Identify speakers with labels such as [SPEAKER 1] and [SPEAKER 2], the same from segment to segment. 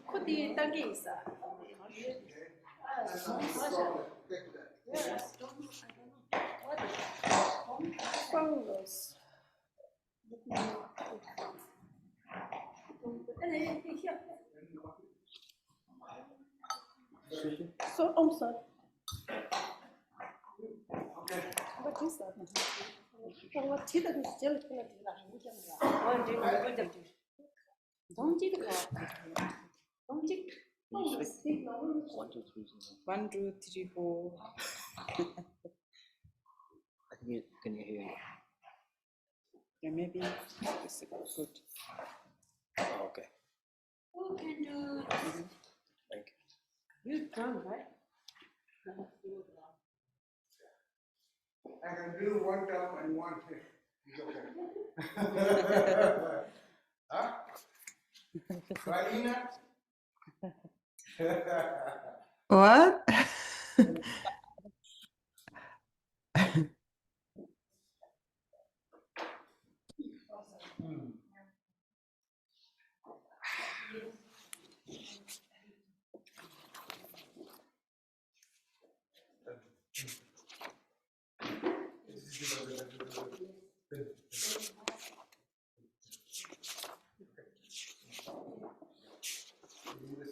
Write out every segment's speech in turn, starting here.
[SPEAKER 1] Kodi tangisa. Fungus. So, I'm sorry. What is that? What is that? Still don't you don't you?
[SPEAKER 2] 1, 2, 3, 4.
[SPEAKER 3] I think can you hear you?
[SPEAKER 2] Yeah, maybe it's good.
[SPEAKER 3] Oh, okay.
[SPEAKER 1] Who can do?
[SPEAKER 3] Thank
[SPEAKER 1] You done, right?
[SPEAKER 4] I can do one down and one hit. It's okay. Huh? Right, Ina?
[SPEAKER 5] What?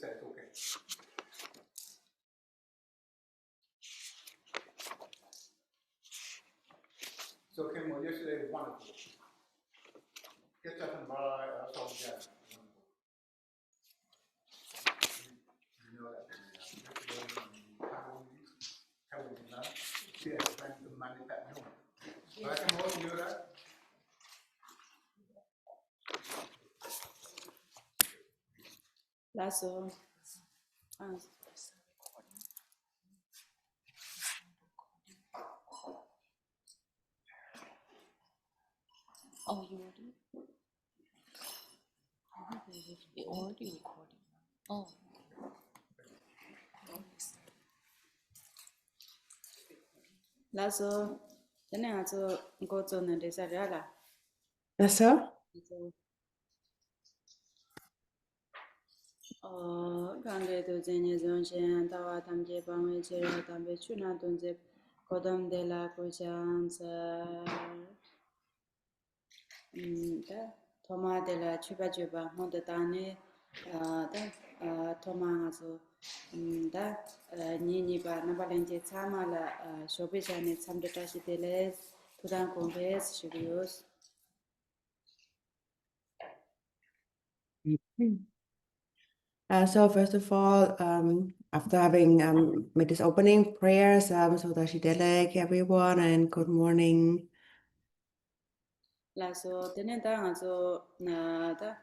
[SPEAKER 4] Okay. So Khenmo, yesterday was wonderful. Chakrasamvara also again. You know that. She had spent the money that noon. Right, Khenmo, you know that?
[SPEAKER 2] That's all.
[SPEAKER 1] Oh, you already? You already recording. Oh.
[SPEAKER 2] That's all. Then I to go to the Sarala.
[SPEAKER 5] That's all?
[SPEAKER 2] Gange to Jenny Zonshan, Tawa Tamje Bangwe Chera Tambe Chuna Dunze, Kodam de la Kuchans, Toma de la Chuba Juba, Montatane, Toma Hazo, Nini Ba, Nabalenge Tamala, Shobishan, Samdetashi Deles, Tudan Conves, Shibios.
[SPEAKER 5] So first of all, after having made this opening prayers, Sodashi Delek, everyone, and good morning.
[SPEAKER 2] So tenen ta nga so na ta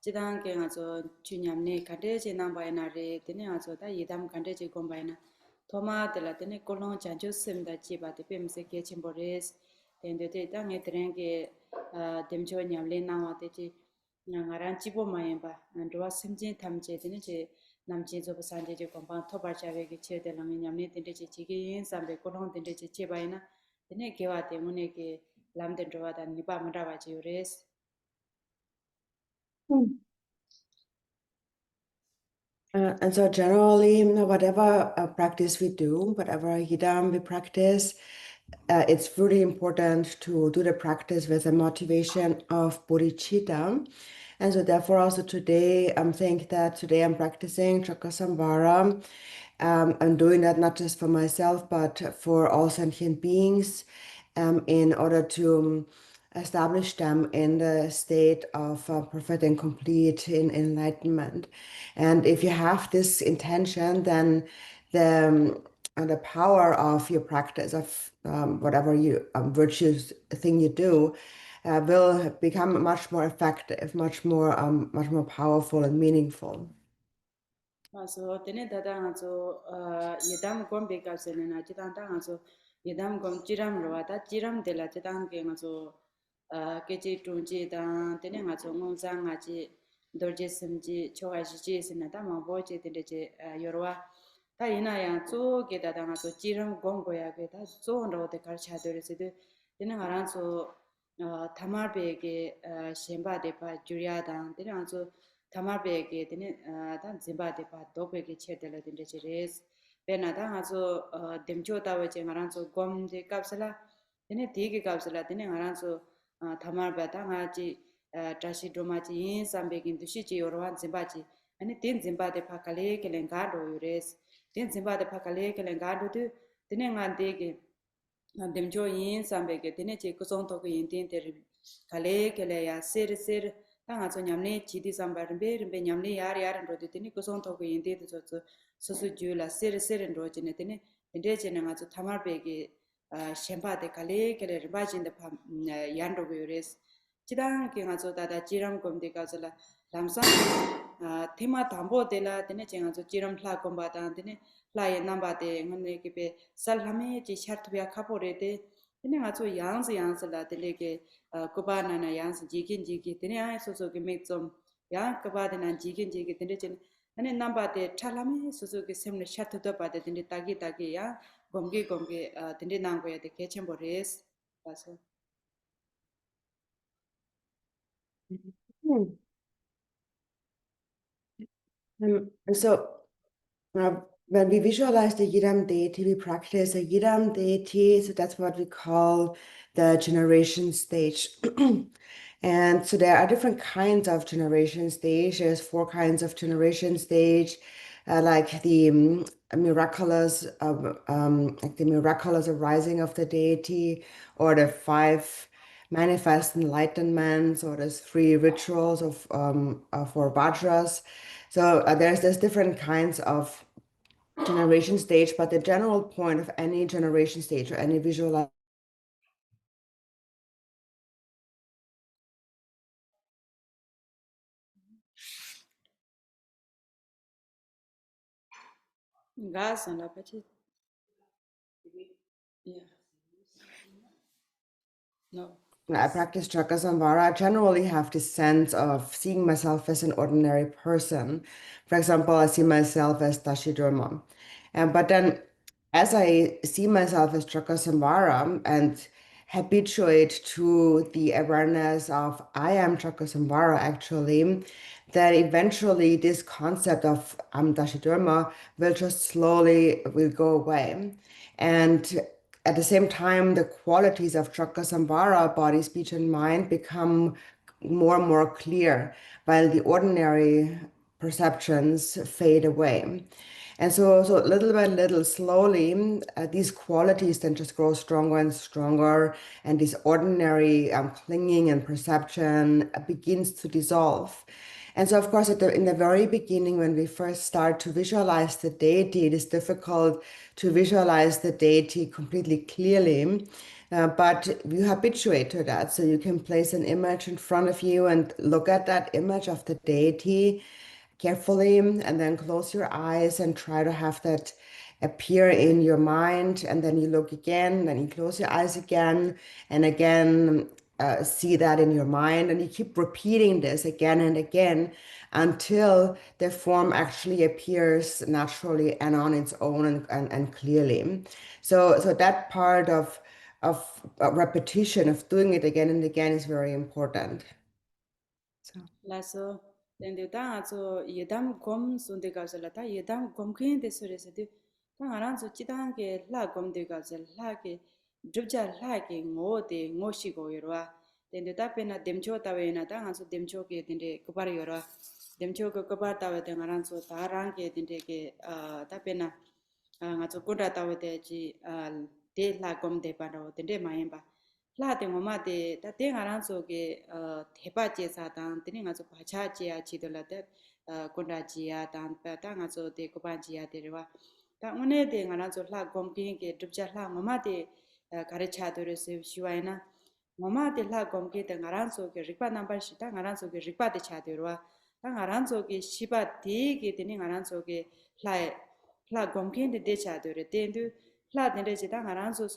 [SPEAKER 2] jidang ke nga so chunyam ne kade je nang bai na re tenen nga so ta yidam kande je gom bai na thoma de la tenen kolong chanjo sim da ji ba de pem se ke chimbores ten de te ta nge tren ke demjo nyam le na wa te ji nga ran chi bo ma yen ba ndo sim jin tham je tenen je nam ji zo san je gom ba thobar cha we ke che de lang nyam ne ten de je chi ge yin sam be kolong ten de je che bai na tenen ke wa te mu ne ke lam den ro da ni ba ma da ba ji res.
[SPEAKER 5] And so generally, whatever practice we do, whatever yidam we practice, it's really important to do the practice with a motivation of bodhicitta. And so therefore also today, I'm thinking that today I'm practicing Chakrasamvara. I'm doing that not just for myself, but for all sentient beings in order to establish them in the state of perfect and complete enlightenment. And if you have this intention, then the power of your practice of whatever you virtuous thing you do will become much more effective, much more powerful and meaningful.
[SPEAKER 2] So tene da nga so yedam gom be ka se na ji da nga so yedam gom jiram ro da jiram de la ji dang ke nga so ke ji tu ji da tene nga so ngong za nga ji dor je sim ji cho ga ji ji se na da ma bo je de je yorwa ta ina ya zo ge da nga so jiram gom go ya ge da zo ro de kar cha de se de tene nga ran so 타마베게 셴바데파 주리아당 데네 안조 타마베게 데네 단 짐바데파 도베게 체델라 딘데 제레스 베나다 안조 뎀초다웨 쟁아란조 곰데 갑슬라 데네 디게 갑슬라 데네 아란조 타마베다 ngaji tashi domaji yin sambekin dushiji yorwan zimbaji ani tin zimbade pakale kelengado yures tin zimbade pakale kelengado tu tene ngandege demjo yin sambeke tene che kusong to yin tin ter kale kele ya ser ser tanga so nyamne chidi sambar be nyamne yar ndo tene kusong to yin tin so ju la ser ser ndo jene tene inde jene nga so thamar bege shemba de kale kele ribajin de yando yures chidang ke nga so dada jiram komde ka sala lamsa tema tambo de la tene che nga so jiram thla komba ta tene laye namba de ngone ke be salhame ji shartbya khapore de tene nga so yang la de ke kuba na yang ji kin tene ai so ke me zom ya kuba de na ji kin tene chen ane namba de chalame so ke semne shart do ba de tene tagi ya gomge tene nang go ya de ke chen bores paso
[SPEAKER 5] So when we visualize the Yidam deity, we practice a Yidam deity, so that's what we call the generation stage. And so there are different kinds of generation stage. There's 4 kinds of generation stage, like the miraculous arising of the deity, or the 5 manifest enlightenments, or there's 3 rituals of for Vajras. So there's different kinds of generation stage, but the general point of any generation stage or any visualization
[SPEAKER 2] gas on la petite yeah no
[SPEAKER 5] I practice Chakrasamvara, I generally have this sense of seeing myself as an ordinary person. For example, I see myself as Tashidurma. But then as I see myself as Chakrasamvara and habituate to the awareness of I am Chakrasamvara actually, then eventually this concept of Tashidurma will just slowly will go away. And at the same time, the qualities of Chakrasamvara, body, speech, and mind, become more and more clear, while the ordinary perceptions fade away. And so little by little, slowly, these qualities then just grow stronger and stronger, and this ordinary clinging and perception begins to dissolve. And so, of course, in the very beginning, when we first start to visualize the deity, it is difficult to visualize the deity completely clearly. But you habituate to that. So you can place an image in front of you and look at that image of the deity carefully, and then close your eyes and try to have that appear in your mind. And then you look again, then you close your eyes again, and again see that in your mind. And you keep repeating this again and again until the form actually appears naturally and on its own and clearly. So that part of repetition, of doing it again and again, is very important. So.
[SPEAKER 2] laso dende ta zo yedam gom sunde ga zela ta yedam gom khin de sore se de ta ngaran zo chidang ge la gom de ga zel la ge drubja la ge ngo de ngo shi go yorwa dende ta pe na demcho ta we na ta nga zo demcho ge dende ko par yorwa demcho ko par ta we de ngaran zo ta rang ge dende ge ta pe na nga zo ko ta we de ji de la gom de pa ro dende ma yin ba la de mo ma de ta de ngaran zo ge thepa che sa dan tini nga zo pacha che ya chi de la de konda ji ya dan pa ta nga zo de ko pa ji ya de wa ta one de ngaran zo la gom kin ge drup cha la mo ma de kare cha de re se shiwa na mo ma de la gom ge de ngaran zo ge rikpa number shi ta ngaran zo ge rikpa de cha de wa ta ngaran zo ge shiba de ge tini ngaran zo ge la gom kin de cha de re de du la de je ta ngaran zo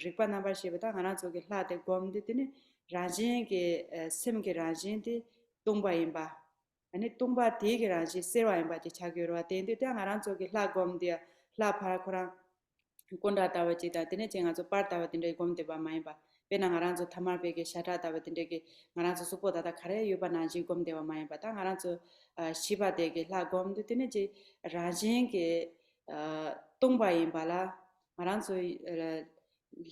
[SPEAKER 2] rikpa number shi ba ta ngaran zo ge la de gom de tini rajin ge sem ge rajin de tongba imba ani tongba de ge rajin serwa imba je chagyo wa de de ta ngaran zo ge la gom de la phara khora konda ta wa chi ta tene chenga zo par ta wa de gom de ba mai ba pena ngaranzo thamar bege shata da batinde ke ngaranzo supo da khare yoba naji gom dewa mai bata ngaranzo shiba de ge la gom de tene je rajin ke tongba yin bala ngaranzo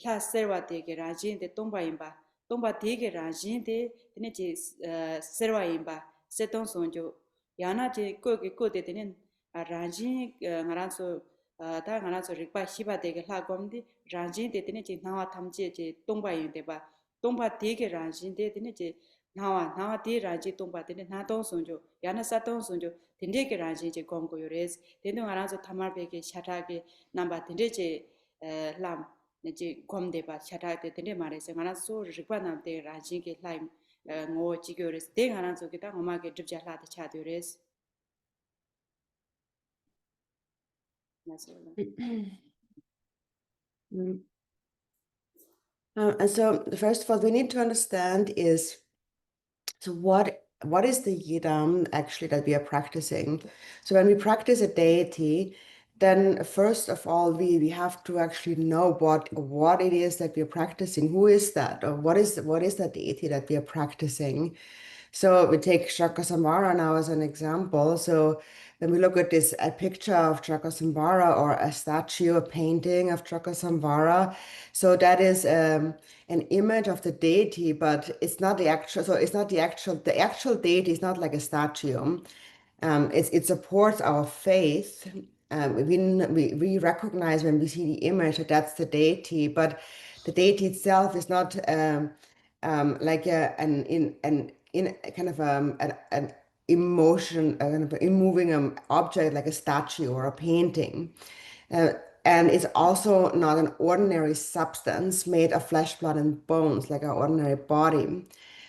[SPEAKER 2] la serwa de ge rajin de tongba yin ba tongba de ge rajin de tene je serwa yin ba setong sonjo yana je ko de tene rajin ngaranzo 다 ngaranzo rikpa shiba de ge la gom de rajin de tene je nawa thamje je tongba yin de ba tongba de ge rajin de tene je nawa de rajin tongba tene na dong sonjo yana sa dong sonjo tende ge rajin je gom go yores tende ngaranzo thamar be ge shata ge namba tende je lam ne je gom de ba shata de tende mare se ngaranzo rikpa nam de rajin ge laim ngo ji ge yores de ngaranzo ge ta ngoma ge dribja la de cha de yores
[SPEAKER 5] And so, first of all, we need to understand is, so what is the yidam actually that we are practicing? So when we practice a deity, then first of all, we have to actually know what it is that we're practicing. Who is that? Or what is that deity that we are practicing? So we take Chakrasamvara now as an example. So when we look at this, a picture of Chakrasamvara or a statue, a painting of Chakrasamvara, so that is an image of the deity, but it's not the actual. So it's not the actual deity is not like a statue. It supports our faith. We recognize when we see the image that that's the deity, but the deity itself is not like in kind of an emotion, kind of a moving object like a statue or a painting. And it's also not an ordinary substance made of flesh, blood, and bones like our ordinary body.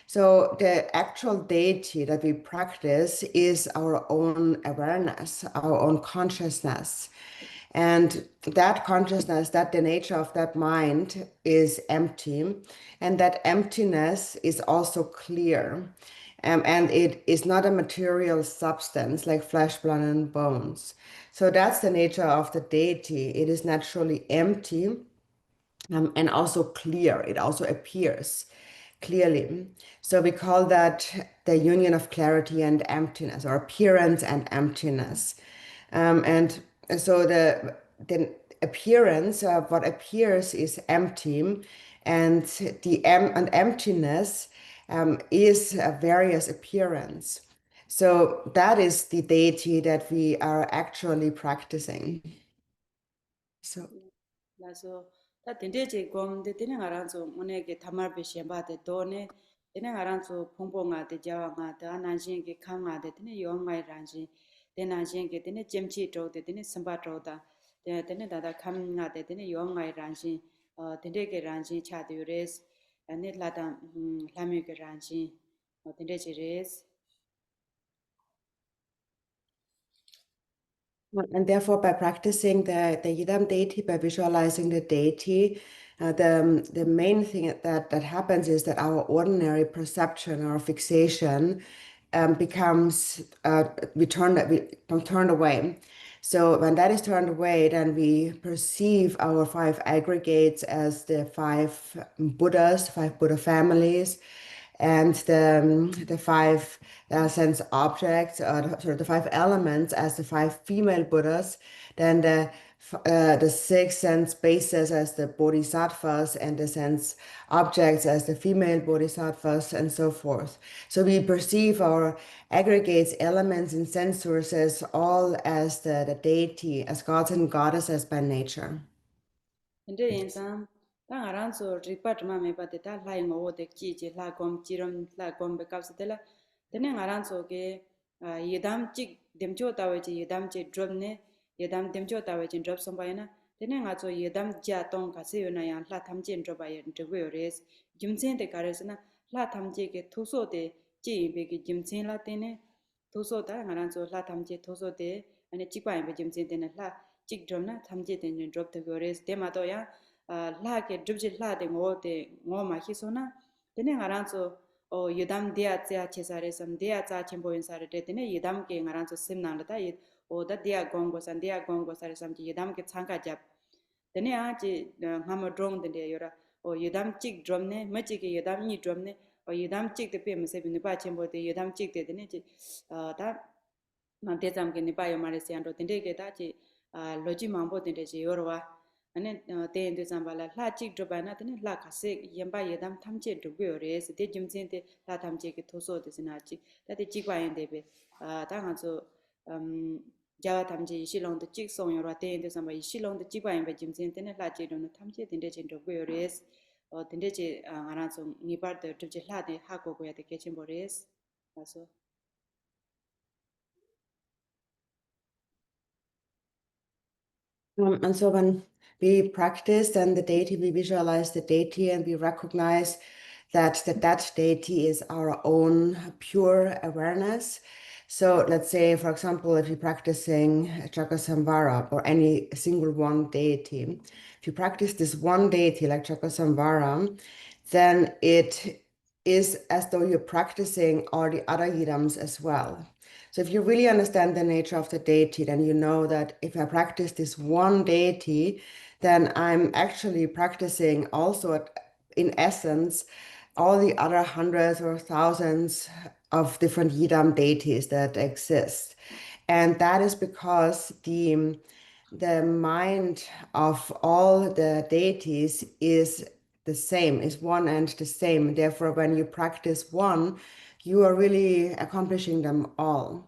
[SPEAKER 5] So the actual deity that we practice is our own awareness, our own consciousness. And that consciousness, that the nature of that mind is empty. And that emptiness is also clear. And it is not a material substance like flesh, blood, and bones. So that's the nature of the deity. It is naturally empty and also clear. It also appears clearly. So we call that the union of clarity and emptiness, or appearance and emptiness. And so the appearance of what appears is empty, and the emptiness is a various appearance. So that is the deity that we are actually practicing. So.
[SPEAKER 2] 라서 다 덴데제 곰데 데네 가란소 모네게 타마르베 셴바데 도네 데네 가란소 퐁퐁아데 자와가데 아난신게 칸가데 데네 요마이 란지 데난신게 데네 젬치 조데 데네 삼바 조다 데네 다다 칸가데 데네 요마이 란지 덴데게 란지 차드유레스 아네 라다 라미게 란지 덴데제레스
[SPEAKER 5] And therefore, by practicing the Yidam deity, by visualizing the deity, the main thing that happens is that our ordinary perception, our fixation, becomes we turn away. So when that is turned away, then we perceive our 5 aggregates as the 5 Buddhas, 5 Buddha families, and the 5 sense objects, the 5 elements as the 5 female Buddhas, then the 6 sense bases as the bodhisattvas, and the sense objects as the female bodhisattvas, and so forth. So we perceive our aggregates, elements, and sense sources all as the deity, as gods and goddesses by nature.
[SPEAKER 2] 근데 인상 당 알아서 리파트만 메바데 다 라이 모데 지지 라곰 지름 라곰 베캅스텔라 데네 알아서게 예담직 뎀조 따웨지 예담제 드롭네 예담 뎀조 따웨지 드롭 som바이나 데네 가서 예담 자동 가세요나야 라 탐진 드바이 드고요레스 김센데 가레스나 라 탐제게 토소데 지베게 김센라 데네 토소다 알아서 라 탐제 토소데 아니 지바이 김센데네 라 직점나 탐지된 drop the gores 데마도야 라게 drop 라데 ngo ma hisona 데네 ngaranso yedam dia tsa chesare sam dia tsa chembo insare 데네 yedam ke ngaranso simnanda oda dia gongo sare sam yedam ke changa jap 데네 아지 ngamo drong de yora yodam chik dromne machi ke yodam ni dromne yodam chik de pe mse bi nipa chenpo de yodam chik de ne chi ta te zam ke nipa yo mare se ando tende ke ta chi loji mambo tende chi yorwa ane te ende zamba la chik droba na tene la khase yemba yodam thamche drobyo yore se te jimchen te la thamche ke thoso de sina chi ta te chik ba yen de be ta nga so jawa thamche ishilong de chik song yorwa te ende zamba ishilong de chik ba yen be jimchen tene la chik dom thamche tende chen drobyo yore tende che ngara so nipar de drobje la de ha ko ya de ke chen bores so
[SPEAKER 5] And so when we practice, then the deity, we visualize the deity and we recognize that deity is our own pure awareness. So let's say, for example, if you're practicing Chakrasamvara or any single one deity, if you practice this one deity like Chakrasamvara, then it is as though you're practicing all the other yidams as well. So if you really understand the nature of the deity, then you know that if I practice this one deity, then I'm actually practicing also in essence all the other hundreds or thousands of different yidam deities that exist. And that is because the mind of all the deities is the same, is one and the same. Therefore, when you practice one, you are really accomplishing them all.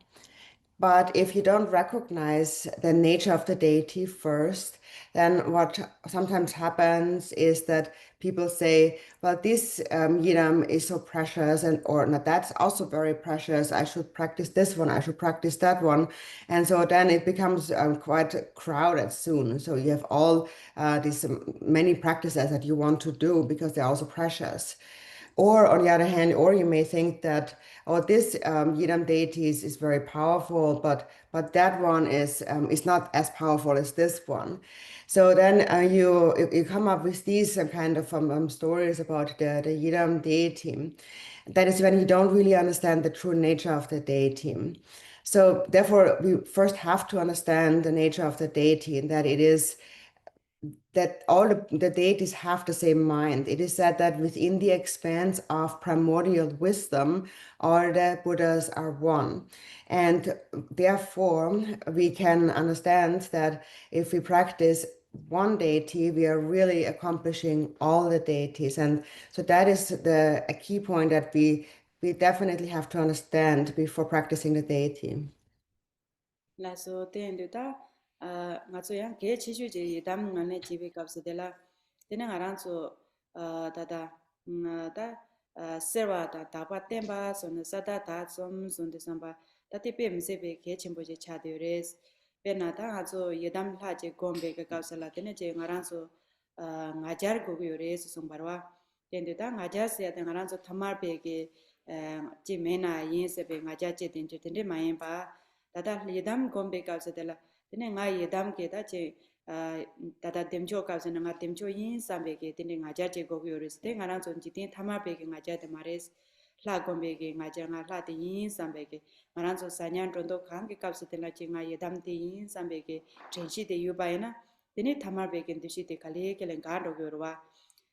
[SPEAKER 5] But if you don't recognize the nature of the deity first, then what sometimes happens is that people say, well, this yidam is so precious, and or no, that's also very precious. I should practice this one. I should practice that one. And so then it becomes quite crowded soon. So you have all these many practices that you want to do because they're also precious. Or on the other hand, or you may think that, oh, this yidam deity is very powerful, but that one is not as powerful as this one. So then you come up with these kind of stories about the yidam deity. That is when you don't really understand the true nature of the deity. So therefore, we first have to understand the nature of the deity, and that it is that all the deities have the same mind. It is said that within the expanse of primordial wisdom, all the Buddhas are one. And therefore, we can understand that if we practice one deity, we are really accomplishing all the deities. And so that is a key point that we definitely have to understand before practicing the deity.
[SPEAKER 2] la so ten de ta nga so yang ge chi shu je dam nga ne chi be kap se de la de na ran so ta da ta serwa ta pa ten ba so ne sa da ta som so de sam ba ta te pe mse be ge chen bo je cha de res pe na ta nga so ye dam la je gom be ka kap se la de ne je nga ran so nga jar go go res so bar wa ten de ta nga jar se ya de nga ran so thamar be ge ji me na yin se be nga jar che ten je de ma yin ba 다다 예담 곰베 가서들 근데 나 예담 게다 제 다다 뎀조 가서는 나 뎀조 인 삼베게 근데 나자제 거기 요르스 때 나랑 존지티 타마베게 나자데 마레스 라 곰베게 나자가 라데 인 삼베게 나랑 존 사냥 존도 강게 가서들 나 제가 예담데 인 삼베게 전시데 유바이나 근데 타마베게 드시데 칼레게len 가로 요르와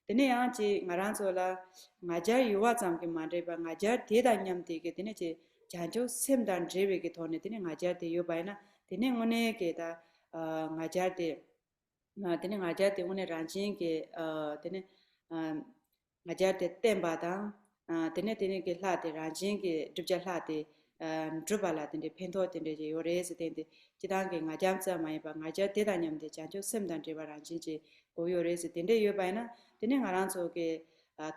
[SPEAKER 2] 근데 야지 나랑 존라 나자 유와 잠게 만데바 나자 대다 냠데게 근데 제 자주 샘단 제베게 돈에 되네 가자데 요바이나 되네 오네게다 가자데 되네 가자데 오네 란진게 되네 가자데 템바다 되네 되네게 라데 란진게 줍자 라데 줍발라 되네 펜토 되네 요레스 되네 지단게 가잠자 많이 봐 가자 대다냠데 자주 샘단 제바 란진지 고요레스 되네 요바이나 되네 가란소게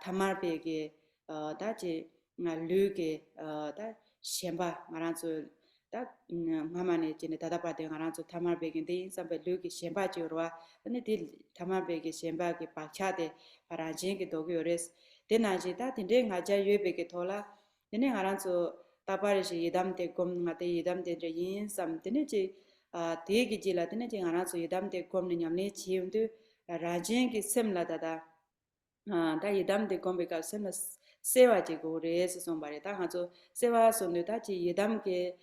[SPEAKER 2] 타마베게 다지 nga luge da shemba ngaranzo da mamane jine dadapa de ngaranzo tamar begin de sambe luge shemba jorwa ane de tamar bege shemba ke pacha de paranjin ke dogi ores de naji da de nga ja yue bege thola de ngaranzo tapare shi yedam de gom nga de yedam de yin sam de ne ji de gi ji la de ne ji ngaranzo yedam de gom ne nyamne chi undu rajin ke semla da da yedam de gom be ka sem sewa ji go re so som bare ta ha zo sewa so ne ta ji yedam ke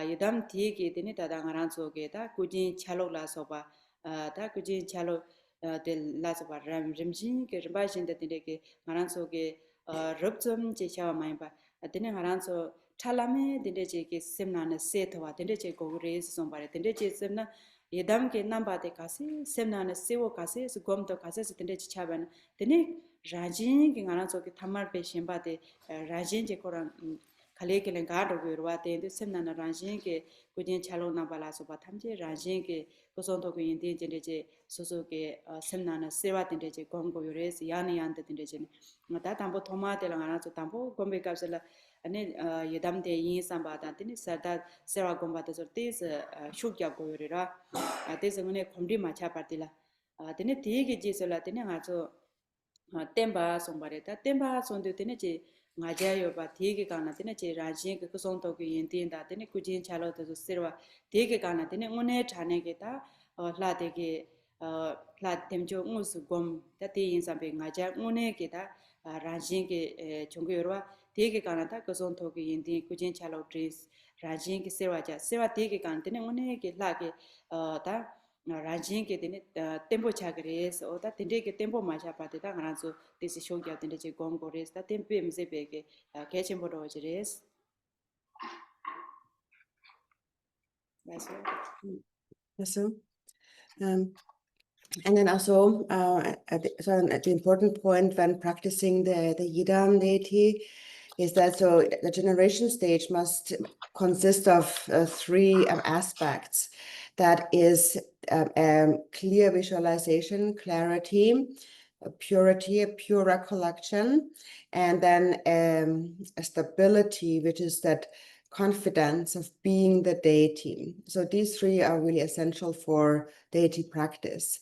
[SPEAKER 2] yedam ti ke de ne ta da ngaran so ke ta kujin chalo la so ba ta kujin chalo de lazo ba rimjin ke rimba jin de ke ngaran so ke rubzum je chawa mai ba tene ngaran so chalame de je ke semna na se thwa de je ko re so ba de je semna yedam ke namba de kasi semna na se wo kasi so gom to kasi so de chawa na tene rajin ke ngaran so ke thamar pe shin ba de rajin je ko ran khale ke le ga do ge ro wa de semna na rajin ke kujin chalo na bala so ba thamje rajin ke koson to ke yin de je so ke semna na sewa de je gom go yore si yan yan de je ma ta tambo thoma de la na so tambo gom be ka sala ane yedam de yin sam ba ta de sa da sewa gom ba de so te shu kya go yore ra te se ngone khomdi ma cha pa de la de ne de ge je so la de ne nga so temba sombare ta temba sonde tene che ngaja yo ba thege kana tene che rajin ke kusong to ke yin tin da tene kujin chalo to sirwa thege kana tene ngone thane ke ta hla de ke hla temjo ngus gom ta te yin sambe ngaja ngone ke ta rajin ke chungge yorwa thege kana ta kusong to ke yin tin kujin chalo trees rajin ke sirwa ja sirwa thege kana tene ngone ke hla ke ta rajin ke tene tempo chagres o ta tende ke tempo ma cha pa te ta ngana so this show kya tende che gom gores ta tempo mse pe ke ke chen bodo jres that's all.
[SPEAKER 5] So, and then also, the important point when practicing the Yidam deity is that so the generation stage must consist of 3 aspects. That is clear visualization, clarity, purity, a pure recollection, and then a stability, which is that confidence of being the deity. So these 3 are really essential for deity practice.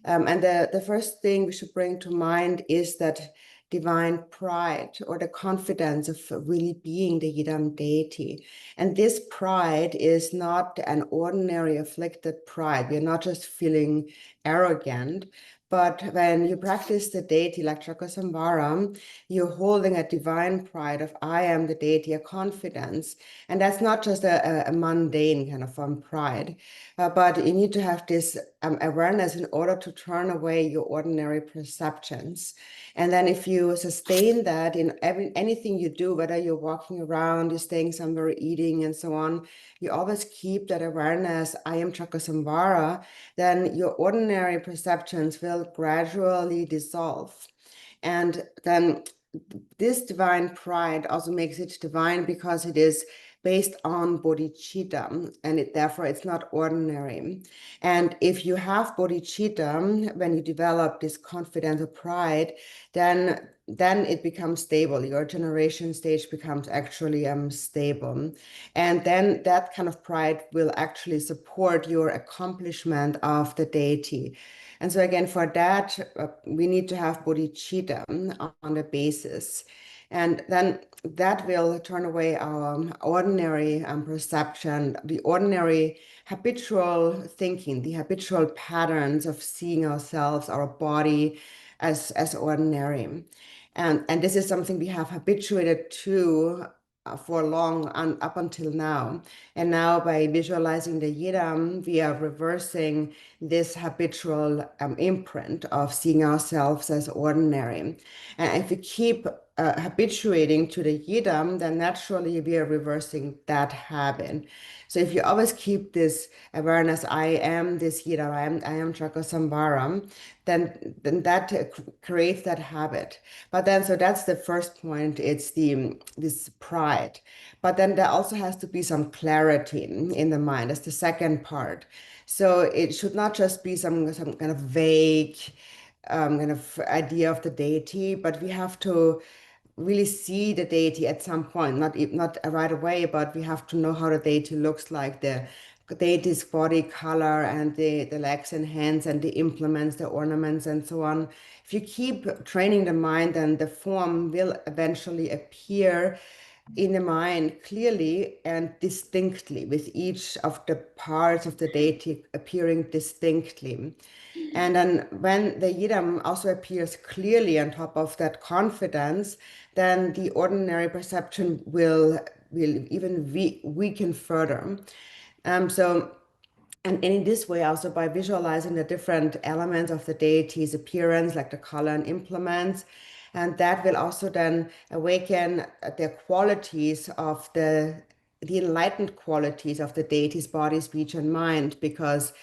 [SPEAKER 5] And the first thing we should bring to mind is that divine pride or the confidence of really being the Yidam deity. And this pride is not an ordinary afflicted pride. We're not just feeling arrogant, but when you practice the deity like Chakrasamvara, you're holding a divine pride of I am the deity, a confidence. And that's not just a mundane kind of pride, but you need to have this awareness in order to turn away your ordinary perceptions. And then if you sustain that in anything you do, whether you're walking around, you're staying somewhere, eating, and so on, you always keep that awareness, I am Chakrasamvara, then your ordinary perceptions will gradually dissolve. And then this divine pride also makes it divine because it is based on bodhicitta, and therefore it's not ordinary. And if you have bodhicitta, when you develop this confidence or pride, then it becomes stable. Your generation stage becomes actually stable. And then that kind of pride will actually support your accomplishment of the deity. And so again, for that, we need to have bodhicitta on the basis. And then that will turn away our ordinary perception, the ordinary habitual thinking, the habitual patterns of seeing ourselves, our body as ordinary. And this is something we have habituated to for long and up until now. And now by visualizing the Yidam, we are reversing this habitual imprint of seeing ourselves as ordinary. And if we keep habituating to the Yidam, then naturally we are reversing that habit. So if you always keep this awareness, I am this Yidam, I am Chakrasamvara, then that creates that habit. But then, so that's the first point, it's this pride. But then there also has to be some clarity in the mind. That's the second part. So it should not just be some kind of vague kind of idea of the deity, but we have to really see the deity at some point, not right away, but we have to know how the deity looks like, the deity's body color and the legs and hands and the implements, the ornaments and so on. If you keep training the mind, then the form will eventually appear in the mind clearly and distinctly, with each of the parts of the deity appearing distinctly. And then when the Yidam also appears clearly on top of that confidence, then the ordinary perception will even weaken further. So And in this way, also by visualizing the different elements of the deity's appearance, like the color and implements, and that will also then awaken the qualities of the enlightened qualities of the deity's body, speech, and mind, because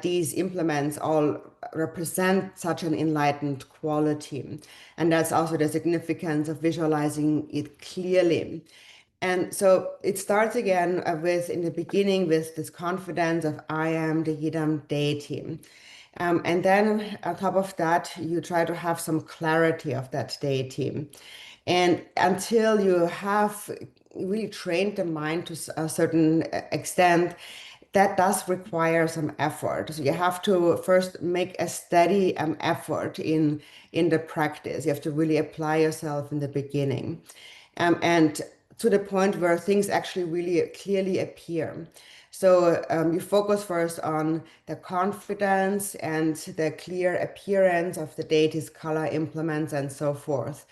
[SPEAKER 5] these implements all represent such an enlightened quality. And that's also the significance of visualizing it clearly. And so it starts again with, in the beginning, with this confidence of I am the Yidam deity. And then on top of that, you try to have some clarity of that deity. And until you have really trained the mind to a certain extent, that does require some effort. So you have to first make a steady effort in the practice. You have to really apply yourself in the beginning. And to the point where things actually really clearly appear. So you focus first on the confidence and the clear appearance of the deity's color, implements, and so forth,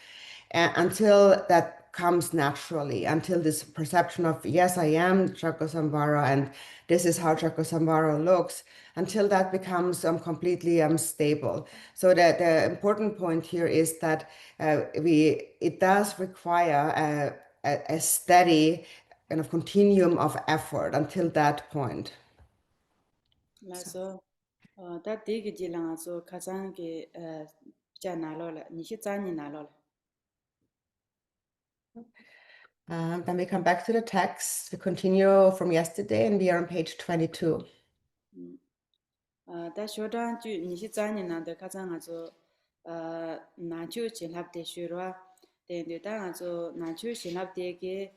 [SPEAKER 5] until that comes naturally, until this perception of, yes, I am Chakrasamvara, and this is how Chakrasamvara looks, until that becomes completely stable. So that the important point here is that it does require a steady kind of continuum of effort until that point.
[SPEAKER 2] So, that dig jilang so kazan ke janalola, nishizani nalola.
[SPEAKER 5] Then we come back to the text. We continue from yesterday, and we are on page 22.
[SPEAKER 2] Da shodan ju nishizani nanda kazan so nachu chinap de shurwa, then the dang so nachu chinap de ke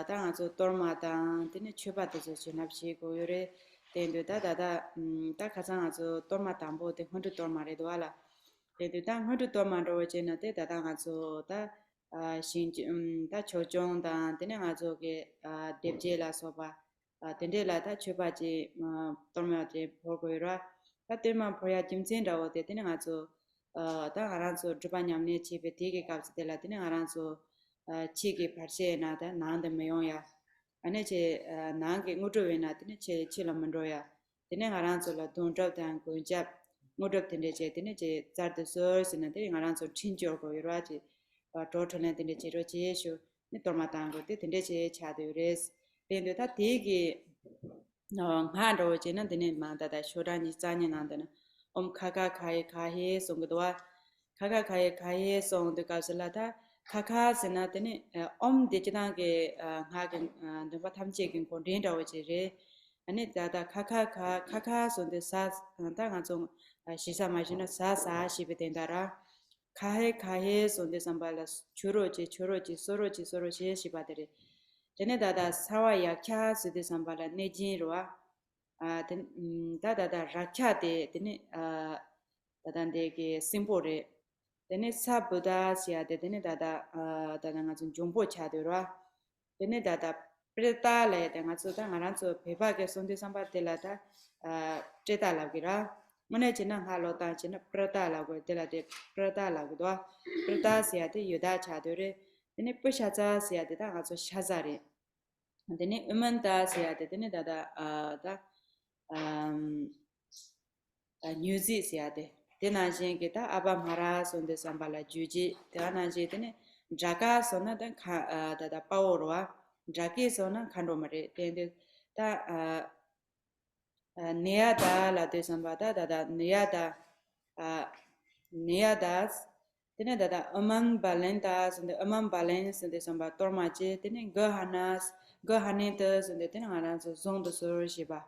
[SPEAKER 2] dang so torma dang, then chuba de chinap shi go yore, then the da kazan so torma dambo de hundu torma re doala. Then the dang hundu torma ro jena de da dang so da shin da chojong dang, then so ke debje la soba. Tendela ta chuba ji torma je pogoira ta tema poya jimsen dawo de tene nga zo ta ngaran so juba nyamne chi be dige kaps de la tene ngaran so chi ge parshe na da nang de meyon ya ane che nang ge ngudo we na tene che chi la mando ya tene ngaran so la don drop dan go jap ngudo tene che zar de so sina tene ngaran so chin jor go yura ji to to ne tene che ro che shu ni torma tang go de tene che cha de res 근데 다 되게 하로 지는 되는 마다다 쇼라니 짜니 난다는 카가 가해 송도와 카가 가해 송도 가슬라다 카카스나 되네 되지나게 하긴 누가 탐지긴 본된다고 지레 아니 다다 카카 손데 사 당한 좀 시사 마시나 사사 시베 된다라 가해 손데 삼발라 주로지 소로지 시바들이 Tene dada sawa ya kya sudi sambala nejin roa dada rakya de tene dada deke simpo re tene sa buddha siya de tene dada nga zun jombo cha de roa tene dada preta le de nga zu da nga ran zu peba ke sundi sambala de la da preta la gira mone chena halo ta chena preta la go de la de preta la go do preta siya de yuda cha de re tene pusha za siya de da nga zu shazare Dene umanta siya de dene dada da nyuzi siya de dena jing ke ta aba mara sonde sambala juji dena je dene jaka sona da dada paorwa jaki sona khando mare dene ta neya da la de sambada dada neya das dene dada among balance sonde samba torma je dene gahanas Gohanetas and the Tenarans of Zong the Surushiba.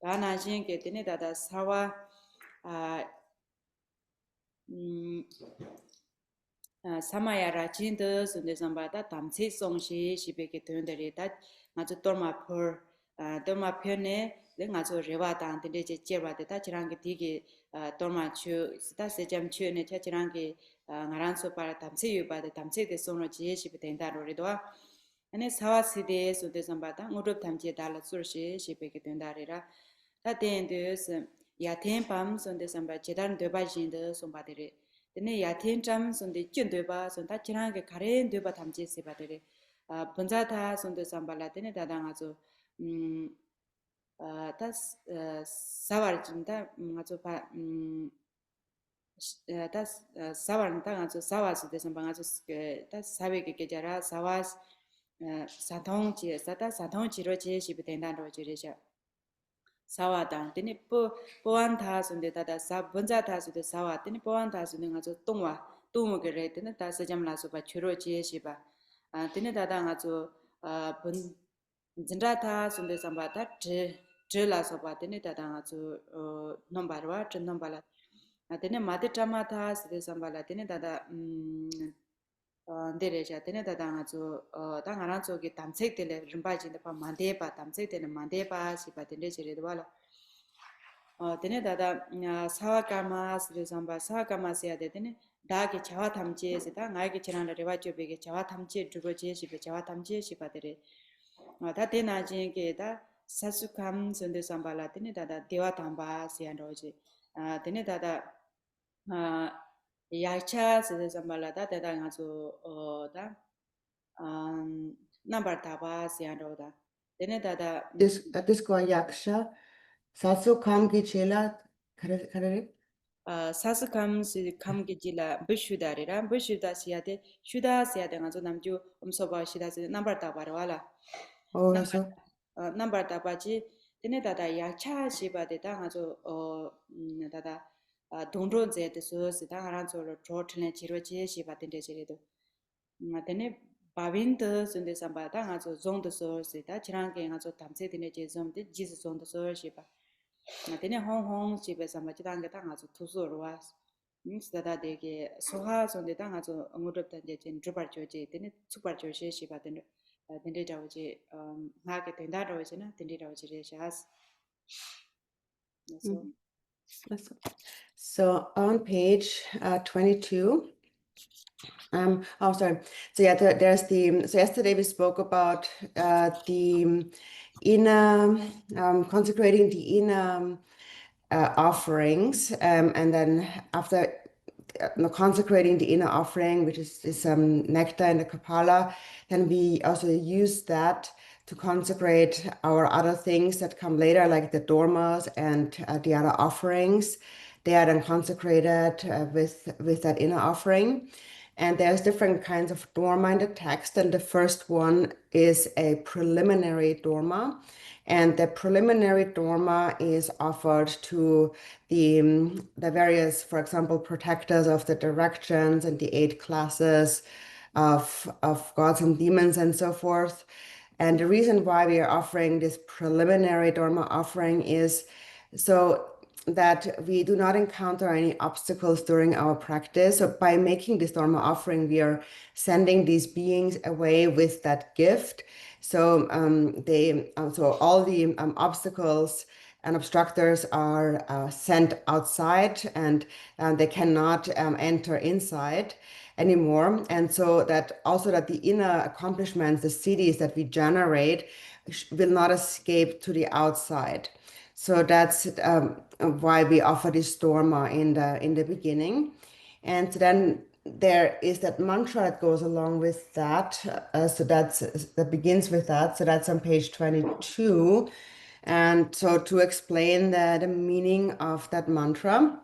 [SPEAKER 2] Dana Jinke Tenedada Sawa Samayara Chintas and the Zambata Tamsi Song she became the that Mazu Torma per Torma Pene, then Mazu Revata and the Jeva, the Tachirangi Tigi, Torma Chu, Stasajam Chu, and Tachirangi Naranso para Tamsi, by the Tamsi the Sono Chi between that Ridua. ane sawa side so de sambata ngorop tamje dala surshi shipeke tendarira ta den de ya ten pam so de samba chedan de ba jin de so ba de ne ya ten cham so de jin de ba so ta chirang ge karen de ba tamje se ba de bunza ta so de samba la de ne da da nga so tas sawar jinda ngazo pa tas sawar nta ngazo sawas de samba ngazo tas sabe ke jara sawas 사통 지 사다 사통 지로 제시 비된다로 지르셔 사와다 되니 보안 다순데 다다 사 번자 다수데 사와 되니 보안 다수는 가서 동와 동무 그래 되는 다 서점라서 봐 주로 제시 봐아 되니 다다 가서 번 진라타 순데 삼바다 제라서 봐 되니 다다 가서 넘바와 전 넘바라 아 되니 마데 타마타 스데 삼발라 되니 다다 데레자 되네 다당 아주 당하나 저기 담색들에 림바진데 바 만데바 담색되는 만데바 시바 되네 제레도 발라 되네 다다 사와카마 스르삼바 사와카마스야 되네 다게 자와 탐지에서 다 나에게 지나는 레바초베게 자와 탐지 주로지 시베 자와 탐지 시바들이 다 되나진게다 사수감 선대삼발라 되네 다다 대와 담바 시안로지 되네 다다 야차 스데삼발라다 대당아서 다 number taba siandoda dene dada
[SPEAKER 5] This go yaksha satsu kam ki chela kare
[SPEAKER 2] 사스감 감기 질라 부슈다리라 부슈다 시야데 슈다 시야데 가서 남주 음소바 시다스 넘버 타바라와라
[SPEAKER 5] oh so
[SPEAKER 2] 넘버 타바지 dene dada 야차 시바데다 가서 dada 동론 제데서 시다 하란소로 조트네 지로지 시바데 제레도 dene 바빈드 순데 삼바다 가서 zon도서 시다 지랑게 가서 담세드네 제좀데 지스 zon도서 시바 dene hong chibe samachi danga ta ngazu tusuru was da dege soha sonde ta ngazu ngudop ta je chen drubar choje dene super choje shiba dene dene dawoje nga ke tenda dawoje na dene dawoje re shas
[SPEAKER 5] so on page 22 oh sorry so yeah there's the so yesterday we spoke about the inner consecrating the inner offerings and then after consecrating the inner offering, which is this nectar and the kapala, then we also use that to consecrate our other things that come later, like the dormas and the other offerings. They are then consecrated with that inner offering. And there's different kinds of dorma in the text, and the first one is a preliminary dorma. And the preliminary dorma is offered to the various, for example, protectors of the directions and the 8 classes of gods and demons and so forth. And the reason why we are offering this preliminary dorma offering is so that we do not encounter any obstacles during our practice. So by making this dorma offering, we are sending these beings away with that gift. So so all the obstacles and obstructors are sent outside, and they cannot enter inside anymore. And so that also that the inner accomplishments, the siddhis that we generate, will not escape to the outside. So that's why we offer this dorma in the beginning. And then there is that mantra that goes along with that. So that begins with that. So that's on page 22. And so to explain the meaning of that mantra,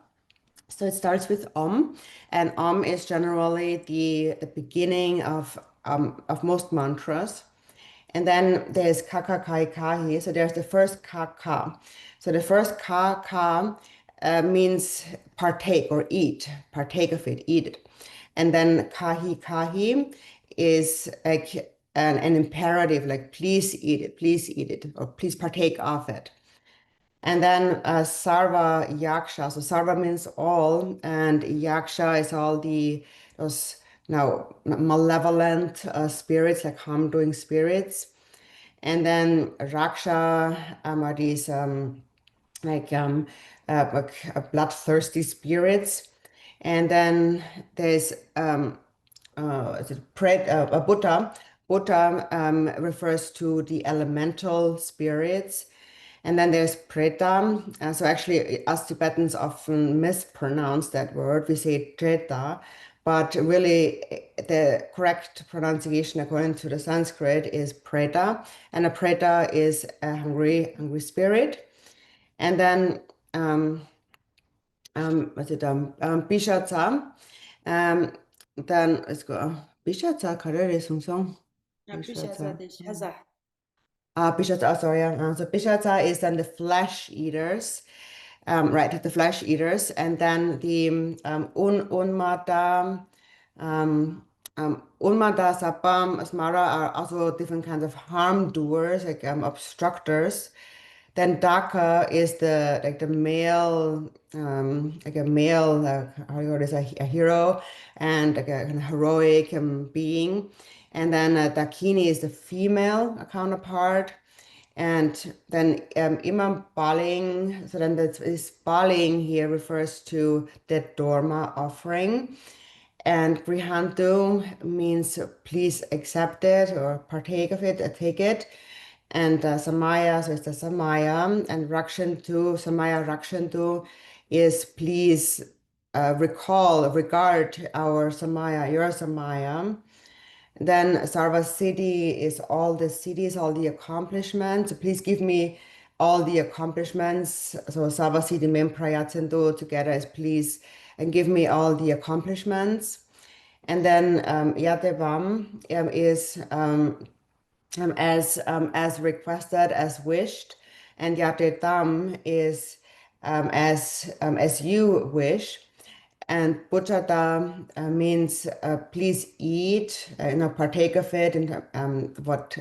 [SPEAKER 5] so it starts with Om, and Om is generally the beginning of most mantras. And then there's Kaka Kai Kahi. So there's the first Kaka. So the first Ka means partake or eat, partake of it, eat it. And then Kahi Kahi is like an imperative, like please eat it, or please partake of it. And then Sarva Yaksha. So Sarva means all, and Yaksha is all those now malevolent spirits, like harm-doing spirits. And then Raksha are these bloodthirsty spirits. And then there's Buddha. Buddha refers to the elemental spirits. And then there's Preta. So actually, us Tibetans often mispronounce that word. We say Treta, but really the correct pronunciation according to the Sanskrit is preta, and a preta is a hungry spirit. And then Bishatsa, then let's go. Bishatsa karere sungsong.
[SPEAKER 2] Bishatsa de shaza.
[SPEAKER 5] Bishatsa, sorry. So Bishatsa is then the flesh eaters. Right, the flesh eaters, and then the Unmata, Unmata, Sapam, Asmara are also different kinds of harm doers, like obstructors. Then Daka is the male, like a male, how you call this, a hero, and like a kind of heroic being. And then Dakini is the female counterpart. And then Imam Baling, so then this Baling here refers to the Dorma offering. And Grihantu means please accept it or partake of it, take it. And Samaya, so it's the Samaya. And Rakshantu, Samaya Rakshantu is please regard our Samaya, your Samaya. Then Sarva Siddhi is all the cities, all the accomplishments. Please give me all the accomplishments. So Sarva Siddhi Mem Prayatsanto together is please and give me all the accomplishments. And then Yatevam is as requested, as wished, and Yatetam is as you wish. And Bujata means please eat, partake of it, and what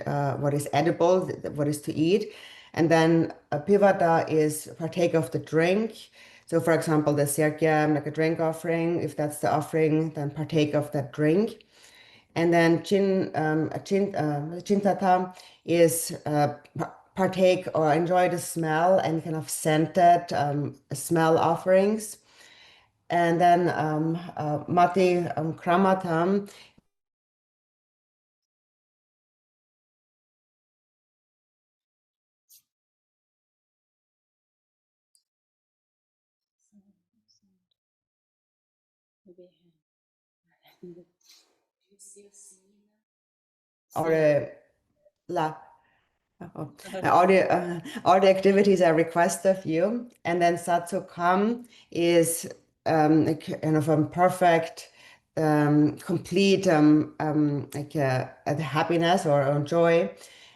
[SPEAKER 5] is edible, what is to eat. And then Pivata is partake of the drink. So, for example, the Sergyam, like a drink offering, if that's the offering, then partake of that drink. And then Chintata is partake or enjoy the smell and kind of scented smell offerings. And then Mati Kramatam or la all the activities are requested of you. And then Satsukam is kind of a perfect, complete like a happiness or joy.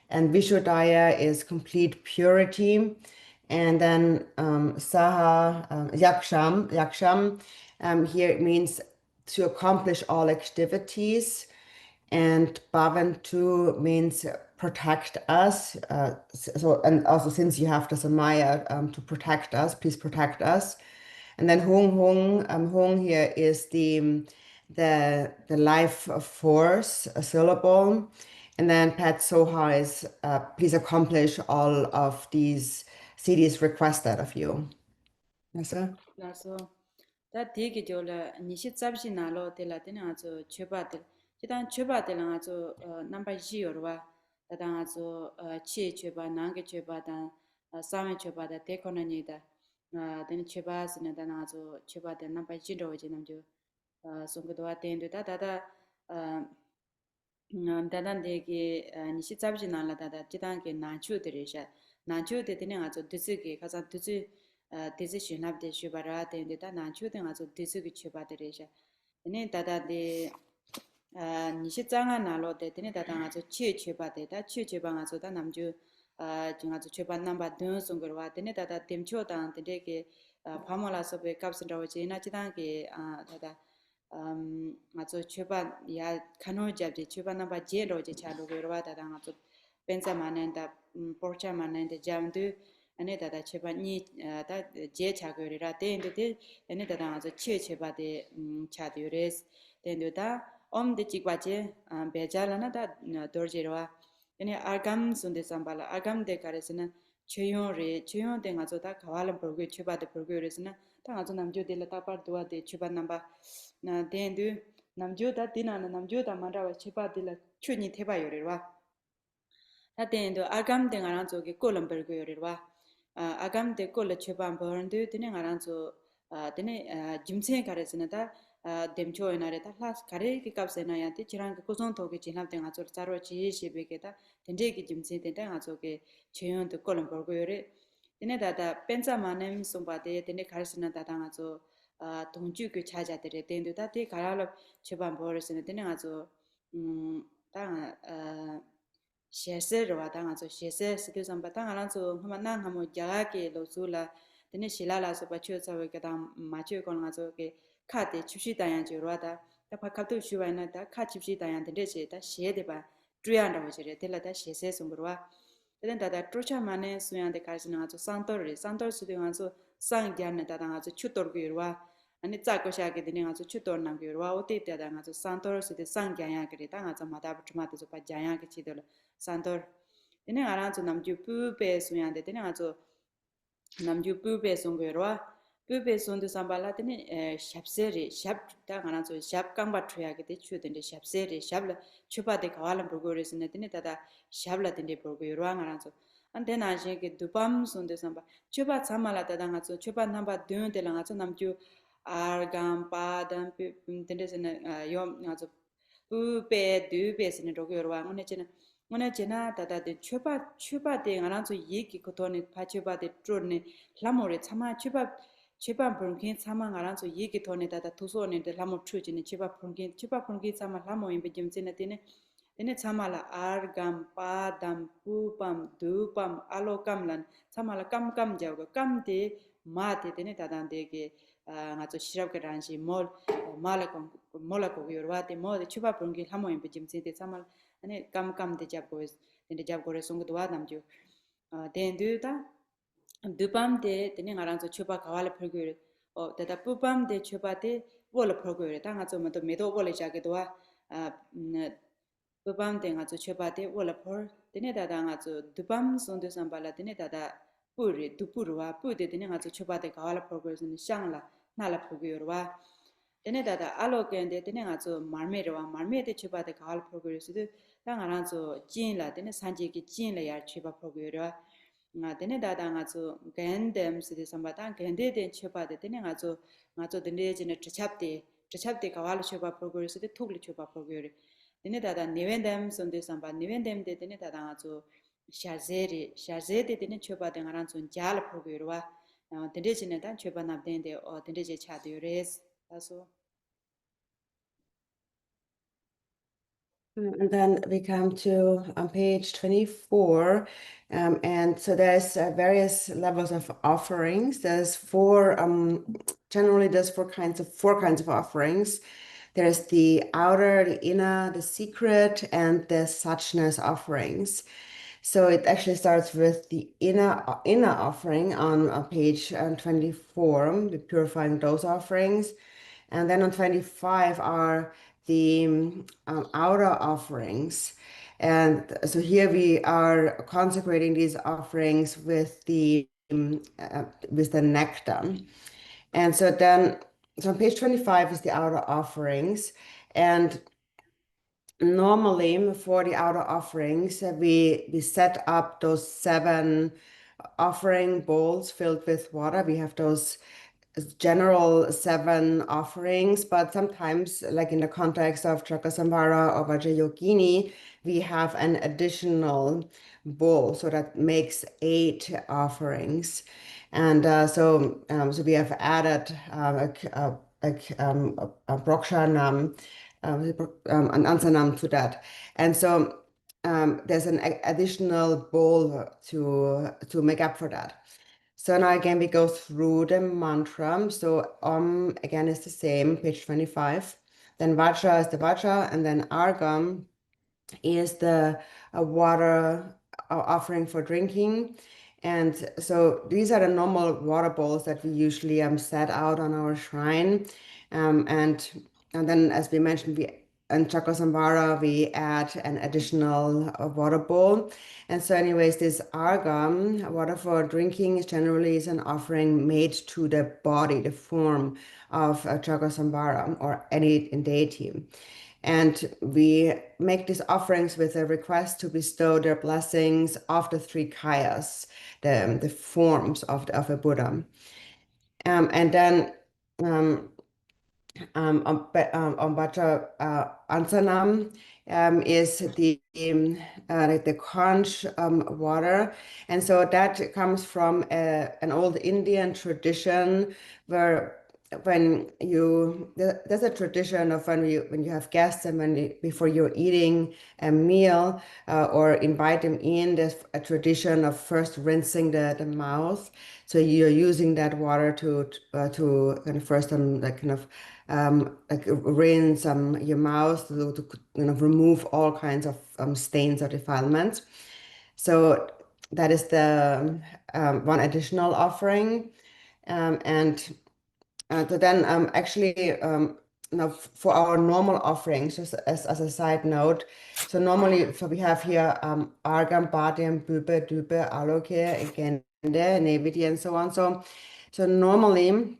[SPEAKER 5] And Vishuddhaya is complete purity. And then Saha, Yaksham, here it means to accomplish all activities. And Bhavantu means protect us. So, and also since you have the Samaya to protect us, please protect us. And then Hung here is the life force, a syllable. And then Pat Soha is please accomplish all of these cities requested of you. Yes, sir.
[SPEAKER 2] So that take it all Nishit Sabshi Nalo de Latina to Chubatel. Chitan Chubatel number G or what that also Chi Chuba, Nanga Chuba, Sami Chuba, the Tekonanida, then Chubas and then also Chuba, the number G Jinamjo, Sungadua attended that. 다단 되게 니시 잡지 나라다다 지단게 나주 들으셔 나주 되더니 아주 드스게 가서 드스 decision have the shubara de da na chu de azo desu gi chuba de reja ne da da de ni shi zang an na lo de ne da da azo chi chuba de da chi chuba azo da nam ju jing azo chuba number 2 song ge wa de ne da da dem chu da de ge phamola so be kap sin ro ji na chi dang ge da da azo chuba ya kano jab de chuba number je ro je cha lo ge ro wa da da azo pensa manen da porcha manen de jam du ane dada cheba ni da je chagori ra tende de ane dada azo che cheba de chadures tende da om de chikwa che bejala na da dorjero ane argam sunde sambala argam de karesna cheyon de ngazo da kawalam porgo cheba de porgo resna ta ngazo namjo de la tapar dua de cheba namba na tende namjo da dinana namjo da marawa cheba de la chuni theba yorewa ta tende argam de ngaran zo ge kolam porgo yorewa agam de kol cheban borndu tine ngaran so tine jimsen karesna da demcho inare ta las kare ki kapse na ya ti chirang ko zon to ke jinap de nga chor charo chi shi be ke ta tende ki jimse de nga cho ke cheyon de kolon bor go yore tene da pensa manem somba de tene karsina da nga cho 동주 그 찾아들에 된도 다티 가라로 주반 버르스는 되는 아주 땅 셰세로 와당아서 셰세 스티선 바당아라서 한만 한모 야게 로술라 되는 실라라서 바치어서 그다 마치어 거나서 게 카데 칩시 다양지로 와다 다 바카도 슈바이나다 카 칩시 다양 되제다 셰데바 트리안다고 저래 될라다 셰세 송으로와 then that trocha mane suyan de karsina so santor sude ngaso sang gyan da da ngaso chutor gyurwa ani tsa ko sha ge de ngaso chutor nang gyurwa ote da da ngaso santor sude sang gyan ya ge da ngaso ma da butma de so pa jaya ge chi de santor ene aran so nam ju pu pe suyan de ngaso nam ju pu pe song gyurwa pu pe song de sambala de shapseri shap da ngaso shap kang ba thya ge de chu de shapseri shap chupa de kawalam progress ne de da shabla dinde borgo yorwa ngaranzo ante na je ke dupam sonde samba choba chamala da nga cho choba namba dön de la nga cho namju argam pa dam pe dinde sene yom nga cho pu pe du pe sene rogo yorwa ngone chena da de choba de ngaranzo yeki kotone pa choba de trone lamore chama choba bronkin chama ngaranzo yeki tone da tuso ne de lamo chujine choba bronkin chama lamo imbe jemchene tene Dene chamala argam padam pupam dupam alokamlan chamala kam jawga kamde mate dene dadande ge ngacho shirabga ranji mola ko yorwate mode chuba prungi hamo imbe jimse de chamal ane kam de jabgo dene jabgo re song dwa namju dendu ta dupam de dene ngarancho chuba kawala progure o dada pupam de chuba de wala progure ta ngacho mo medo wala jage dwa Bubam de nga zu cheba de wala por dene da nga zu dubam sonde sambala dene da puri dupurwa pu de dene nga zu cheba de kawala progress ni shangla nala pugyorwa dene da alo kende dene nga zu marme de cheba de kawala progress de da nga zu jin la dene sanje ki jin la ya cheba pugyorwa nga dene da nga zu gendem side sambata gende de cheba de dene nga zu dene jene chapde kawala cheba progress de thugli cheba pugyorwa Dene dada nivendem sonde samba nivendem de dene dada azu shazeri dene choba de ngaran son jala progrirwa dene jine dan choba nabden de o dene je chadu res taso
[SPEAKER 5] And then we come to on page 24, and so there's various levels of offerings. There's generally there's four kinds of offerings. There's the outer, the inner, the secret, and the suchness offerings. So it actually starts with the inner offering on page 24, the purifying those offerings. And then on 25 are the outer offerings. And so here we are consecrating these offerings with the nectar. And so on page 25 is the outer offerings. And normally for the outer offerings, we set up those 7 offering bowls filled with water. We have those general 7 offerings, but sometimes, like in the context of Chakrasamvara or Vajrayogini, we have an additional bowl, so that makes 8 offerings. And so we have added a Brokshanam, an Ansanam to that. And so there's an additional bowl to make up for that. So now again, we go through the mantra. So again is the same, page 25. Then Vajra is the Vajra, and then Argam is the water offering for drinking. And so these are the normal water bowls that we usually set out on our shrine. And then, as we mentioned, in Chakrasamvara, we add an additional water bowl. And so anyways, this argam, water for drinking, generally is an offering made to the body, the form of Chakrasamvara or any deity. And we make these offerings with a request to bestow their blessings of the 3 kayas, the forms of a Buddha. And then Batra Ansanam is like the conch water, and so that comes from an old Indian tradition where there's a tradition of when you have guests and before you're eating a meal or invite them in, there's a tradition of first rinsing the mouth. So you're using that water to kind of first like kind of like rinse your mouth to kind of remove all kinds of stains or defilements. So that is the one additional offering. And so then actually now for our normal offerings, just as a side note, so normally so we have here Argam, Bhadyam, Bhupa, Dupa, Aloke, Gende, Nevidya, and so on. So normally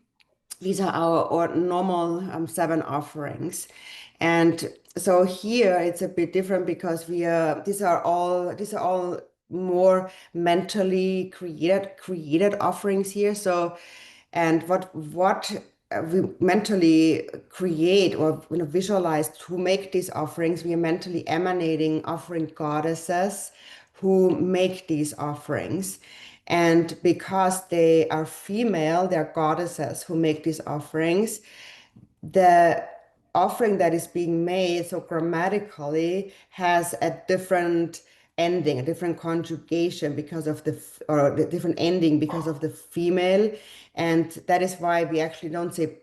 [SPEAKER 5] these are our normal 7 offerings. And so here it's a bit different because these are all more mentally created offerings here. So and what we mentally create or visualize to make these offerings, we are mentally emanating offering goddesses who make these offerings. And because they are female, they're goddesses who make these offerings. The offering that is being made, so grammatically, has a different ending, a different conjugation because of or the different ending because of the female. And that is why we actually don't say,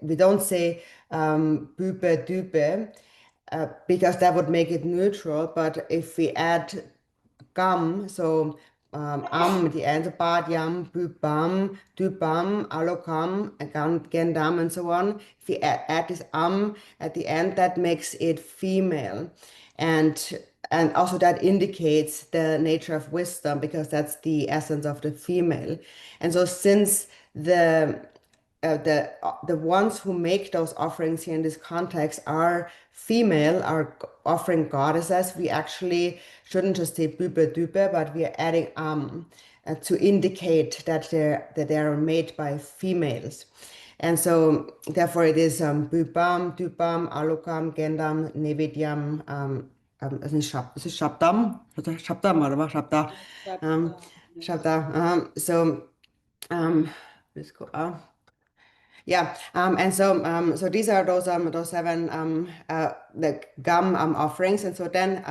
[SPEAKER 5] we don't say "bupe dupe," because that would make it neutral. But if we add gum, so at the end, Padyam, Bupam, Dupam, Alokam, Gendam, and so on. If we add this at the end, that makes it female. And also that indicates the nature of wisdom because that's the essence of the female. And so since the ones who make those offerings here in this context are female, are offering goddesses, we actually shouldn't just say "bupe dupe," but we are adding to indicate that they are made by females. And so therefore it is bupam, dupam, alukam, gendam, nevidyam, is it shabdam? Shabdam or shabda? Shabda. Let's go. Yeah, and so these are those 7 the gum offerings, and so then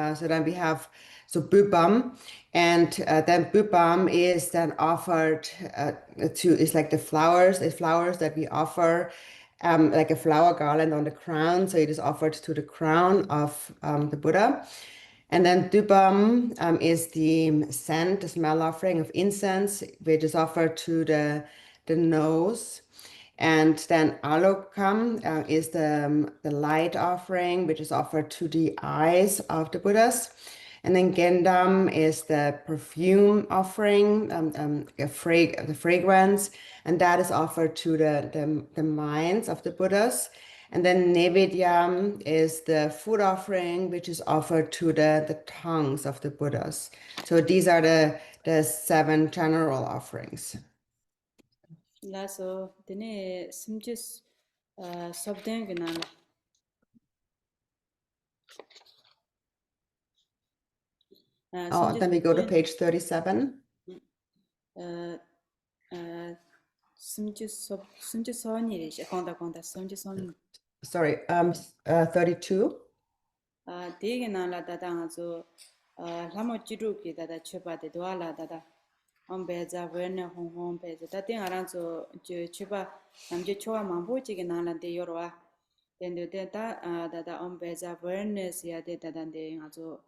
[SPEAKER 5] we have bupam, and then bupam is then offered is like the flowers that we offer, like a flower garland on the crown, so it is offered to the crown of the Buddha. And then dupam is the scent, the smell offering of incense, which is offered to the nose. And then alokam is the light offering, which is offered to the eyes of the Buddhas. And then gendam is the perfume offering, the fragrance, and that is offered to the minds of the Buddhas. And then nevedya is the food offering, which is offered to the tongues of the Buddhas. So these are the 7 general offerings.
[SPEAKER 2] 라서 드네 심지스 sobden gna
[SPEAKER 5] Then we go to page 37.
[SPEAKER 2] 심지스 선이래 건다 심지스
[SPEAKER 5] 32.
[SPEAKER 2] 되게 나라 다다가서 라모 지루기 다다 쳐봐대 도알라 다다 엄베자 버네 홍홍 베자 다땡 알아서 저 쳐봐 남제 초와 망보지게 나란데 요로와 된데 다다 엄베자 버네스야 되다단데 아주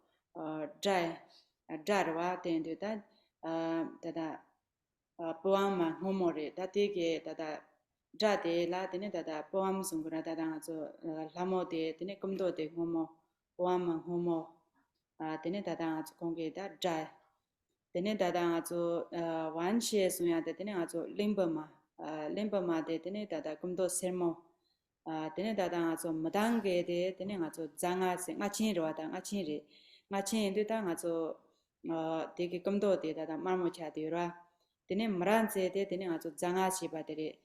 [SPEAKER 2] 드라이와 된데 다다 보암마 호모레 다되게 다다 자데라 되네 다다 보암 송그라 다다 아주 라모데 되네 금도데 호모 보암마 호모 되네 다다 아주 공게다 드라이 되네 다다 아주 완시에 소야데 되네 아주 림바마데 되네 다다 금도 세모 되네 다다 아주 마당게데 되네 아주 장아세 나친이로다 나친이 나친인데다 아주 되게 금도데 다다 말모차데라 되네 마란세데 되네 아주 장아시 바데리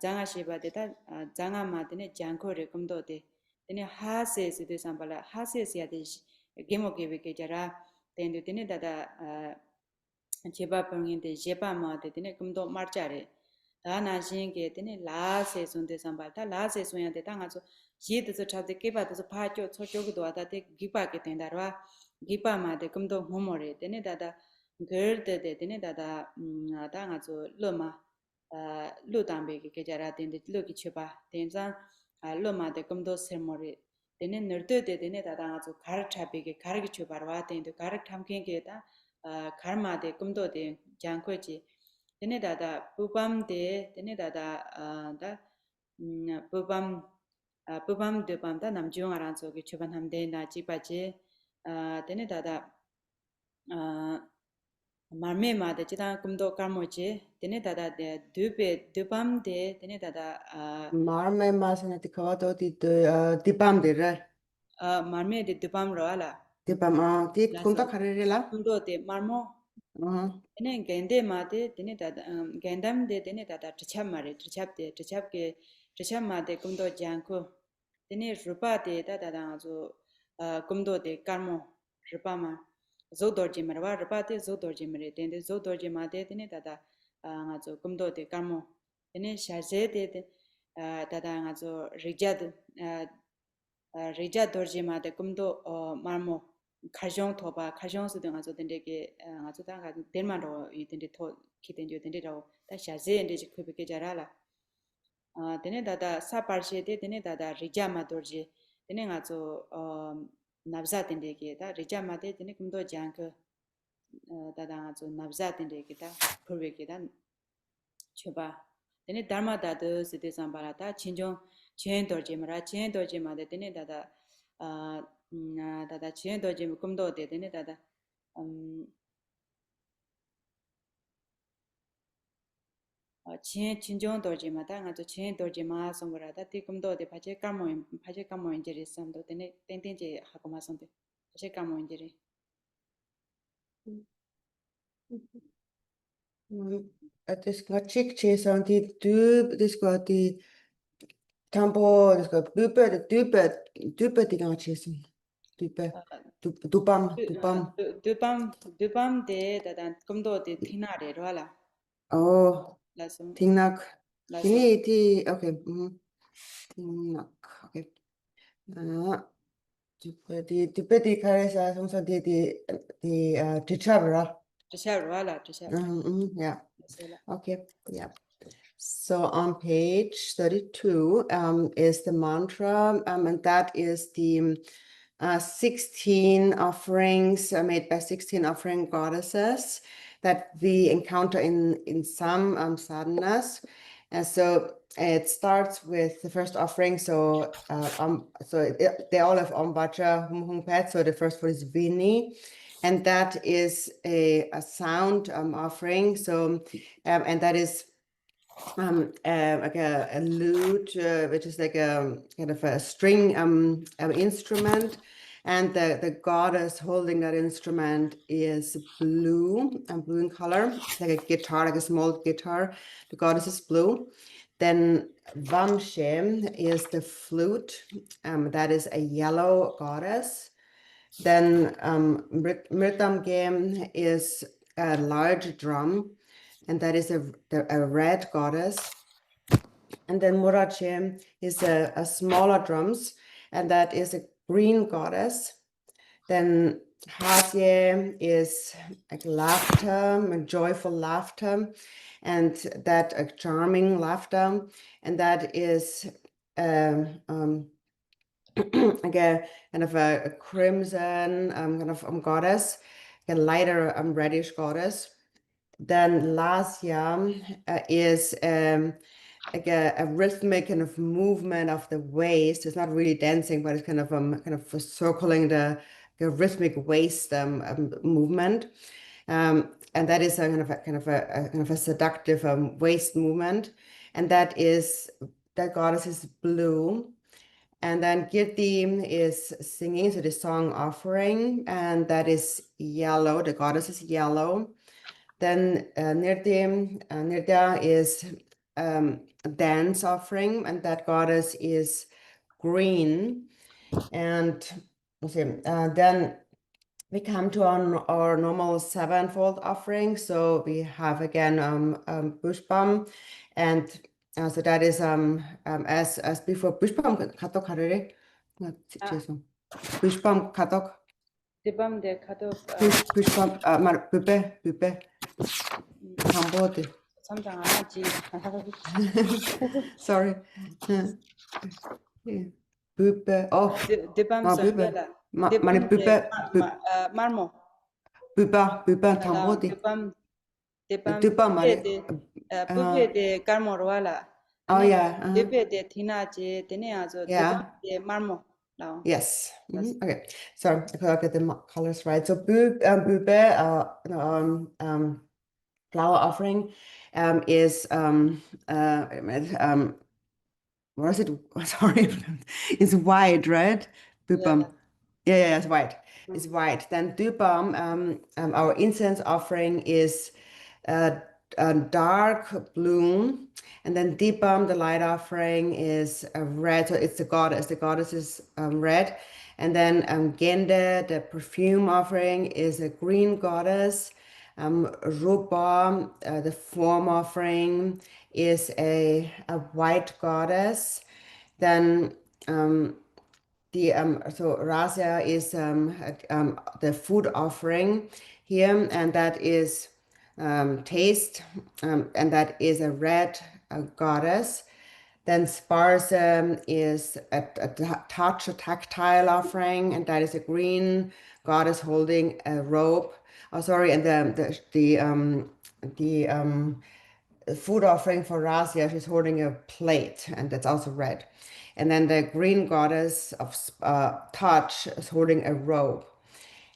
[SPEAKER 2] janga sheba de ta janga ma de ne jangko re kumdo de tene ha se se de sambala ha se ya de gemo ke ke jara ten de tene da cheba pangin de jeba ma de tene kumdo marcha re da na shin ke tene la se sun de sambal ta la se sun ya de ta nga so ye de so cha de ke ba de so pha cho cho cho do da de gipa ke ten da ra gipa ma de kumdo mo re tene da girl de tene da nga so lo ma lu dambe ke jara den de lu ki cheba den zan lo ma de kumdo ser mo re tene nerde de tene da nga so gar chabe ke gar ki cheba ra den de gar tham ken ke da karma de kumdo de jangko ji tene da pupam de tene da pupam de pam da namjung aran so ge chuban hamde na ji pa je tene da marme ma de jida kumdo karmo je tene da de dupam de tene da
[SPEAKER 5] Marme masana di kawato di pam di re.
[SPEAKER 2] marme de dupam ro ala
[SPEAKER 5] Di pam di
[SPEAKER 2] la
[SPEAKER 5] kunta
[SPEAKER 2] so
[SPEAKER 5] karere la.
[SPEAKER 2] kumdo de marmo tene gende ma de tene da gendam de tene da trichap mare trichap ke trichap ma de kumdo jangko tene rupa de da zo kumdo de karmo rupa ma zo dorji marwa rupa de zo dorji mare tene zo dorji ma de tene da nga zo kumdo de karmo tene sharje de nga zo rija dorji ma de kumdo marmo 가정 도바 가정스 등 아주 된데게 아주 다 가지고 대만로 이 된데 더 기된죠 된데라고 다시 아제인데 그렇게 잘알아 되네 다다 사파르셰데 되네 다다 리자마 dorji 되네 아주 납자 된데게 다 리자마데 되네 금도 장그 다다 아주 납자 된데게 다 그렇게 다 줘봐 되네 다마다도 시대 삼바라다 진정 chen dorji mara chen dorji ma de ne da da chen dorji kum do de ne da chen chinjong dorji ma da nga zo chen dorji ma song ra da ti kum do de phaje kamo injeri sam do de ne ten ten je ha ko ma song de phaje kamo injeri
[SPEAKER 5] Het is wat chick cheese aan die tube, dus wat die tampo, dus wat dupe die gaan cheese. Dupam.
[SPEAKER 2] dupam de da kum do de thina re ro la
[SPEAKER 5] Oh,
[SPEAKER 2] la so
[SPEAKER 5] tingnak.
[SPEAKER 2] la so
[SPEAKER 5] Ini ti, okay. Tingnak, okay. Dupe die karesa, soms die chichabra.
[SPEAKER 2] tisha ro la tisha
[SPEAKER 5] Yeah.
[SPEAKER 2] so la
[SPEAKER 5] Okay. Yeah. So on page 32 is the mantra, and that is the 16 offerings made by 16 offering goddesses that we encounter in some sadhanas. And so it starts with the first offering. So they all have Om-Vajra, Hum-Hum-Pet. So the first one is Vini. And that is a sound offering. So, and that is like a lute, which is like a kind of a string instrument, and the goddess holding that instrument is blue in color, like a guitar, like a small guitar. The goddess is blue. Then Vamshe is the flute, that is a yellow goddess. Then Mritamge is a large drum, and that is a red goddess. And then Murache is a smaller drums, and that is a green goddess. Then Hasye is like laughter, a joyful laughter, and that a charming laughter, and that is like a kind of a crimson kind of goddess, a lighter reddish goddess. Then Lasya is like a rhythmic kind of movement of the waist. It's not really dancing, but it's kind of circling the rhythmic waist movement. And that is a kind of a seductive waist movement. And that goddess is blue. And then Kirti is singing, so the song offering, and that is yellow. The goddess is yellow. Then Nirtya is dance offering, and that goddess is green. And then we come to our normal sevenfold offering. So we have again Pushpam, and so that is as before. Pushpam katok harere. Pushpam katok.
[SPEAKER 2] Debam de kato
[SPEAKER 5] Pushpam mar pupe hambode.
[SPEAKER 2] sometimes aji.
[SPEAKER 5] Sorry. Pupe. Oh.
[SPEAKER 2] Debam sabela.
[SPEAKER 5] Mane
[SPEAKER 2] Debam
[SPEAKER 5] pupe.
[SPEAKER 2] marmo.
[SPEAKER 5] Pupa hambode.
[SPEAKER 2] Debam pupe de karmorwala.
[SPEAKER 5] Oh yeah.
[SPEAKER 2] Debe de tina je tene azo debam de marmo.
[SPEAKER 5] Yes. Okay. So I could get the colors right. So Bube flower offering is wait a minute, what is it? Sorry, it's white, right? Bubam. Yeah, it's white. It's white. Then Dubam, our incense offering is dark blue, and then Deepam, the light offering, is red. So it's the goddess. The goddess is red, and then Gende, the perfume offering, is a green goddess. Rupa, the form offering, is a white goddess. Then so Rasya is the food offering here, and that is taste, and that is a red goddess. Then Sparsum is a touch, a tactile offering, and that is a green goddess holding a rope. Oh, sorry, and the food offering for Rasya, she's holding a plate, and that's also red. And then the green goddess of touch is holding a robe.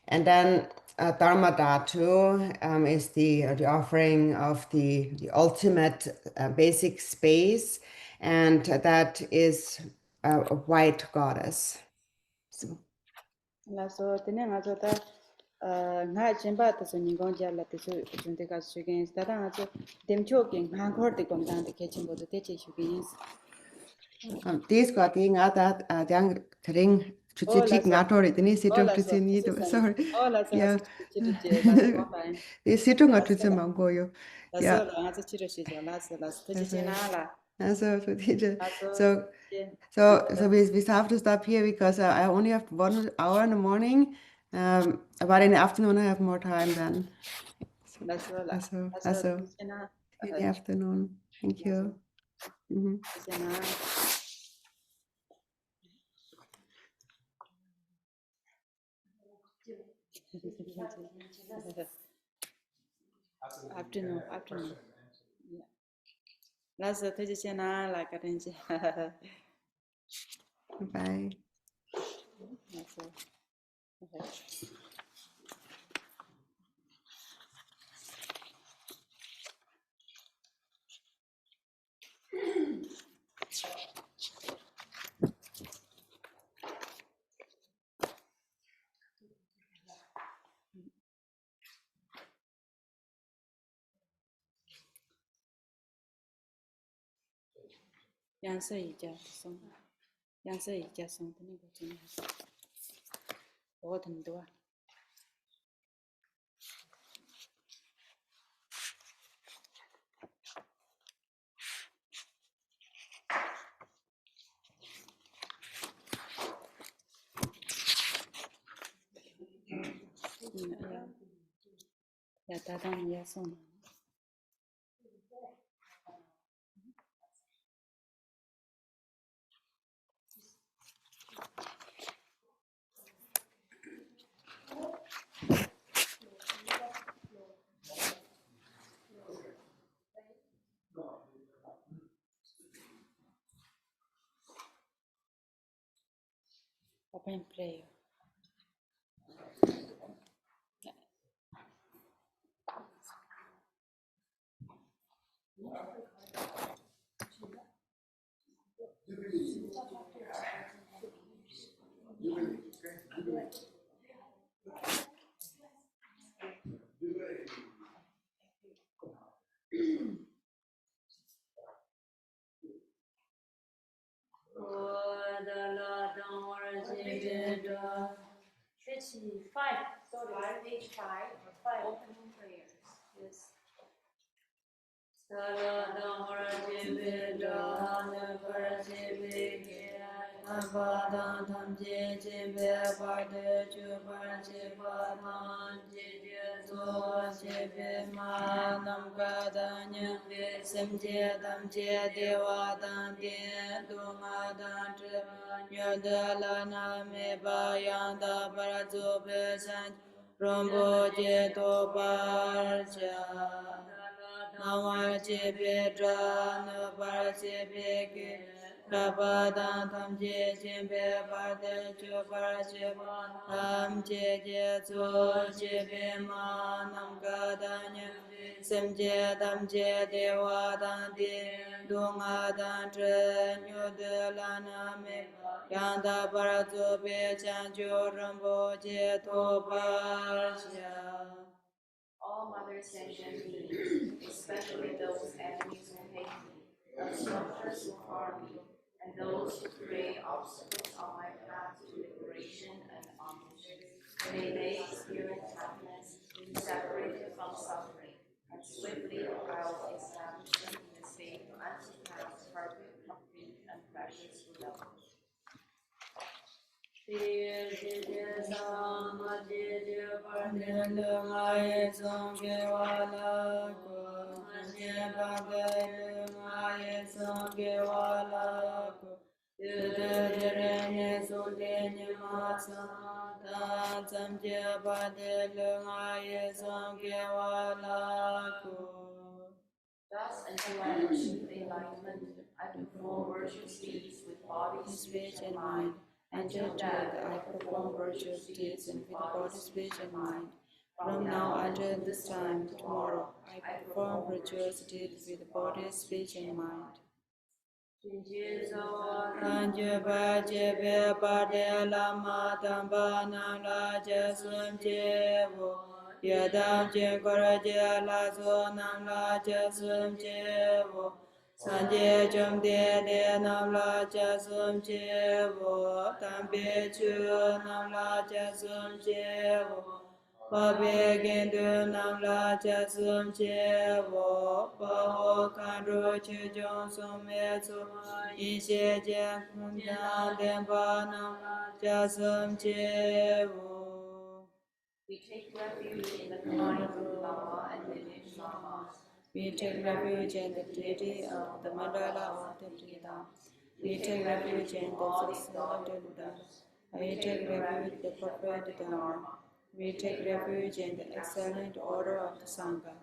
[SPEAKER 5] And then Dharma Dhatu is the offering of the ultimate basic space, and that is a white goddess. So.
[SPEAKER 2] So tene nga zo ta nga chimba ta so ningong ja la te so junte ka su gen sta da nga zo demcho gen nga khor de kom dan de ke chimbo de te che su gen
[SPEAKER 5] This got the that young ring to Tsechik ngatori tini situng to sini sorry yeah this situng got to mango yo yeah so we have to stop here because I only have 1 hour in the morning but in the afternoon I have more time then so in the afternoon thank you.
[SPEAKER 2] Afternoon. Yeah. Let's take a channel like a
[SPEAKER 5] Bye.
[SPEAKER 2] Yang say song. Yang say song the neighbor to me. What and do yeah, that on yes on. Open prayer.
[SPEAKER 6] 25 opening prayers. Yes.
[SPEAKER 2] Rombo je to parja Nawa je bedra no bar je beke Rabadan tam je jembe barde jo bar je tam je zo je be ma nam gadanya sem je dam je dewa dan de dunga dan tre nyo de lana me Yanda barazo be chanjo rambo je to parja
[SPEAKER 6] All mother sentient beings, especially those enemies who hate me, obstructors who harm me, and those who create obstacles on my path to liberation and omniscience, may they experience happiness, be separated from suffering, and swiftly arouse establishment in a state of unsurpassed, perfect, complete, and precious love. Thus, until I achieve enlightenment, I perform virtuous deeds with body, speech, and mind. Until death, I perform virtuous deeds with body, speech, and mind. From now until this time, tomorrow, I perform virtuous deeds with body, speech, and mind. Tanje ba je be ba de la ma tam ba na la je sun je wo ye dam je ko ra je la zo nam la je sun je wo san je jom de nam la je sun je wo tam be chu nam la je sun je wo pa be gen du nam la je sun je wo pa ho kan ro chu jong sum me su yin xie jian kun dan den pa nam la je sun je wo. We take refuge in the canonical Lama and lineage Lamas.
[SPEAKER 2] We take refuge in the deity of the mandala of the Buddha. We take refuge in the successor of the Buddha. We take refuge in the perfect Dharma. We take refuge in the excellent order of the Sangha.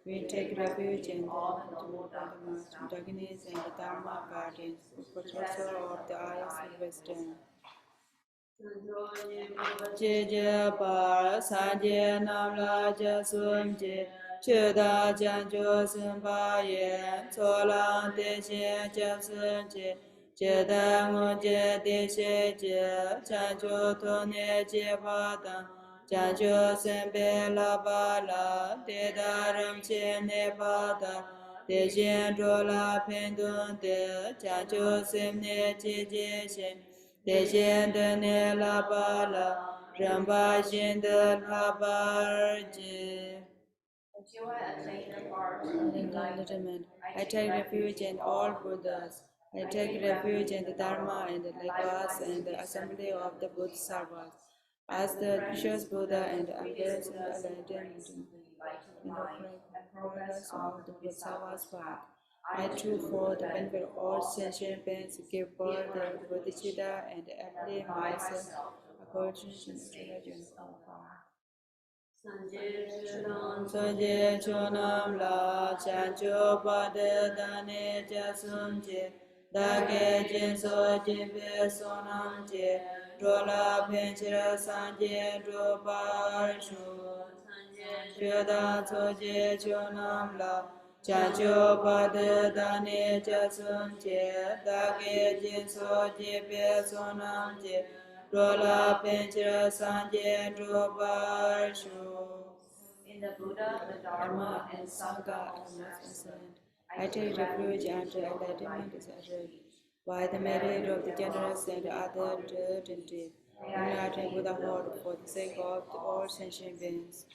[SPEAKER 2] We take refuge in all the Dharmas, protagonists, and the Dharma guardians, the protector of the highest wisdom. Je je par sa je nam la je sun je che da jan jo sun ba ye cho la de xie je sun je je da ngo je de xie je chan jo to ne je pa dan chan jo sen be la ba la de da ram che ne pa da de xian zhuo la pen dun de chan jo sen ne je je xian de xian de ne la ba la ren ba xian de la ba ji.
[SPEAKER 6] Until I attain the heart of enlightenment,
[SPEAKER 2] I take refuge in all Buddhas. I take refuge in the Dharma and the Legas and the assembly of the Bodhisattvas. As the precious Buddha and the ambassador enlightenment in the progress of the Bodhisattva's path, I too, for the benefit of all sentient beings, give birth to Bodhicitta and apply myself according to the religion of God. Sanje chonam la chancho pade dane jasum je dage jinso jimbe sonam je drola penchira sanje drobar shu Shoda soje chonam la chancho pade dane jasum je dage jinso jimbe sonam je drola penchira sanje drobar shu.
[SPEAKER 6] in the Buddha, the Dharma, and Sangha are most excellent.
[SPEAKER 2] I take refuge until enlightenment is achieved by the merit of the generous and other dignity.
[SPEAKER 6] uniting with the heart for the sake of all sentient beings.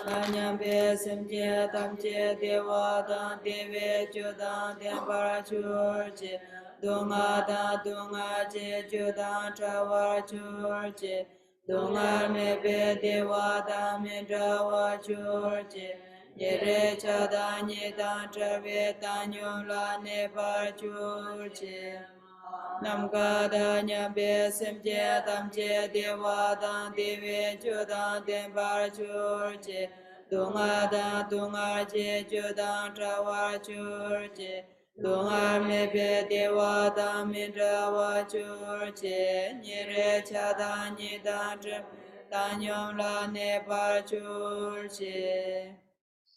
[SPEAKER 6] Anyambe semje tamje dewa dan deve jodan dembara churche donga dan donga je jodan trawa churche donga mebe dewa dan mendrawa churche yere chadan yedan trave tanyon la nebar churche Namgada nyambe semje tamje dewa dan deve jodan dembar churche dunga dan dunga je jodan trawa churche dunga mebe dewa dan mindrawa churche nyere chadan nyidan tanyom la nebar churche.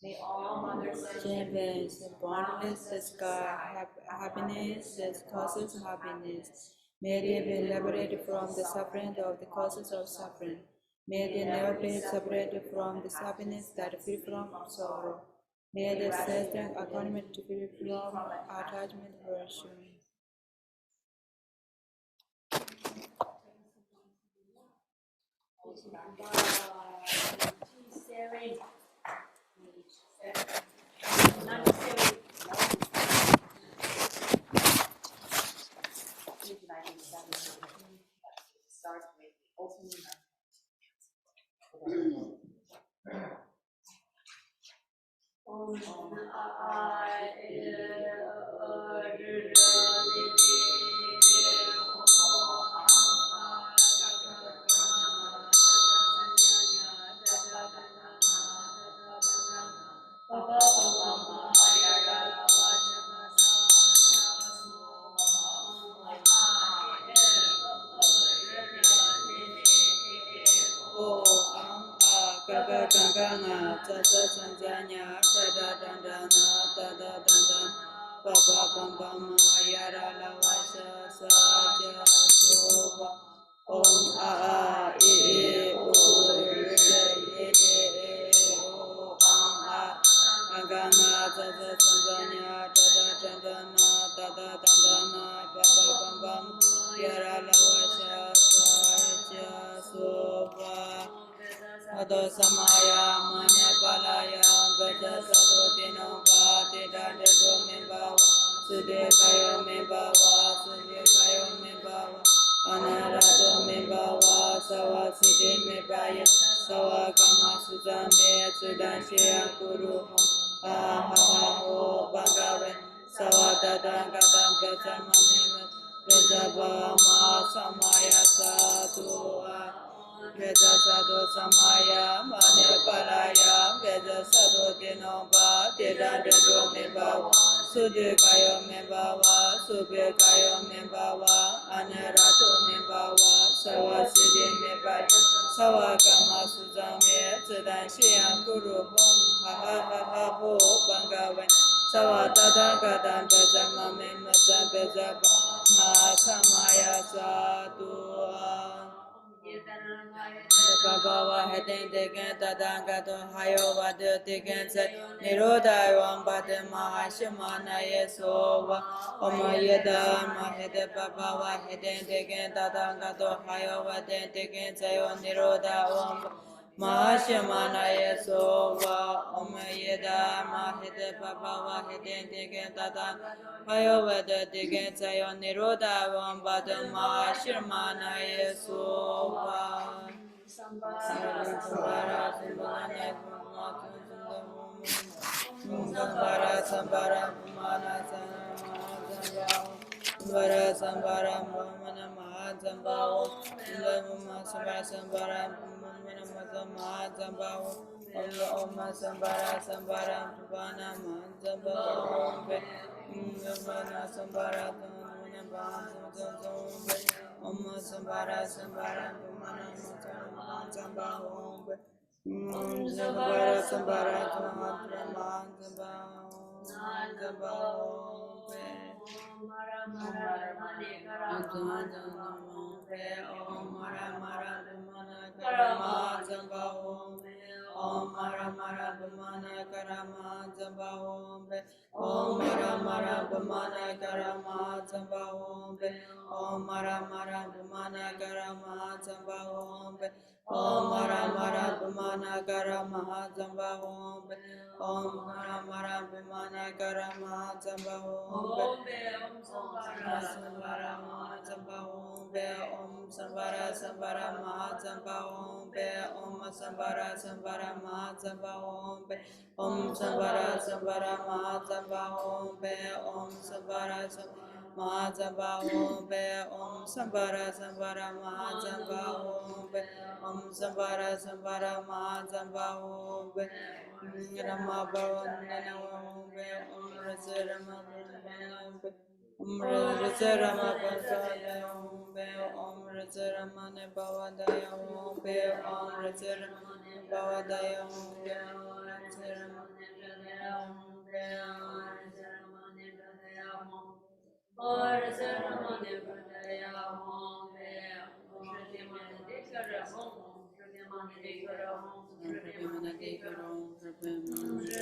[SPEAKER 6] May all mothers champions boundless the sky, happiness that causes happiness. May they be liberated from the suffering of the causes of suffering. May they never be separated from this happiness that free from sorrow. May the strength according to free from attachment virtue.
[SPEAKER 7] Start with the opening Ado samaya mane balaya beta sado dino ba te dande do me bawa sude kayo me bawa sude kayo me bawa anarato me bawa sawa side me baya sawa kama sudame sudan shea kuru ho bagawe sawa dadang kadang beta mame beta ba ma samaya satu Veda Sado Samaya Mane Palaya Veda Sado Dinoba Deda Dedo Mebawa Sudhe Kayo Mebawa Subhe Kayo Mebawa Anerato Mebawa Sawa Siddhi Mebaya Sawa Kama Suzame Tsudan Shiyan Kuru Hong Ha Ha Ha Ha Ho Bangawe Sawa Tata Kadam Beza Mame Maza Beza Ma Samaya Sadu Baba Hedin Degen Tadanga to Hayo Vadu Degen Se Niroda Wambade Mahashimana Yesova Omayeda Mahede Baba Hedin Degen Tadanga to Hayo Vadu Degen Se Niroda Wamba Mahashimana Yesova Omayeda Mahede Baba Hedin Degen Tadanga Hayo Vadu Degen Se Niroda Wambade Mahashimana Yesova Sambara Sambara Sambara Sambara Mana Sambara Sambara Mana Mahazambao Sambara Sambara Mana Mahazambao Om Sambara Sambara Mana Mahazambao Mana Sambara Mana Mahazambao Om Sambara Sambara Mana Mahazambao Sambara Sambara Mana Mahazambao Om Mara Mara Bhamana
[SPEAKER 6] karama zamba ombe. Om mara mara bumana karama zamba ombe. Om mara mara bumana karama zamba ombe. Om mara mara bumana karama zamba ombe. Om mara mara bumana karama zamba ombe. Om sambara sambara ma zamba ombe. Om sambara sambara ma zamba ombe. Om sambara sambara ma zamba ombe. Om sambara sambara ma zamba ombe. Om sambara sambara ma zamba ombe. Om sambara sambara ma zamba ombe. Om sambara sambara ma zamba ombe. Rama Bhavana ombe. Om Rasa Rama Bhavana Om Rasa Rama Bhavana ombe. Om Rasa Ramane Bhavadaya ombe. Om Rasa Ramane Bhavadaya ombe. Om Rasa Ramane Bhavadaya ombe. Om Rasa Ramane Bhavadaya ombe. Om Rasa Ramane Bhavadaya ombe. Om Shri Mane Dekara Om Shri Mane Dekara Om Shri Mane Dekara Om Shri Mane Dekara Om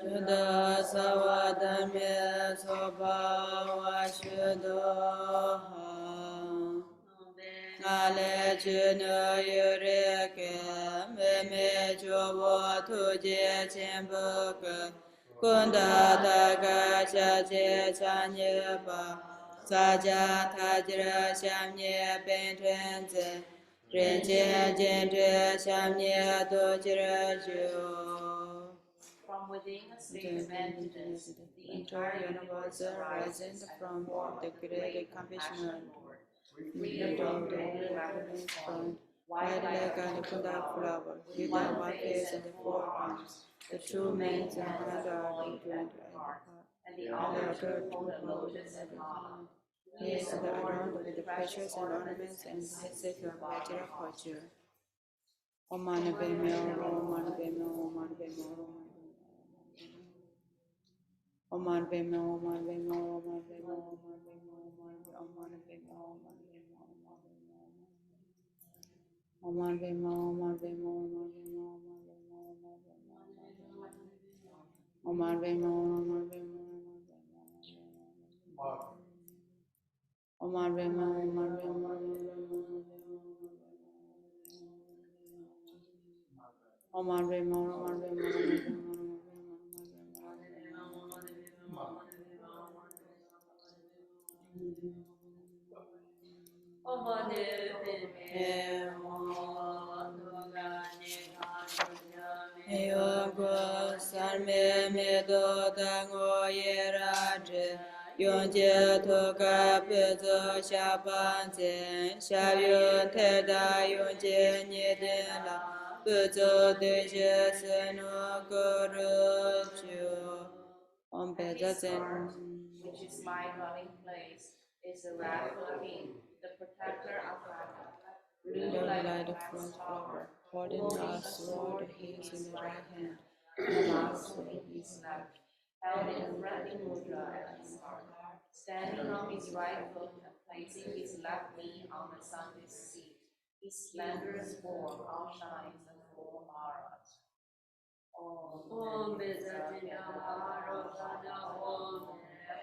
[SPEAKER 6] Shuddha Savadamya Sobhava Shuddha Ale Chuna Yureke Meme Chobo Tuje Chembuka Kunda Daga Chache Chanyepa Saja Tajra Shamye Bentwenze Rinche Jendre Shamye Dojra Jo. From within a state of emptiness, the entire universe arises from the great accomplishment. Freedom of the reference point, white leg and the Buddha flower, hidden one face and the four arms, the two mains and hand are joined and the other two lotus and heart. He is adorned with the precious and ornaments and sacred Vajra culture. Om Mani Padme Hum, Om Mani Padme Hum, Om Mani Padme Hum. Om Mani Padme Hum, Om Mani Padme Hum, Om Mani Padme Hum, Om Mani Padme Hum, Om Mani Padme Hum, Om Mani Padme Hum, Om Mani Padme Hum, Om Mani Padme Hum. Om Mani Padme Hum, Om Mani Padme Hum, Om Mani Padme Hum, Om Mani Padme Hum. Yogo sarme medo dango yeraje yonje toka pezo shabanze shabyo teda yonje nyedela pezo deje seno korocho on pezo zen. Which is my dwelling place, is the rightful king, the protector of Rama. Blue like the front flower, holding a sword, he is in the right hand, and also in his left, held in friendly mudra at his heart, standing on his right foot and placing his left knee on the sun's seat. His slenderous form outshines the four auras. Om Om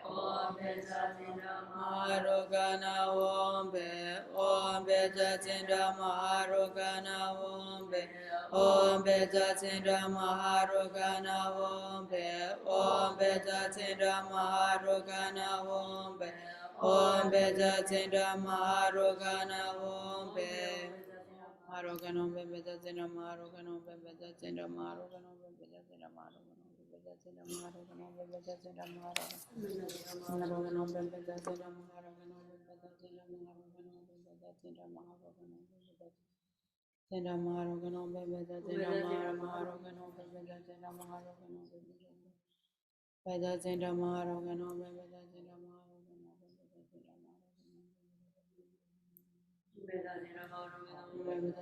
[SPEAKER 7] Om Bejazindra Maharogana Om Be Om Bejazindra Maharogana Om Be Om Bejazindra Maharogana Om Be Om Bejazindra Maharogana Om Be Om Bejazindra Maharogana Om Be Maharoganam Bejazindra Maharoganam Bejazindra Maharoganam Bejazindra Maharoganam Bejazindra Maharoganam Bejazindra Maharoganam Bejazindra Maharoganam Bejazindra Maharoganam Bejazindra Maharoganam Bejazindra Maharoganam Bejazindra Maharoganam Bejazindra Maharoganam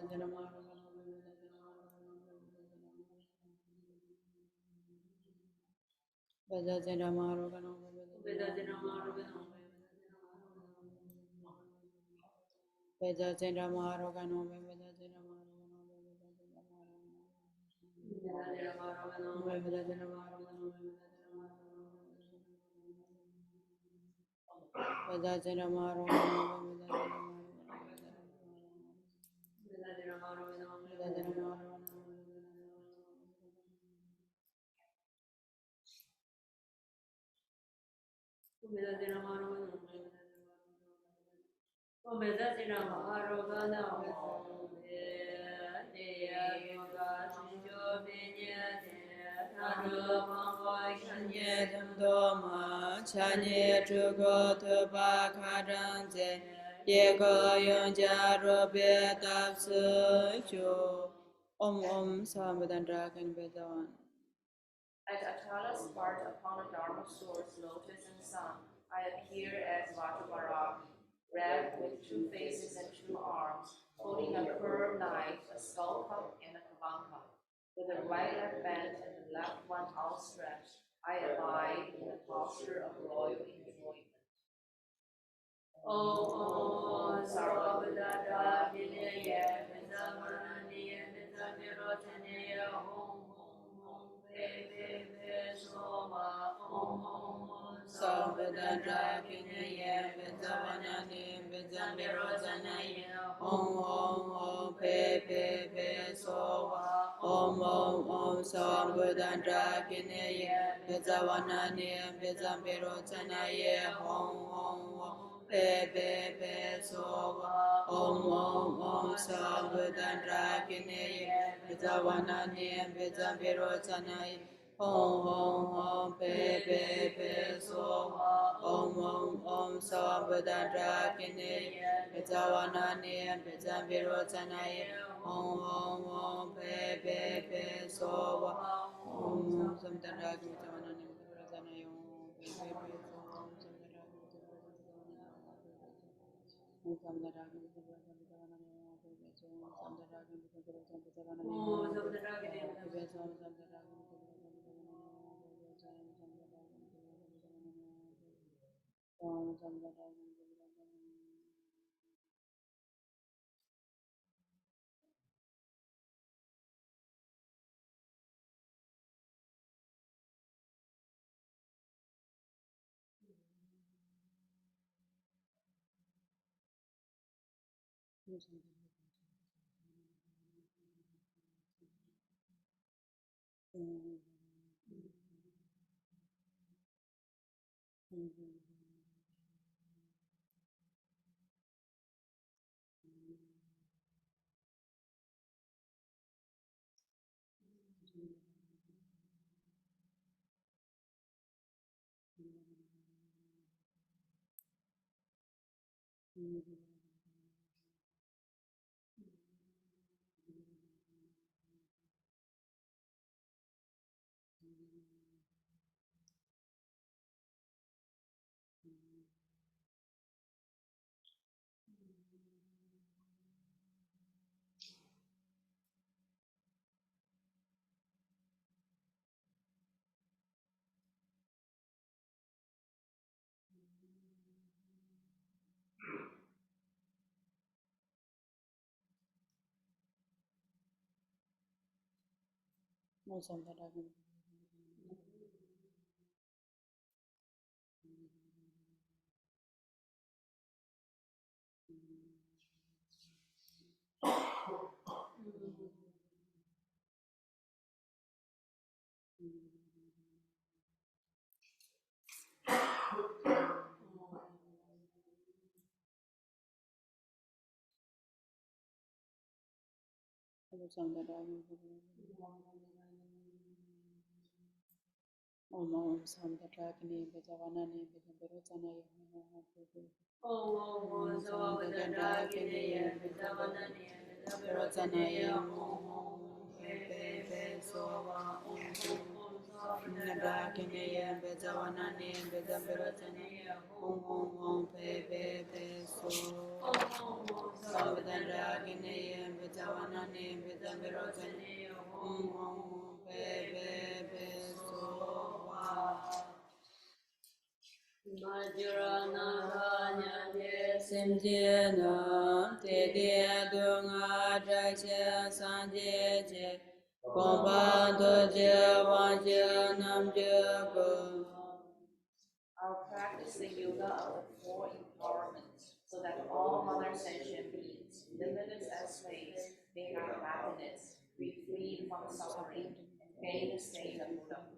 [SPEAKER 7] Bejazindra Bejazindra Maharoganam Bejazindra Maharoganam Bejazindra Maharoganam Bejazindra Maharoganam Bejazindra Maharoganam Bejazindra Maharoganam Bejazindra Maharoganam Bejazindra Maharoganam Om Bejazindra Maharogana Om Deya Yoga Chinjo Benye Tadu Mangwa Shanye Jamdoma Chanye Chugo Tuba Karanze Yego Yonja Robe Tapsu Chu Om Samudandra Kan Bedawan.
[SPEAKER 8] At Acala's part upon the Dharma source, lotus and sun, I appear as Vajraparak, wrapped with two faces and two arms, holding a curved knife, a skull cup, and a kavanka. With the right leg bent and the left one outstretched, I abide in a posture of royal enjoyment. Om Sarvabhadra Vinaya Vizamaraniya Vizamirotaniya Om Soma Om Sarvabhadra Vinaya Vizamananiya Vizamirotaniya Om Soma Om Sarvabhadra Vinaya Vizamananiya Vizamirotaniya Om Sowa Om Sabudandra Kineye Vizawanani Vizambirotsanai Om Sowa Om Sabudandra Kineye Vizawanani Vizambirotsanai Om Sowa Om Sabudandra Vizawanani Vizambirotsanai I'll practice the yoga of the four empowerments so that all mother sentient beings, limitless as space, may have happiness, be freed from suffering, and gain the state of Buddhahood.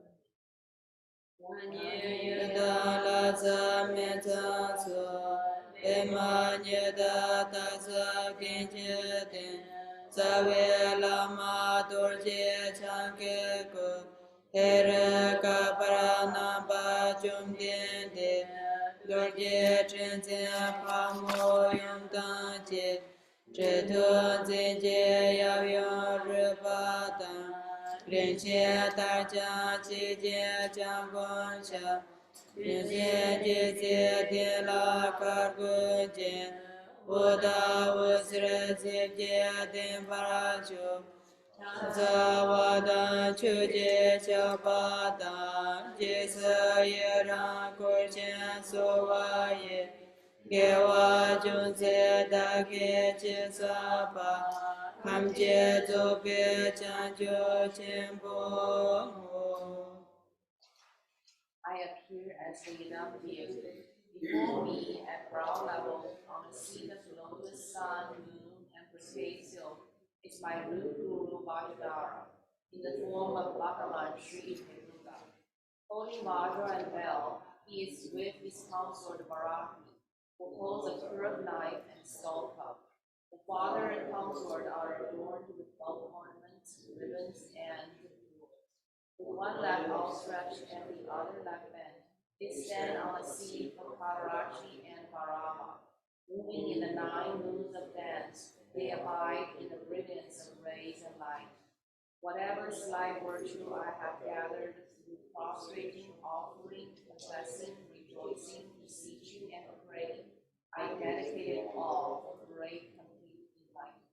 [SPEAKER 8] I appear as the Yidam deity. Before me, at brow level, on the seat of lotus, sun, moon, and brocade silk, is my root guru Vajradhara, in the form of Bhagavan Sri Ruga. Holding Vajra and bell, he is with his consort Varahi, who holds a curved knife and skull cup. The father and consort are adorned with gold ornaments, ribbons, and with one leg outstretched and the other leg bent, they stand on a sea for Kavarachi and Varama. Moving in the 9 moons of dance, they abide in the brilliance of rays and light. Whatever slight virtue I have gathered through prostrating, offering, confessing, rejoicing, beseeching, and praying, I dedicate it all for great complete enlightenment.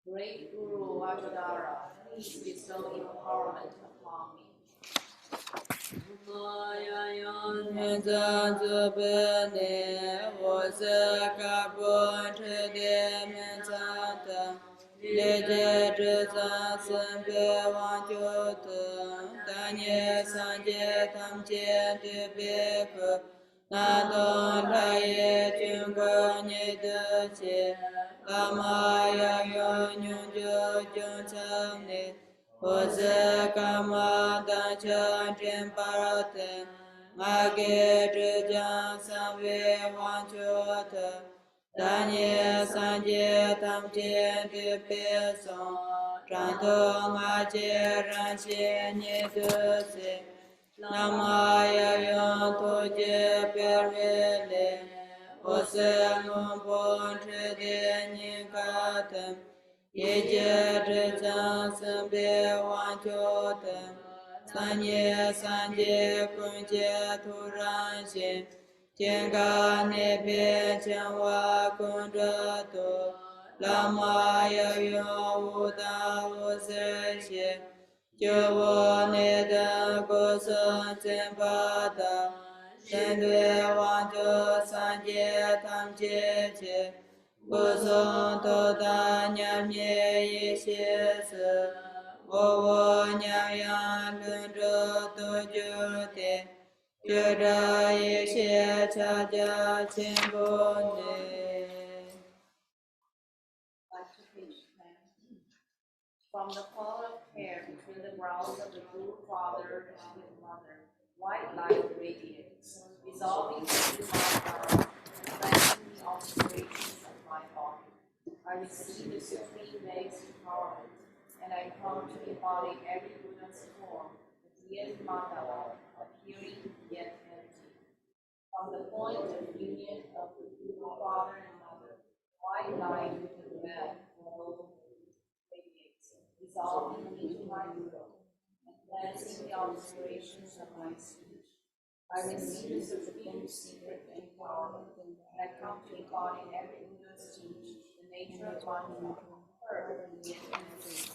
[SPEAKER 8] Great Guru Vajradhara, please bestow empowerment upon me. Back to page 10. From the fall of hair between the brows of the Guru Father and his mother, white light radiates, dissolving into my heart and cleansing the obscurations of my body. I receive the supreme base empowerment, and I come to embody every Buddha's form, the deity mandala, appearing yet empty. From the point of union of the Guru Father and Mother, white light with the red glow radiates, dissolving into my throat and cleansing the obscurations of my speech. I receive the supreme secret empowerment, and I come to embody every Buddha's teaching, the nature of one heard in the energy.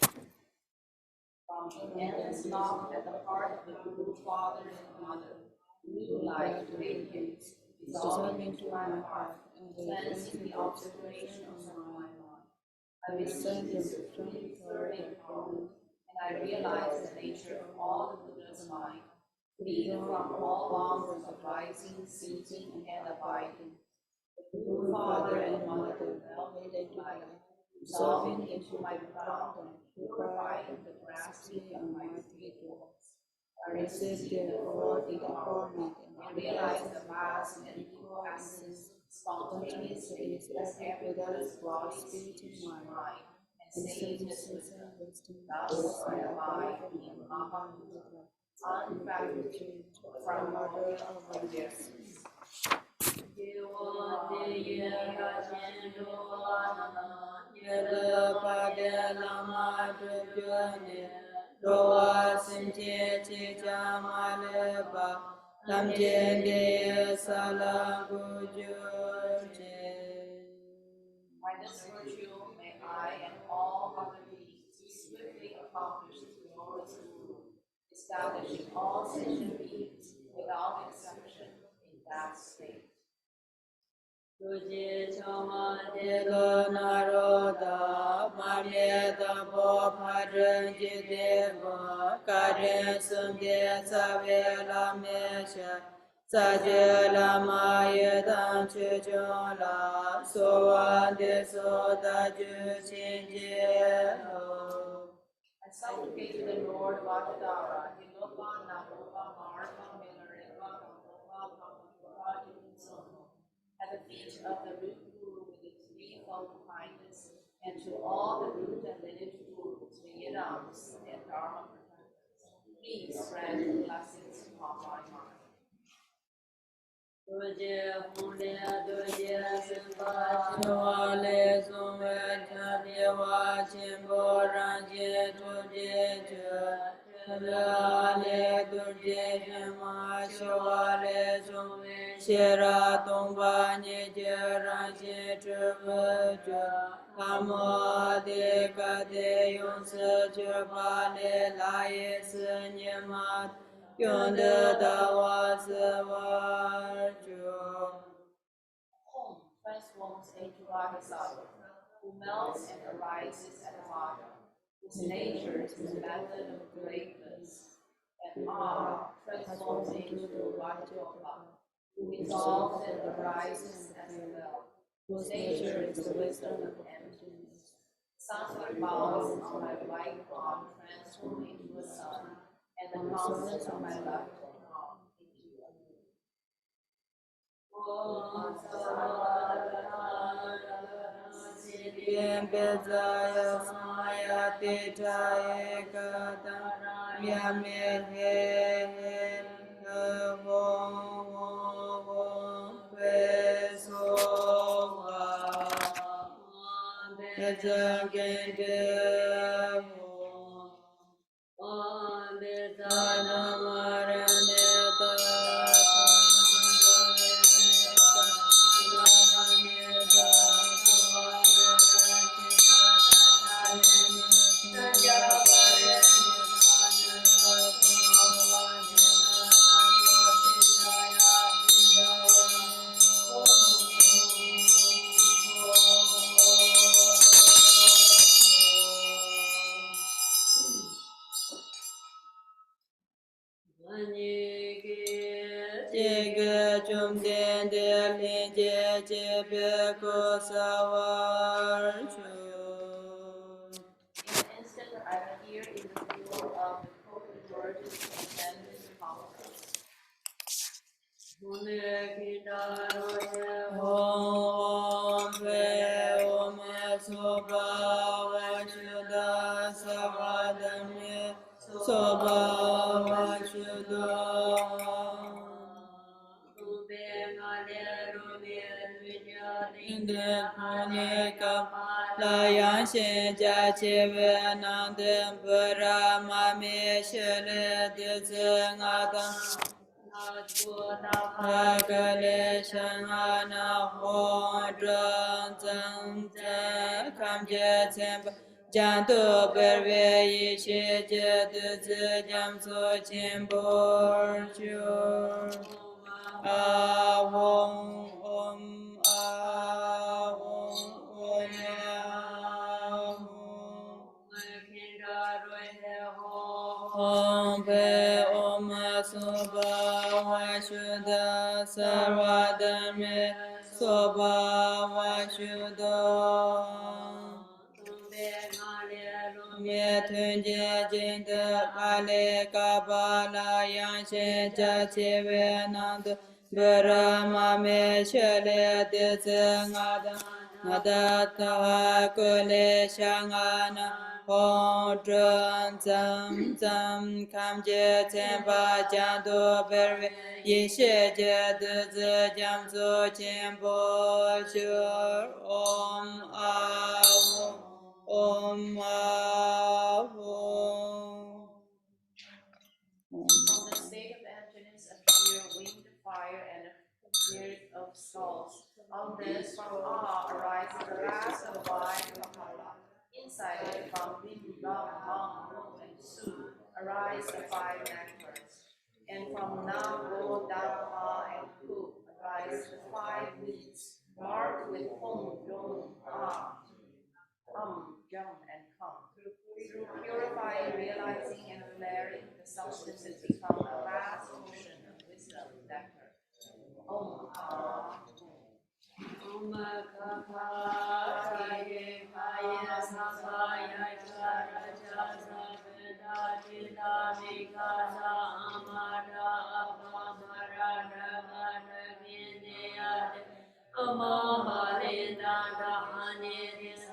[SPEAKER 8] From the endless knock at the heart of the Guru Father and Mother, blue light radiates, dissolving into my heart and cleansing the obscurations of my mind. I receive the supreme third empowerment, and I realize the nature of all the Buddha's mind, free from all bonds of rising, seeking, and abiding. The Guru Father and Mother melt into light, dissolving into my crown and purifying the grasping of my three doors. I receive the fourth empowerment and realize the vast and equal essence, spontaneously as every Buddha's body, spirit, and mind, and sages wisdom. Thus I abide in Mahamudra, unfractured from order of existence. By this virtue, may I and all other beings swiftly accomplish the glorious Guru, establishing all sentient beings without exception in that state.
[SPEAKER 6] Tuje chama delo naroda Marieta bo padren jidego Karen sunde savela mesha Sajela mayedan chujola Soa de soda juchinjelo.
[SPEAKER 8] I supplicate to the Lord Vajradhara, Hilopa, Naropa, Marpa, Milarepa, Kapopa, Kapopa, Jinsono, at the feet of the root Guru with its threefold kindness, and to all the root and lineage Gurus, the Yidams, and Dharma protectors. Please grant blessings upon my mind.
[SPEAKER 6] Tuje hunde tuje simba shwale sume tabiwa chimbo ranje tuje chale tuje shima shwale sume shira tumba nije ranje chubu kamo de kade yunsa chupale laye senyemat Yonda dawa savarjo.
[SPEAKER 8] Home transforms into Rajasattva, who melts and arises at the bottom, whose nature is the method of greatness, and transforms into Rajayoga, who dissolves and arises as well, whose nature is the wisdom of emptiness. Sanskrit vowels on my right palm transform into a sun, and the consonants on my left palm into a moon. Om
[SPEAKER 6] Siddhya Samaya Tejaya Kadam Yamehe Om Pesova Jagende Om
[SPEAKER 8] In an instant, I
[SPEAKER 6] Om Pe Om Soba Vashuddha Savadamye Soba Vashuddha Inde Punika Layan Shin Jia Chiwe Nandem Pura Mami Shile Dizeng Adam Agale Shangana Hong Zheng Zheng Zheng Kam Je Tsen Jantu Berwe Yi Shi Je Dizi Jam Su Chin Bor Chur Ahong Om Ahong Om Ahong Om Pe Om Soba Vashuddha Sarvadharme Soba Vashuddha Me Tunje Jinda Kale Kabala Yanshe Jachive Nand Brahma Me Shale Dizengada Nadata Kule Shangana Hong Zheng Zheng Zheng Kam Je Tsenpa Jandu Berwe Yishe Je Dizi Jam Su Chin Bo Shur Om Ahum Om Ahum
[SPEAKER 8] From the state of emptiness appear winged fire and appears of skulls. On this, from Ah arises the last of wide Kapala. Inside it, from Lim, Ram, Mang, Mu, and Su, arise the five nectars. And from Nam, Go, Dam, Ha, and Hu, arise the five winds, marked with Hong, Yong, Ah, Jum, and Kam. Through purifying, realizing, and flaring, the substances become a vast ocean of wisdom nectar. Om Ah. Om Kakaye Kaya Sakaya Charaja Sabeda Dita Vikasa Amada Apamarada Gana Vindiyade Amahalinda Dahani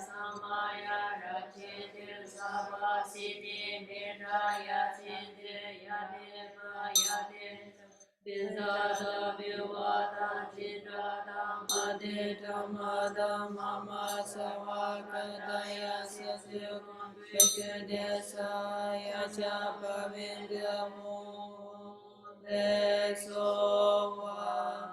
[SPEAKER 8] Samaya Rachiti Sabasiti Nidaya Sindhi Yadeva Yadeva Bizada Vivada Chidada Madita Mada Mama Savakadaya Sasya Vishudesa Yacha Pavindya Desova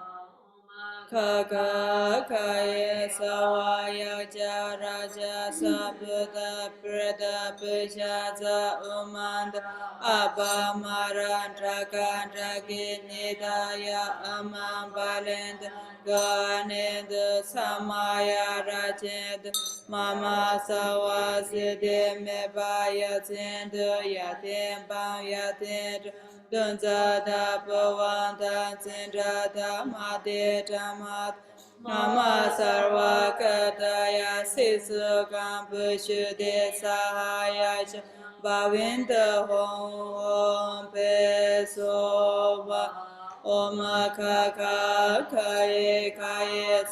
[SPEAKER 8] Kaka Kaya Sawaya Jaraja Sabda Prada Pishaza Umanda Abba Marandra Kandragi Nidaya Amam Balend Ganend Samaya Rajend Mama Sawasidi Mebaya Tind Yatim Bam Yatim Dunzada Bhavanta Tindrada Madita Mat Mama Sarva Kadaya Sisu Kampushudi Sahaya Bhavinda Hom Pesova Om Kaka Kaye Kaye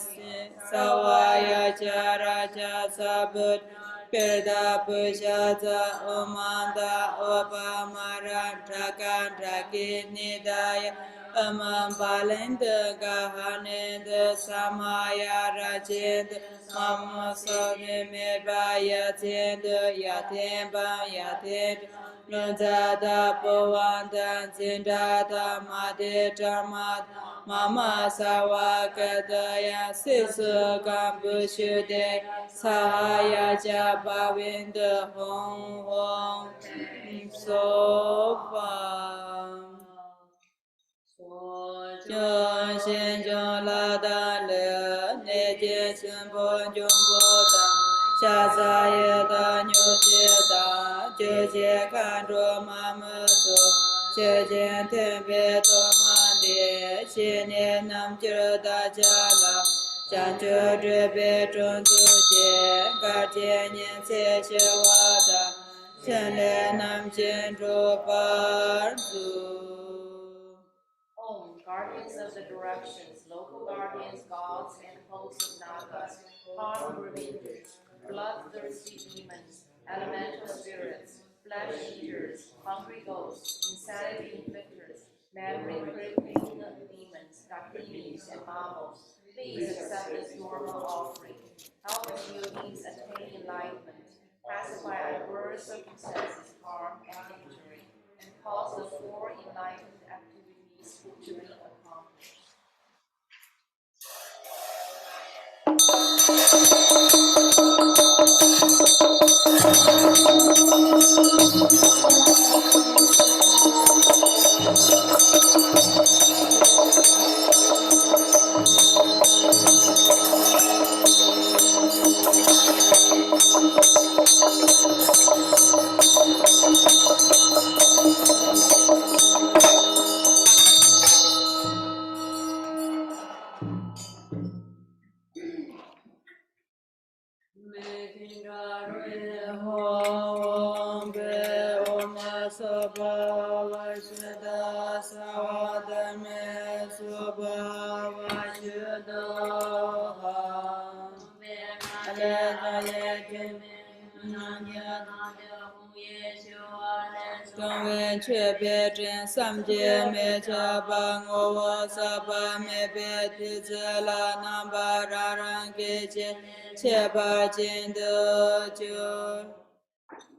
[SPEAKER 8] Sawaya Charaja Sabut Pirda Pushaza Umanda Opamara Drakan Drakinidaya Amam Balinda Gahanenda Samaya Rajend Mama Soni Mebaya Tenda Yatemba Yatem Nunzada Pawanda Zindada Madita Mad Mama Sawakadaya Sisu Gambushude Sahaya Jabavinda Hong Hong Sofa Jung Shin Jung La Dan Le Ne Jin Sun Bon Jung Bo Dan Sha Sa Ye Da Nyu Jie Da Jie Jie Kan Zhuo Ma Me Su Jie Jien Ten Pe To Man Di Xi Nie Nam Jir Da Jia La Zhan Zhe Zhi Bei Zhong Du Jie Ga Jie Nian Xie Xie Wa Da Shen Le Nam Jin Zhu Bar Zu Om, guardians of the direct productions, local guardians, gods, and hosts of nagas, harm-bringers, bloodthirsty demons, elemental spirits, flesh eaters, hungry ghosts, insanity inflictors, memory-crippling demons, dakinis, and mammals. Please accept this normal offering. Help us yogis attain enlightenment, pacify adverse circumstances, harm, and injury, and cause the four enlightened activities to be accomplished.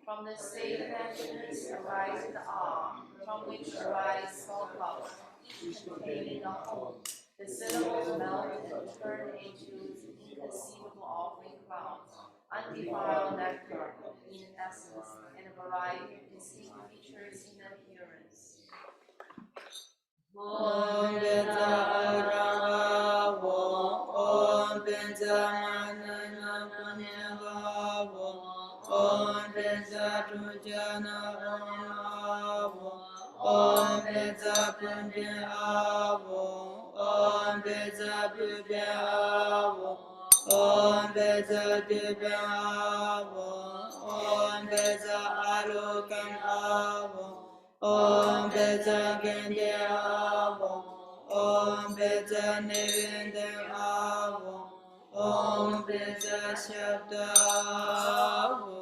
[SPEAKER 8] From the state of emptiness arises the awe, from which arise small cups, each containing a home. The syllables melt and turn into inconceivable offering clouds, undefiled nectar in essence, and a variety of distinct features in appearance.
[SPEAKER 6] Om Benza Arava Om Benza Manana Paneva Om Benza Tujana Om Benza Punja Om Benza Bube Om Benza Dube Om Benza Alukan Om Beza Gende Avo, Om Beza Nevende Avo, Om Beza Shabda Avo.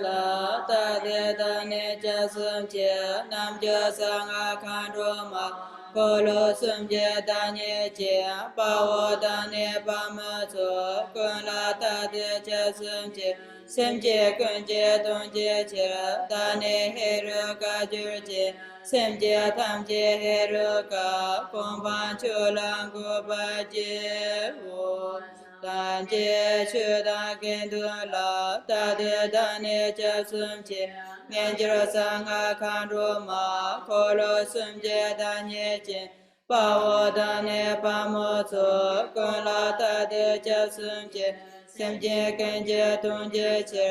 [SPEAKER 6] La ta de da ne ja sum je nam jo sang a kan ro ma ko lo sum je da ne je pa wo da ne pa ma so kun la ta de ja sum je kun je don je che da ne he ro ka ju je sem je tham je he ro ka kon ban chu lang gu ba je wo dan je chu da gen du la ta de da ne ja sum je ngen jro sang a kan ro ma ko lo sum je da ne je pa wo da ne pa mo so kun la ta de ja sum je sem je ken je tun je che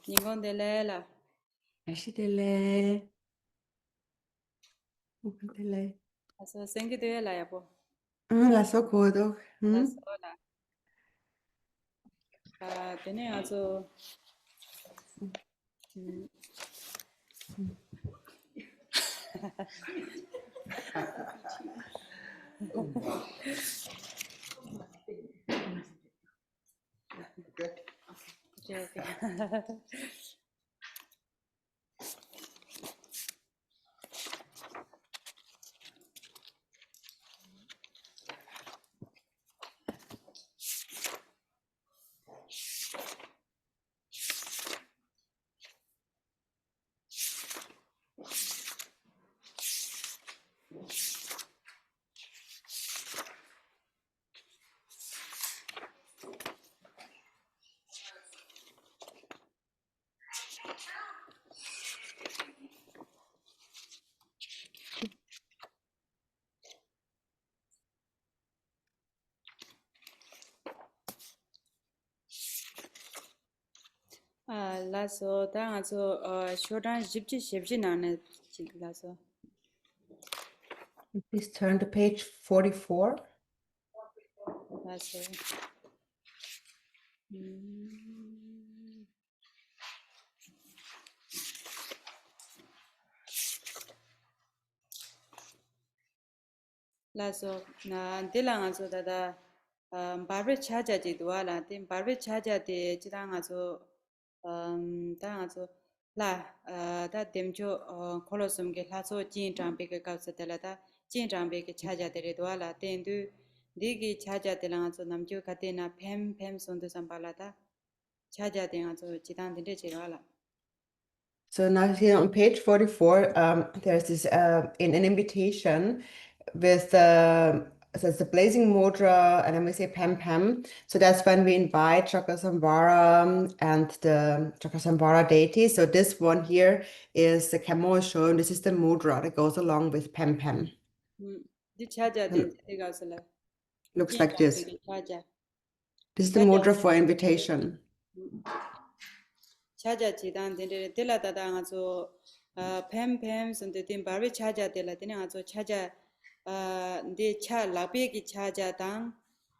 [SPEAKER 2] Ningondelela.
[SPEAKER 5] Ashidele. Ukandele.
[SPEAKER 2] Aso sengi de la yapo.
[SPEAKER 5] La sokodo.
[SPEAKER 2] La sola. Tene aso.
[SPEAKER 4] Good.
[SPEAKER 2] Okay, okay. Laso, ta aso shodan jipji shepji nane laso.
[SPEAKER 5] Please turn to page 44.
[SPEAKER 2] Laso. Laso, na dilang aso dada barbe chaja ji dua la, din barbe chaja de jidang aso ta aso la ta demjo kolosum ke laso jin jambe ke kausa dela ta jin jambe ke chaja de dua la, din du digi chaja de lang aso namjo kate na pem sondu sambala ta chaja de aso jidang dinde jirwa la.
[SPEAKER 5] So now here on page 44, there's this in an invitation with so it's the blazing mudra, and then we say pam pam. So that's when we invite Chakrasamvara and the Chakrasamvara deity. So this one here is the Khenmo is shown. This is the mudra that goes along with pam pam.
[SPEAKER 2] Di chaja de kausa la.
[SPEAKER 5] Looks like this.
[SPEAKER 2] Chaja.
[SPEAKER 5] This is the mudra for invitation.
[SPEAKER 2] Chaja jidan dende dela dada nga zo pem sonde din barbe chaja dela dene nga zo chaja de cha labe ki chaja dang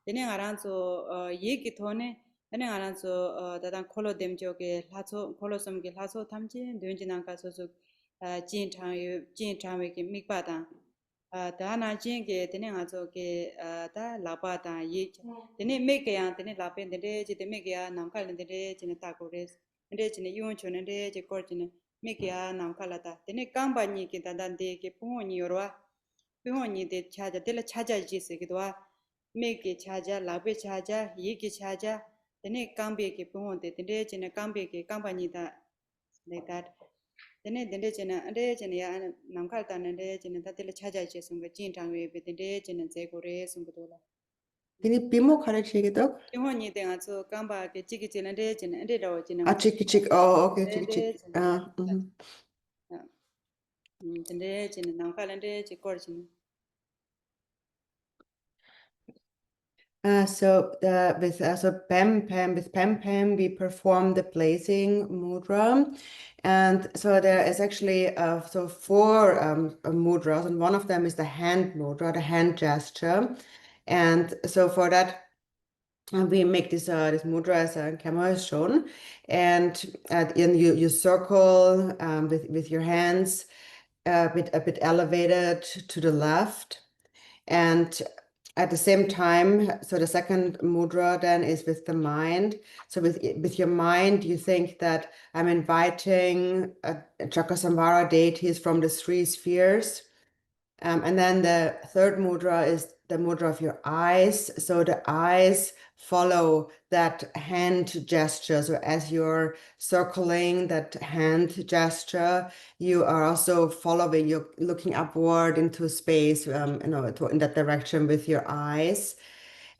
[SPEAKER 2] dene nga ran zo ye ki thone dene nga ran zo dada kholo dem jo ke laso kholo som ke laso thamji dönji nang ka so so jin chang we ke mikpa dang da na jin ke dene nga zo ke da laba dang ye dene me ke yang dene labe dene je de me ke ya nam ka len dene je ta ko res nde chine yung chone nde che kor chine me kya nam kala ta tene kamba ni ki ta dan de ke pho ni yorwa pho ni de chaja de la chaja ji se ki dwa me ke chaja la be chaja yi ki chaja tene kambe ke pho de nde chine kambe ke kamba ni da like that tene nde chine ya nam kala ta nde chine ta de la chaja ji sum ge jin tang we be nde chine ze ko re sum do la
[SPEAKER 5] Can bimo 가르치기도?
[SPEAKER 2] pho ni de nga so kamba ke chi ki chine nde chine nde do chine
[SPEAKER 5] Ah, chiki chik. Oh, okay, chiki chik.
[SPEAKER 2] Tende chine namkalende chikor chine.
[SPEAKER 5] So with pam pam we perform the blazing mudra, and so there is actually so four mudras, and one of them is the hand mudra, the hand gesture, and so for that we make this mudra as a camera has shown, and you circle with your hands a bit elevated to the left, and at the same time, so the second mudra then is with the mind. So with your mind, you think that I'm inviting Chakrasamvara deities from the three spheres. And then the third mudra is the mudra of your eyes. So the eyes follow that hand gesture. So as you're circling that hand gesture, you are also following, you're looking upward into space, in that direction with your eyes.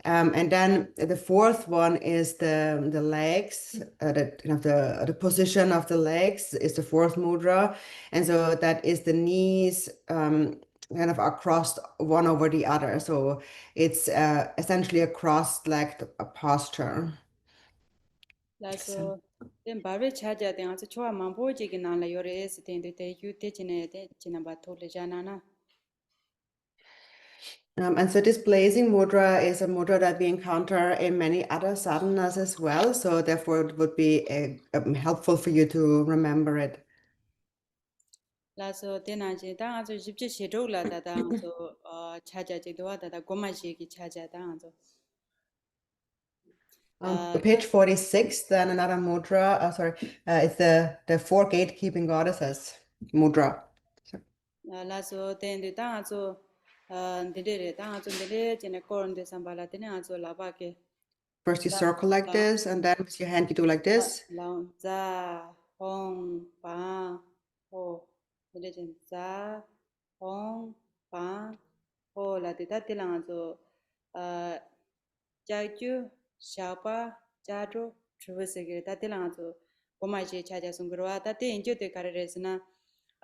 [SPEAKER 5] And then the fourth one is the legs, the position of the legs is the fourth mudra. And so that is the knees kind of across one over the other. So it's essentially a cross-legged posture.
[SPEAKER 2] 라서 된 바베 차자 된 아주 좋아 만보지기 나라 요레스 된데 대유 대진에 지나바 돌레잖아나.
[SPEAKER 5] And so this blazing mudra is a mudra that we encounter in many other sadhanas as well. So therefore it would be helpful for you to remember it.
[SPEAKER 2] 라서 대나지 당 아주 집지 시도라다 당 아주 차자지도 하다다 고마시기 차자다 아주.
[SPEAKER 5] Page 46, then another mudra, it's the four gatekeeping goddesses mudra.
[SPEAKER 2] 라서 된데 당 아주 데레 당 아주 데레 제네 코른데 삼발라 되네 아주 라바게.
[SPEAKER 5] First you circle like this, and then with your hand you do like this.
[SPEAKER 2] 자, 홍, 바, 호. 이래진 자, 홍, 바, 호. 라디다 딜랑아조 자주, 샤바, 자주, 주베세게 다딜랑아조 고마시 차자송 그러와 다데 인조데 가르레스나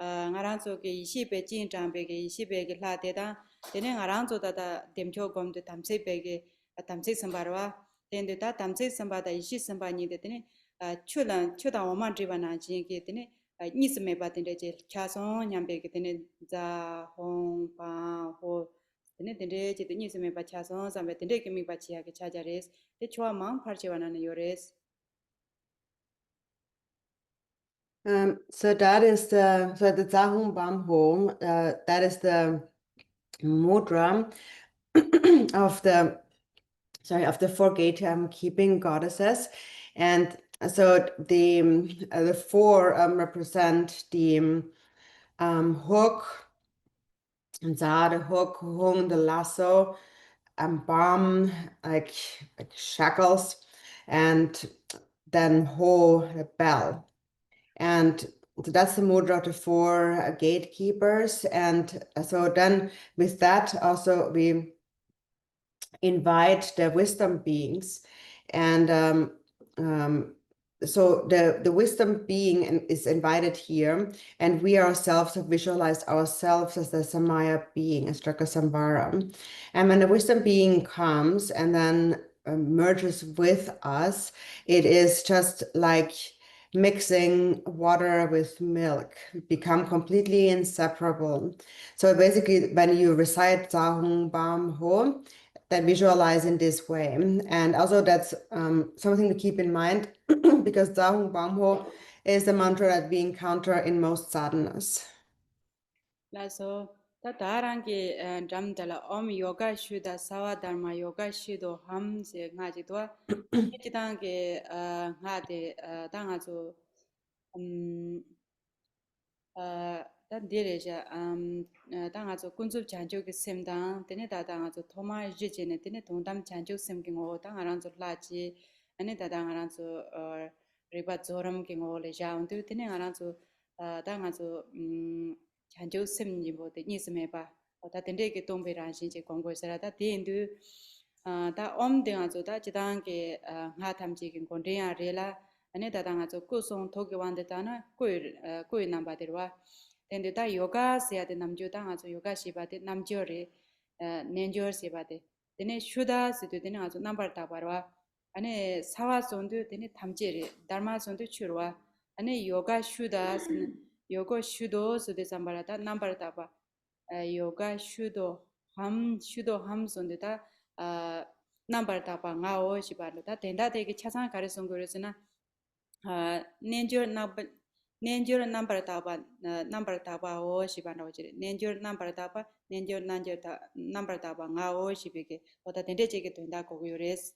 [SPEAKER 2] ngaranzo ke 20배 진장배게 20배게 라데다 되네 ngaranzo다다 뎀초 검도 담세배게 담세 선바와 된데 다 담세 선바다 20 선바니데 되네 추다 오만 지바나 지게 되네 니스메 바든데 제 차송 냠배게 되네 자 홍바 호 되네 된데 제 니스메 바 차송 삼베 된데 게미 바치야게 차자레스 데 초아망 파르치와나네 요레스.
[SPEAKER 5] So that is the Zahung Bam Hong, that is the mudra of the four gatekeeping goddesses. And so the four represent the hook, Za, the hook, Hung, the lasso, and Bam, like shackles, and then Ho, the bell. And so that's the mudra of the four gatekeepers. And so then with that also we invite the wisdom beings. And so the wisdom being is invited here, and we ourselves have visualized ourselves as the Samaya being, as Chakrasamvara. And when the wisdom being comes and then merges with us, it is just like mixing water with milk, become completely inseparable. So basically, when you recite Zahung Bam Ho, that visualize in this way. And also that's something to keep in mind because Zahung Bam Ho is the mantra that we encounter in most sadhanas.
[SPEAKER 2] 라서 다 다랑게 잠달라 옴 요가 슈다 사와 다르마 요가 슈도 함세 nga지도 지단게 nga데 당아조 단디레자 당아조 군습 잔조게 셈당 데네 다당아조 토마 지제네 데네 동담 잔조 셈긴고 당아란조 라지 아니 다당아란조 리바 조럼 긴고 레자운데 데네 아란조 당아조 잔조 셈니 뭐데 니스메바 다 덴데게 동베란 신제 공고서라다 데인두 다 엄데가조 다 지단게 nga 탐지긴 건데야 레라 아니 다당아조 꾸송 토기완데다나 꾸이 남바데와 덴데 다 요가 세야데 남조 당아조 요가 시바데 남조레 nenjor 세바데 데네 슈다 시도 데네 아조 남발 다바와 아니 사와손도 데네 탐제레 다르마손도 추르와 아니 요가 슈다 요거 슈도 스데 삼바라다 남발 다바 요가 슈도 함 손데다 남발 다바 nga오 시바르다 덴다 데게 차상 가르송 그러스나 nenjor number taba o shibana ojire nenjor number taba nenjor number taba nga o shibike oda tende cheke to nda ko yores.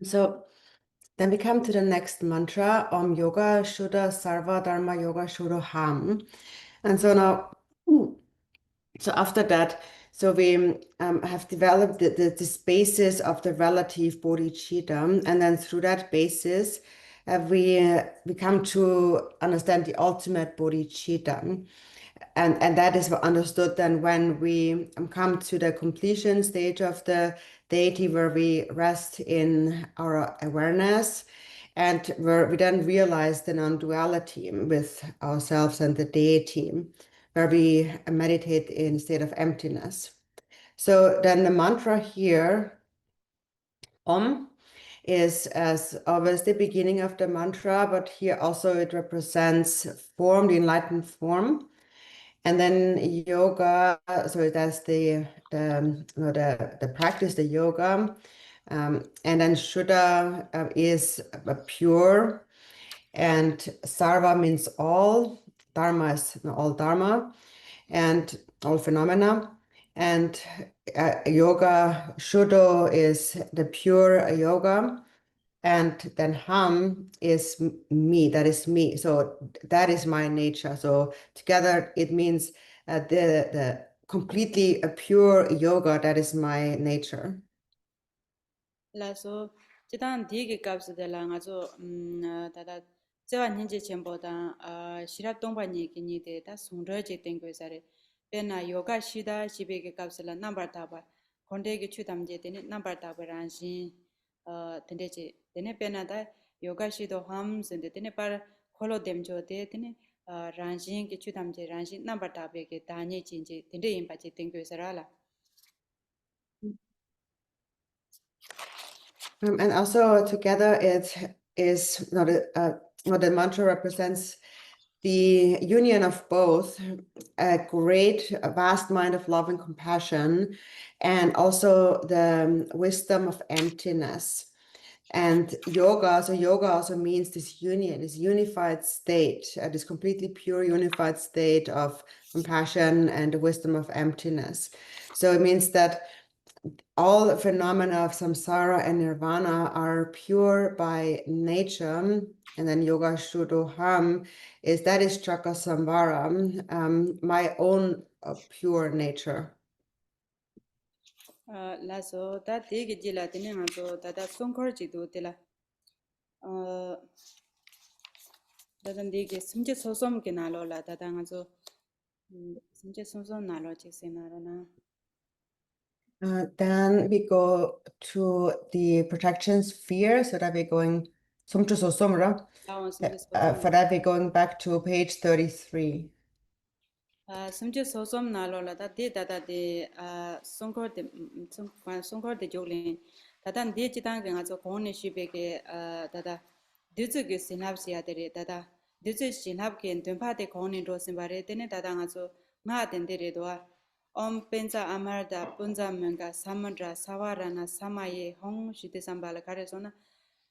[SPEAKER 5] So then we come to the next mantra, Om Yoga Shuddha Sarva Dharma Yoga Shuddha Ham. And so now, so after that, so we have developed this basis of the relative bodhicitta, and then through that basis, we come to understand the ultimate bodhicitta. And that is understood then when we come to the completion stage of the deity, where we rest in our awareness, and where we then realize the non-duality with ourselves and the deity, where we meditate in a state of emptiness. So then the mantra here, Om, is as always the beginning of the mantra, but here also it represents form, the enlightened form. And then yoga, so that's the practice, the yoga. And then Shuddha is pure, and Sarva means all. Dharma is all Dharma and all phenomena. And yoga, Shuddha is the pure yoga. And then Ham is me, that is me. So that is my nature. So together it means the completely a pure yoga, that is my nature.
[SPEAKER 2] La so chidang digi kapsa de la nga zo tada tsewa nyingje chenpo dan shirab tongpa nyi ki nyi de ta sungzhe je tengkwe sare pe na yoga shida shibe ki kapsa la nambar taba konde ki chudam je tene nambar taba ranshin tende je tene pe na da yoga shido ham sende tene par kholo demjo de tene ranshin ki chudam je ranshin nambar taba ke danyi chinje tende yinpa je tengkwe sara la.
[SPEAKER 5] And also together it is the mantra represents the union of both a great, vast mind of love and compassion, and also the wisdom of emptiness. And yoga, so yoga also means this union, this unified state, this completely pure unified state of compassion and the wisdom of emptiness. So it means that all phenomena of samsara and nirvana are pure by nature. And then yoga shuddha is Chakrasamvara, my own pure nature.
[SPEAKER 2] La so ta degi jila tene nga so tata songkor jidu tila tata degi simje sosom ke nalo la tata nga so simje sosom nalo chikse naro na.
[SPEAKER 5] Then we go to the protection sphere, so that we're going for that we're going back to page 33.
[SPEAKER 2] Simje sosom nalo la ta de tata de songkor de joglin tata de chitang ke nga so kone shibe ke tata duzu ke sinap siya tere tata duzu sinap ke dunpa de kone ro simbare tene tata nga so nga den tere doa Om pensa amarda punza menga samandra savarana samaye hong shite sambala kare sona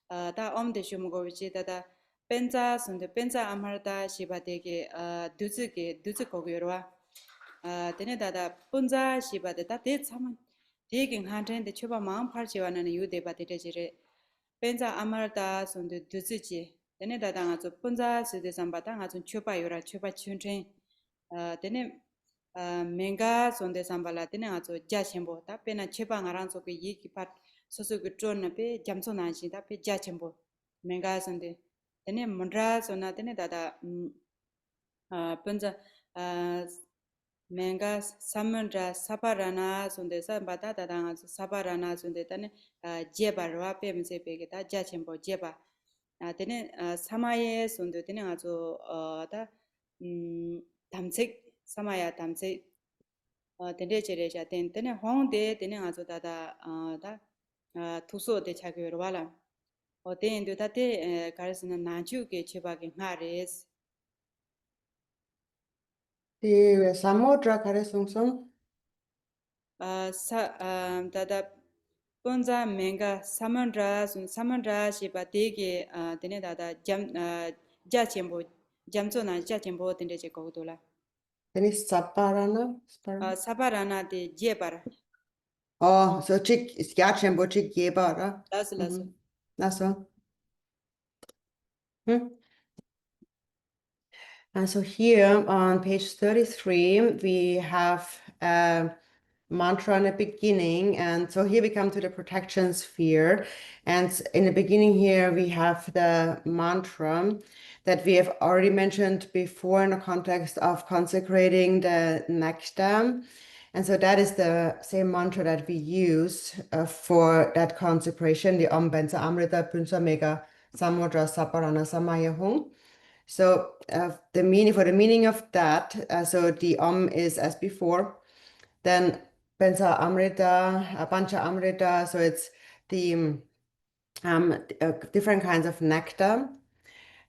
[SPEAKER 2] ta om de shumgo vichi tata pensa sunde pensa amarda shibadege duzu kogyorwa tene tata punza shibade ta de saman degin hanten de choba mang parchiwana ne yude batete jire pensa amarda sunde duzuji tene tata nga so punza side sambata nga so choba yora choba chunchen tene menga sonde sambala tene nga so ja chenbo ta pe na cheba ngarang so ke yi ki pat so so ke tron na pe jamso na chi ta pe ja chenbo menga sonde tene mandra sona tene dada punja menga samandra saparana sonde sambata dada nga so saparana sonde tene jeba rwa pe mse pe ke ta ja chenbo jeba tene samaye sonde tene nga so ta damsek samaya damse tende chereja tene hongde tene nga zo da tuso de chagyo wala o ten do tate karsina nanchu ke cheba ke ngares
[SPEAKER 5] The samudra kare sungsung
[SPEAKER 2] dada ponza menga samandra sheba dege tene dada jam ja chembo jamso na ja chembo tende che ko dola
[SPEAKER 5] then is saparana
[SPEAKER 2] saparana de jebara
[SPEAKER 5] oh so chik yachembo chik yebara
[SPEAKER 2] laso
[SPEAKER 5] Hmm. And so here on page 33, we have a mantra in the beginning. And so here we come to the protection sphere. And in the beginning here, we have the mantra that we have already mentioned before in the context of consecrating the nectar. And so that is the same mantra that we use for that consecration, the Om Bensa Amrita Punsa Mega Samudra Saparana Samaya Hung. So the meaning of that, so the Om is as before, then Pancha Amrita, Pancha Amrita, so it's the different kinds of nectar,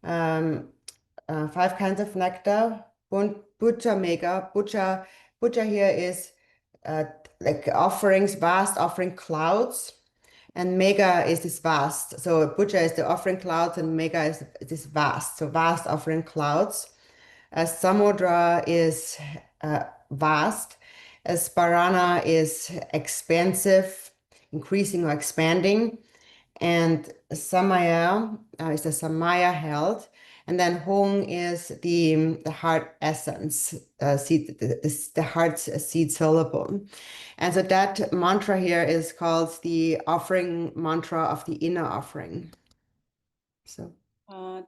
[SPEAKER 5] 5 kinds of nectar. Puja Mega, Puja here is like offerings, vast offering clouds. And mega is this vast. So Puja is the offering clouds and mega is this vast. So vast offering clouds. Samudra is vast. Sparana is expansive, increasing or expanding. And Samaya is the Samaya held. And then Hong is the heart essence, seed, the heart's seed syllable. And so that mantra here is called the offering mantra of the inner offering. So.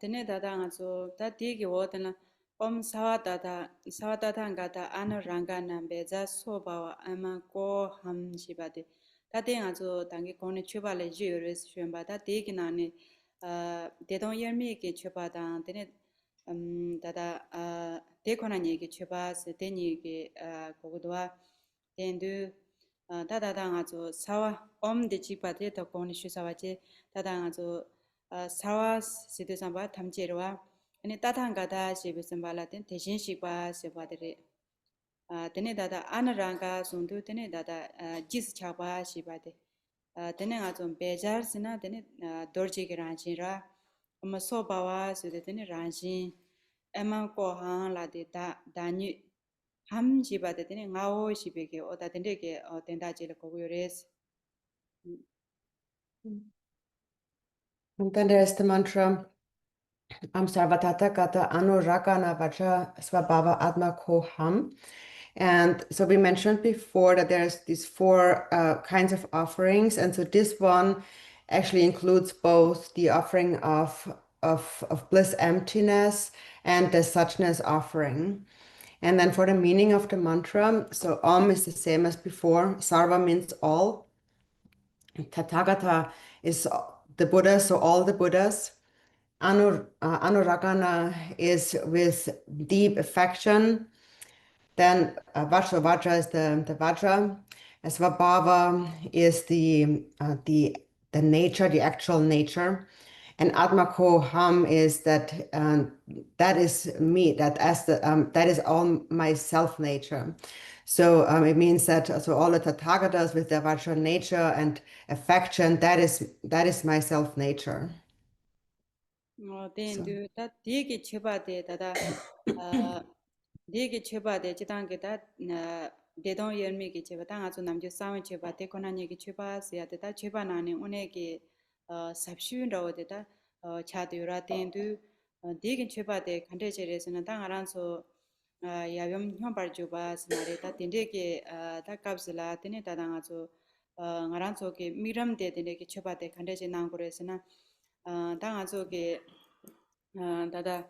[SPEAKER 2] Tene dada nga zo ta digi wotana om sawadata ngata ana ranga nambe za soba ama ko ham shibade ta de nga zo dangi kone chuba le jures shemba ta digi nani de don yermi ke chuba dan tene dada de kona ni ke chuba se de ni ke kogodwa dendu dada nga zo sawa om de chipa de ta kone shusawa je dada nga zo 사와 시대상바 탐지로와 아니 따탄가다 시비선발라된 대신 시바 세바들이 데네다다 아나랑가 손도 데네다다 지스 차바 시바데 데네가 좀 베자르스나 데네 도르지게란지라 엄마 소바와 스데 데네 란신 에만고 한라데다 다니 함 시바데 데네 나오 시베게 오다 데네게 된다지를 고고요레스
[SPEAKER 5] And then there's the mantra Sarvatata Gata Anurakana Vacha Svabhava Atma Koham. And so we mentioned before that there's these 4 kinds of offerings. And so this one actually includes both the offering of bliss emptiness and the suchness offering. And then for the meaning of the mantra, so Om is the same as before. Sarva means all. Tathagata is the Buddha, so all the Buddhas. Anuragana is with deep affection. Then Vajra is the Vajra. Svabhava is the nature, the actual nature. And Atmako Ham is that that is me, that is all my self nature. So it means that so all the Tathagatas with their Vajra nature and affection, that is my self nature.
[SPEAKER 2] dendu ta digi chebade dada digi chebade jidange da dedon yermi ge cheba ta nga zo namje sawen cheba de kona ni ge cheba sia de ta cheba nane one ge sabshu ro de ta cha de ra dendu digi chebade khande cheres na ta ngaran so yayom hyombar juba smare ta dinde ge ta kapsula tene ta nga zo ngaran so ge miram de dinde ge chebade khande je nang gores na 당 아저게 다다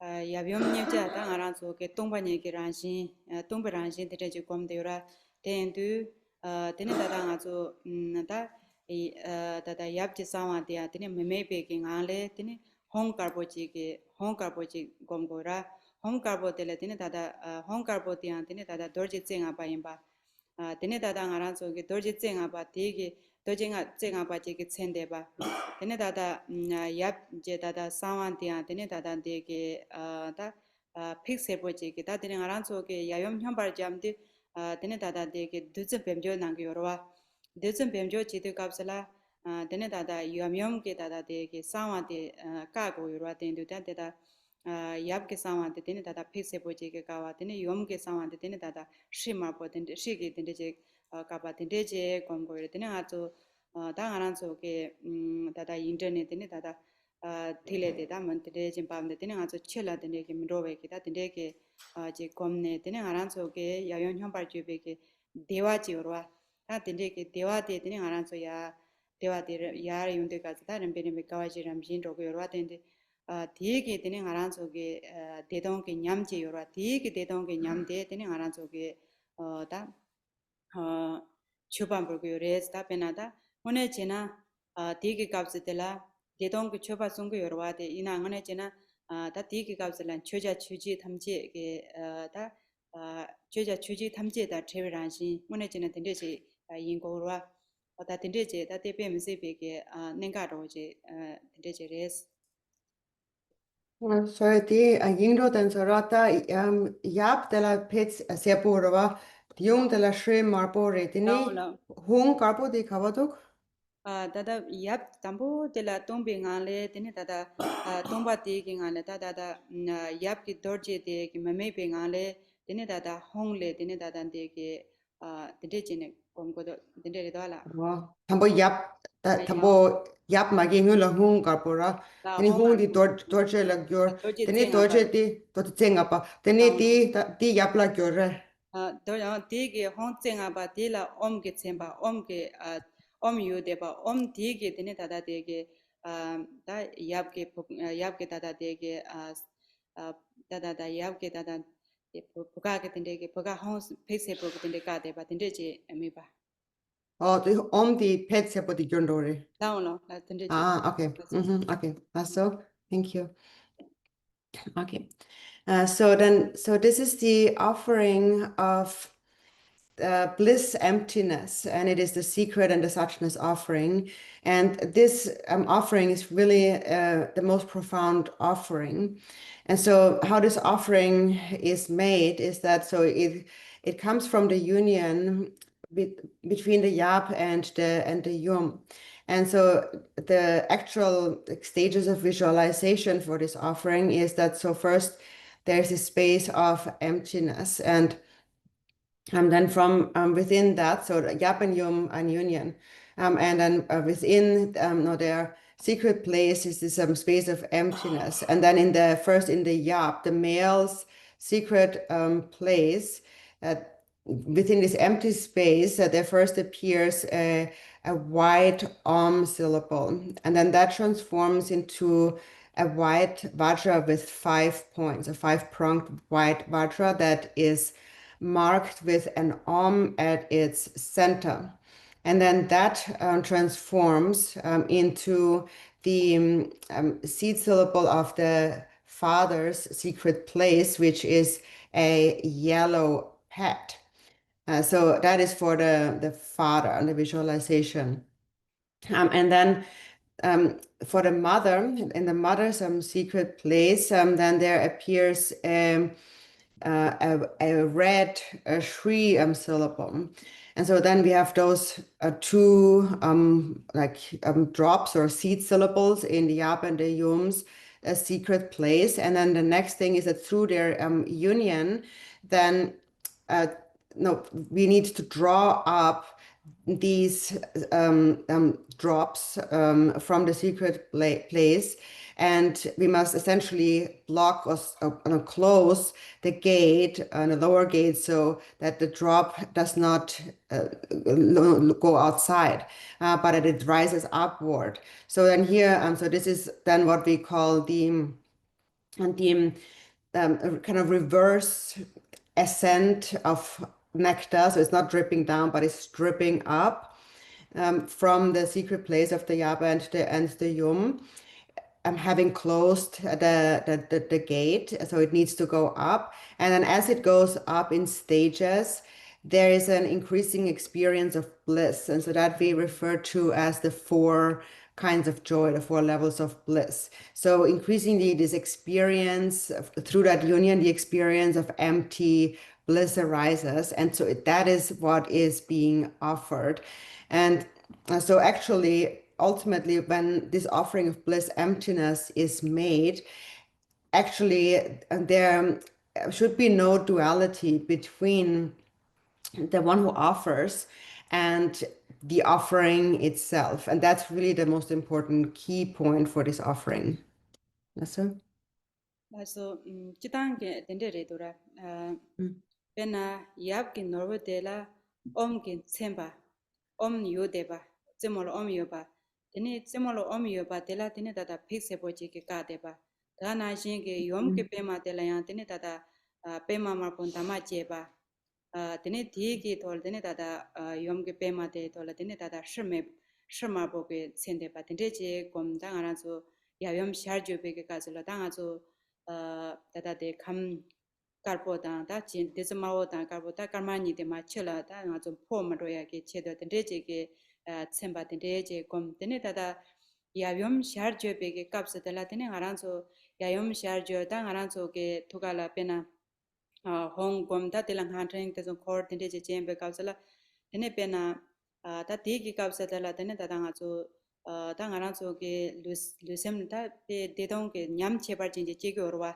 [SPEAKER 2] 야병님자 당 알아서게 동반얘기 란신 동반란신 되게 검대요라 된두 되네다당 아주 다이 다다 얍지 상황이야 되네 매매베게 안래 되네 홍가보지 검고라 홍가보텔에 되네 다다 홍가보티안 되네 다다 도르지 쟁아 바임바 되네 다당 알아서게 도르지 쟁아 바 되게 도쟁아 쟁아 바지게 챈데바 되네 다다 얍제 다다 상황이야 되네 다다 되게 다 픽스해 보지게 다 되네 알아서게 야염 현발 잠디 되네 다다 되게 두즈 뱀조 난게 요러와 두즈 뱀조 지도 값을라 되네 다다 염염게 다다 되게 상황이 까고 요러와 된도 다다 얍게 상황이 되네 다다 픽스해 보지게 가와 되네 염게 상황이 되네 다다 시마 보든데 시게 된데 제 가바 된데 제 공고를 되네 아주 당 알아서게 다다 인터넷에 다다 thile de da man de jin pam de tene nga so chela de ne ke mro be ke da de ke je kom ne tene ngaran so ke ya yon hyam par ju be ke dewa ji orwa da de ke dewa de tene ngaran so ya dewa de ya yun de ka da ren be ne ka wa ji ram jin ro ko orwa de di ke tene ngaran so ke de dong ke nyam ji orwa di ke de dong ke nyam de tene ngaran so ke da chupan burgu yores ta penada ngone chena digi kapsitela dedong ku chopa sunggu yorwa de ina ngone chena ta digi kapsilan choja chuji thamje ge ta choja chuji thamje da treviranshi ngone chena tinde che yingo rwa ta tinde che ta tepe mse be ge nenga ro je tinde che res
[SPEAKER 5] Sorry, yingdo den sorata yap de la pits sepurva yung de la shri marpore tini
[SPEAKER 2] la
[SPEAKER 5] hung karpo di kavaduk.
[SPEAKER 2] dada yap tambo de la tombe ngale tene dada tomba te ki ngale dada yap ki dorje de ki mame be ngale tene dada hongle tene dada de ki tene chene komko do tene dala
[SPEAKER 5] Tambo yap tambo yap magi ngula hung karpora
[SPEAKER 2] la
[SPEAKER 5] tini hung
[SPEAKER 2] honga
[SPEAKER 5] di dorje la gyor
[SPEAKER 2] dorje
[SPEAKER 5] tini
[SPEAKER 2] tsenga pa
[SPEAKER 5] dorje di tsenga pa tini di yap la gyor
[SPEAKER 2] di ki hong tsenga pa di la om ki tsenpa om yu de pa om di ki tene dada de ki da yap ki dada de ki dada yap ki dada puka ki tende ki puka hong pekse puka tende ka de pa tende che mi pa
[SPEAKER 5] di om di pet sepo di gyondore.
[SPEAKER 2] no la tende che
[SPEAKER 5] Okay. Okay. So thank you. Okay. So this is the offering of bliss emptiness, and it is the secret and the suchness offering. And this offering is really the most profound offering. And so how this offering is made is that so it comes from the union between the yap and the yum. And so the actual stages of visualization for this offering is that so first there's a space of emptiness, and then from within that, so the yap and yum and union, and then within their secret place is this space of emptiness, and then in the yap, the male's secret place, within this empty space, there first appears a white om syllable, and then that transforms into a white vajra with 5 points, a 5-pronged white vajra that is marked with an om at its center. And then that transforms into the seed syllable of the father's secret place, which is a yellow pet. So that is for the father and the visualization. And then for the mother, in the mother's secret place, then there appears a red Shri syllable. And so then we have those two drops or seed syllables in the yap and the yum's a secret place. And then the next thing is that through their union, then we need to draw up these drops from the secret place, and we must essentially block or close the gate and the lower gate so that the drop does not go outside, but that it rises upward. So then here, so this is then what we call the kind of reverse ascent of nectar. So it's not dripping down, but it's dripping up from the secret place of the yaba and the yum. Having closed the gate, so it needs to go up. And then as it goes up in stages, there is an increasing experience of bliss. And so that we refer to as the 4 kinds of joy, the 4 levels of bliss. So increasingly this experience through that union, the experience of empty bliss arises. And so that is what is being offered. And so actually, ultimately, when this offering of bliss emptiness is made, actually there should be no duality between the one who offers and the offering itself. And that's really the most important key point for this offering. Yes, sir?
[SPEAKER 2] So, Chitange Dendere, Pena Yapkin Norvodela, Omkin Semba, Om Yodeba, Semolo Om Yoba, Tene Semolo Om Yoba, Dela Tineta Pixeboji Kadeba, Dana Shinge Yomke Pema Delayan Tineta Pema Marpontama Jeba, Tene Tiki told Deneta Yomke Pema de Tola Deneta Shema Boke Sendeba, Tendeje, Gom Dangaranzo, Yayom Sharjo Beke Casilla Dangazo, Tata de Kam. Carbodan, that chin, this maodan, carbota, carmani de machilla, that was a poor maroya get cheddar, the deje, semba the deje, com deneta, Yayum Sharjo big caps at the Latin aranzo, Yayum Sharjo, Dan aranzo, get Tugala pena, Hong Kong, that the hunting, the court, the deje chamber capsula, the pena, that digi caps at the Latin that aranzo, Dan aranzo, Lucem, that they don't get Yam Chepa in the Chigorwa.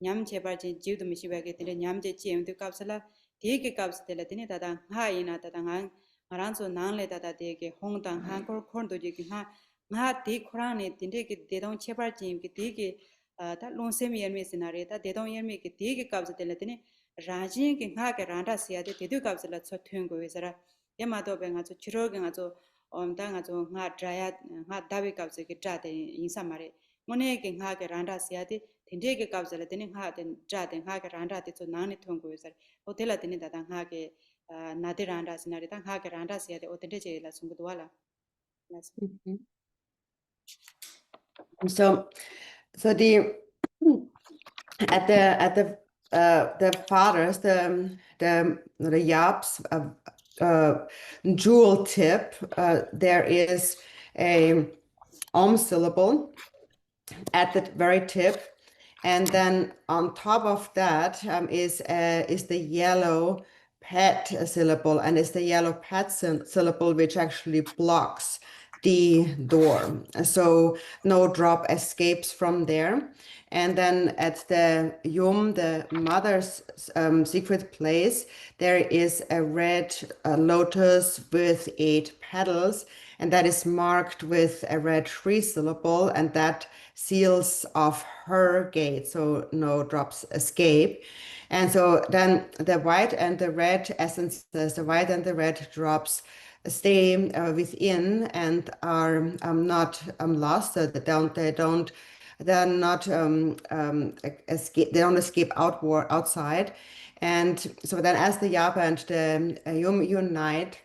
[SPEAKER 2] Nyam chebarji jiu de mishibage tele nyam je chem de kapsala dege kaps tele tene tata ha ina tata ngang maranso nang le tata dege hong tang han kor khon do je ha nga de khran ne tinde ke de dong chebarji ke dege ta long sem yer me sinare ta de dong yer me ke dege kaps tele tene rajin ke nga ke randa sia de de kapsala chot thung go wesara yama do be nga cho chiro ke nga cho ta nga cho nga draya nga dawe kaps ke tra de insa mare mone ke nga ke randa sia de Tindege kapsala tene ha den ja den ha ke randa te so nang ni thong ko sar hotela tene da dang ha ke nade randa sinare dang ha ke randa sia de otende je la sung wala
[SPEAKER 5] So the at the fathers, the yaps jewel tip, there is a syllable at the very tip, and then on top of that is the yellow pet syllable, and it's the yellow pet syllable which actually blocks the door, so no drop escapes from there. And then at the Yum, the mother's secret place, there is a red lotus with 8 petals, and that is marked with a red 3 syllable, and that seals off her gate, so no drops escape. And so then the white and the red essences, the white and the red drops stay within and are not lost, so that they're not escape. They don't escape outside. And so then, as the Yapa and the Yum unite,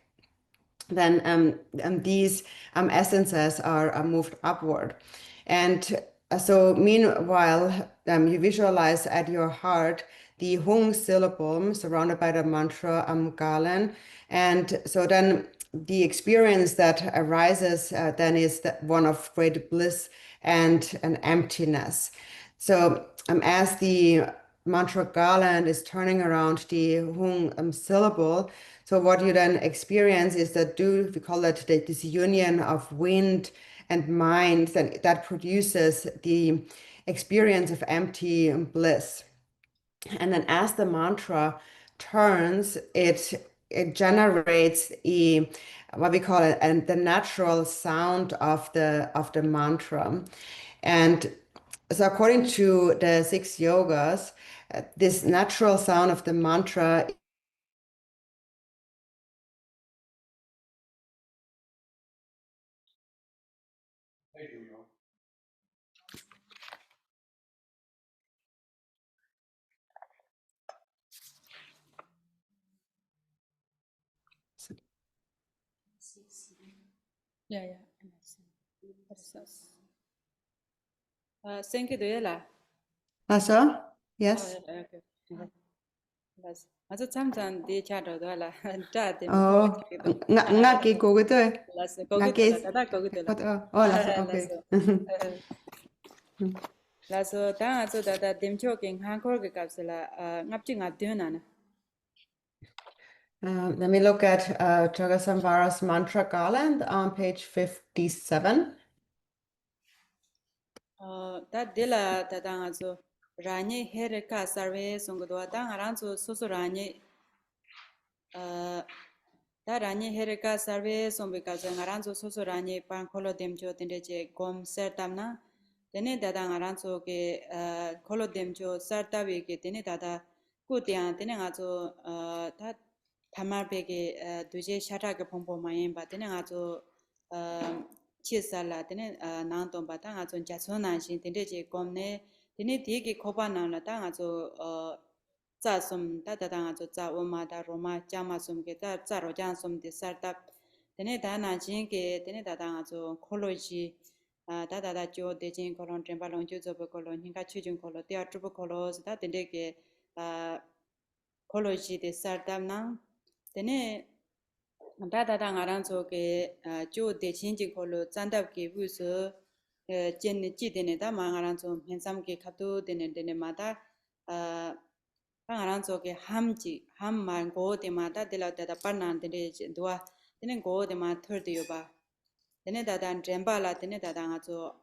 [SPEAKER 5] then these essences are moved upward. And so meanwhile, you visualize at your heart the Hung syllable surrounded by the mantra Galan. And so then the experience that arises then is that one of great bliss and an emptiness. So as the mantra Galan is turning around the Hung syllable, so what you then experience is that we call it this union of wind and mind, and that produces the experience of empty bliss. And then as the mantra turns, it generates what we call it, and the natural sound of the mantra. And so according to the 6 yogas, this natural sound of the mantra
[SPEAKER 2] yeah thank you doela
[SPEAKER 5] Asa? Yes.
[SPEAKER 2] okay bas aso chamchan de cha do la ta de mo ko
[SPEAKER 5] Oh,
[SPEAKER 2] chi do
[SPEAKER 5] nga ke go gute.
[SPEAKER 2] las ko
[SPEAKER 5] Nga
[SPEAKER 2] gute la
[SPEAKER 5] ke
[SPEAKER 2] ta ko gute la
[SPEAKER 5] oh, las okay.
[SPEAKER 2] las ta aso da dem cho ke han ko ke kapsala ngap chi ngap de na
[SPEAKER 5] Let me look at Chakrasamvara's mantra garland on page 57.
[SPEAKER 2] ta de la ta da aso ranye here ka sarve song do ta aran so so ranye Da rani herika sarve sombika ngaranzo soso rani pan kholo demjo tendeje gom sertamna tene dada ngaranzo ke kholo demjo sartawe ke tene dada kutyang tene ngazo ta thamar bege duje shata ke phompo mayen ba tene ngazo chisala tene nang ton ba ta ngazo jason nan shin tendeje gomne tene dege khoba nan la ta ngazo za sum da da da zo za oma da roma jama sum ge da za ro jang sum de sar da tene da na jin ge tene da da zo kholoji da da da jo de jin kolon tren ba long jo zo be kolon hin ga chu jin kolon de a tru bo kolon da tene ge kholoji de sar da na tene da da da ngarang zo ge jo de jin ji kolon zan da ge bu so jen ni ji de ne da ma ngarang zo hen sam ge khatu de ne ma da Rangaran soke ham man go de ma da de la da panan de dua tene go de ma third yo ba tene da dan remba la tene da nga zo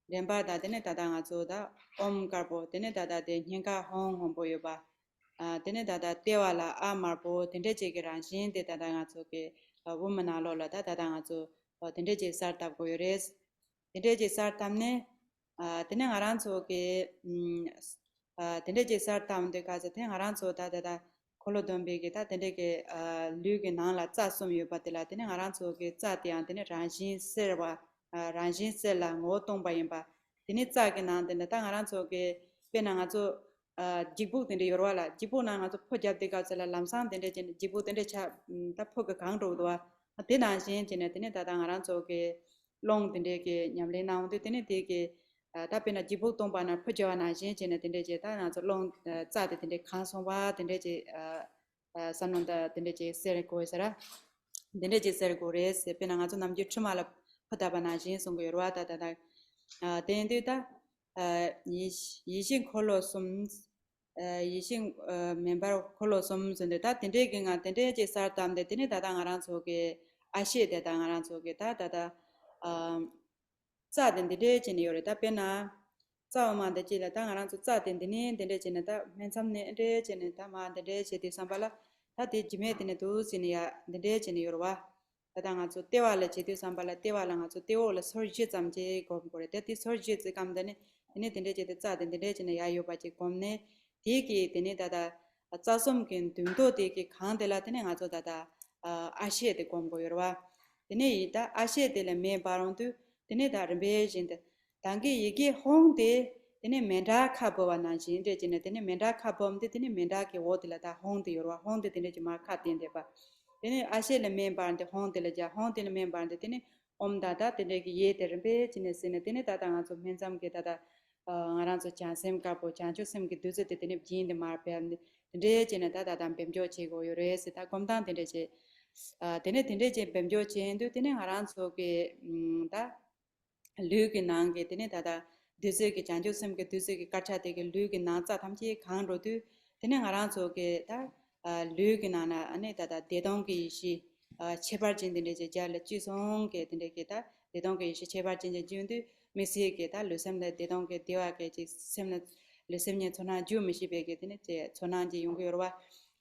[SPEAKER 2] remba da tene da nga zo da om karbo tene da de hinga hong hong bo yo ba tene da tewa la a mar bo tene je ge ran shin de da nga zo ke woman a lo la da nga zo tene je sar ta go yo res tene je sar tam ne tene ngaran soke tende je sar tam de ka ten aran so da kolo dombe ge ta tende ge lu ge na la tsa sum yu pa de la tende aran so ge tsa ti an tende ran shin ser ba ran shin ser la ngo tong ba yin ba tende tsa ge na tende ta aran so ge pe na nga zo jibu tende yor wala jibu na nga zo pho jap de ka la lam sang tende jibu tende cha ta pho ge kang ro do wa te na shin tende ta aran so ge long tende ge nyam le na de tende de ge ta pena jibu tongpa na phujawa na yin chen tende je ta na zo long za de tende khang song ba tende je sanon da tende je ser ko sara tende je ser ko re se pena nga zo nam je chuma la phata ba na yin song go yorwa ta tende ta yi xin kholo sum yi xin member kholo sum zende ta tende ge nga tende je sar tam de tende ta nga ran so ge a she de ta nga ran so ge ta za den de chen yore ta pe na za ma de ji la ta ngara zu za den de ne de chen ta men sam ne de chen ta ma de che de sam bala ta de ji me de ne du sin ya de chen yore wa ta nga zu te wa le che de sam bala te wa la nga zu te o le sor ji zam je ko ko de ti sor ji zi kam de ne de che de za den de chen ya yo ba ji kom ne de ki de ne za som kin dum do de ki khang de la de ne nga zu a she de kom go yore wa de ne yi ta a she de le me ba rong tu tene da rembe jin de dangi yigi hong de tene menda khabo wa na jin de jin tene menda khabo de tene menda ke wo de la da hong de yorwa hong de tene jima kha tin de ba tene ashe le men ban de hong de la ja hong de le men ban de tene om da tene ki ye de rembe jin ne tene da nga so men sam ke da ngaran so chan sem ka po chan chu sem ki du de tene jin de mar pe de jin da pem jo che go yore se ta kom dan tene je tene je pem jo che ndu tene ngaran so ke da Luke Nange, Tene Dada, Dusek, Janjosem, Dusek, Kachate, Luke Nanza, Tamchi, Khan Rodu, Tene Aranzo, Luke Nana, Aneta, Dedongi, she, Chebarjin, the Jal, Chisong, Tendeketa, Dedongi, she Chebarjin, the Jundu, Messi, Lucem, they don't get Dioake, Semnet, Lucemia Tona, Jumishi Begetin, Tonanji, Yungurwa,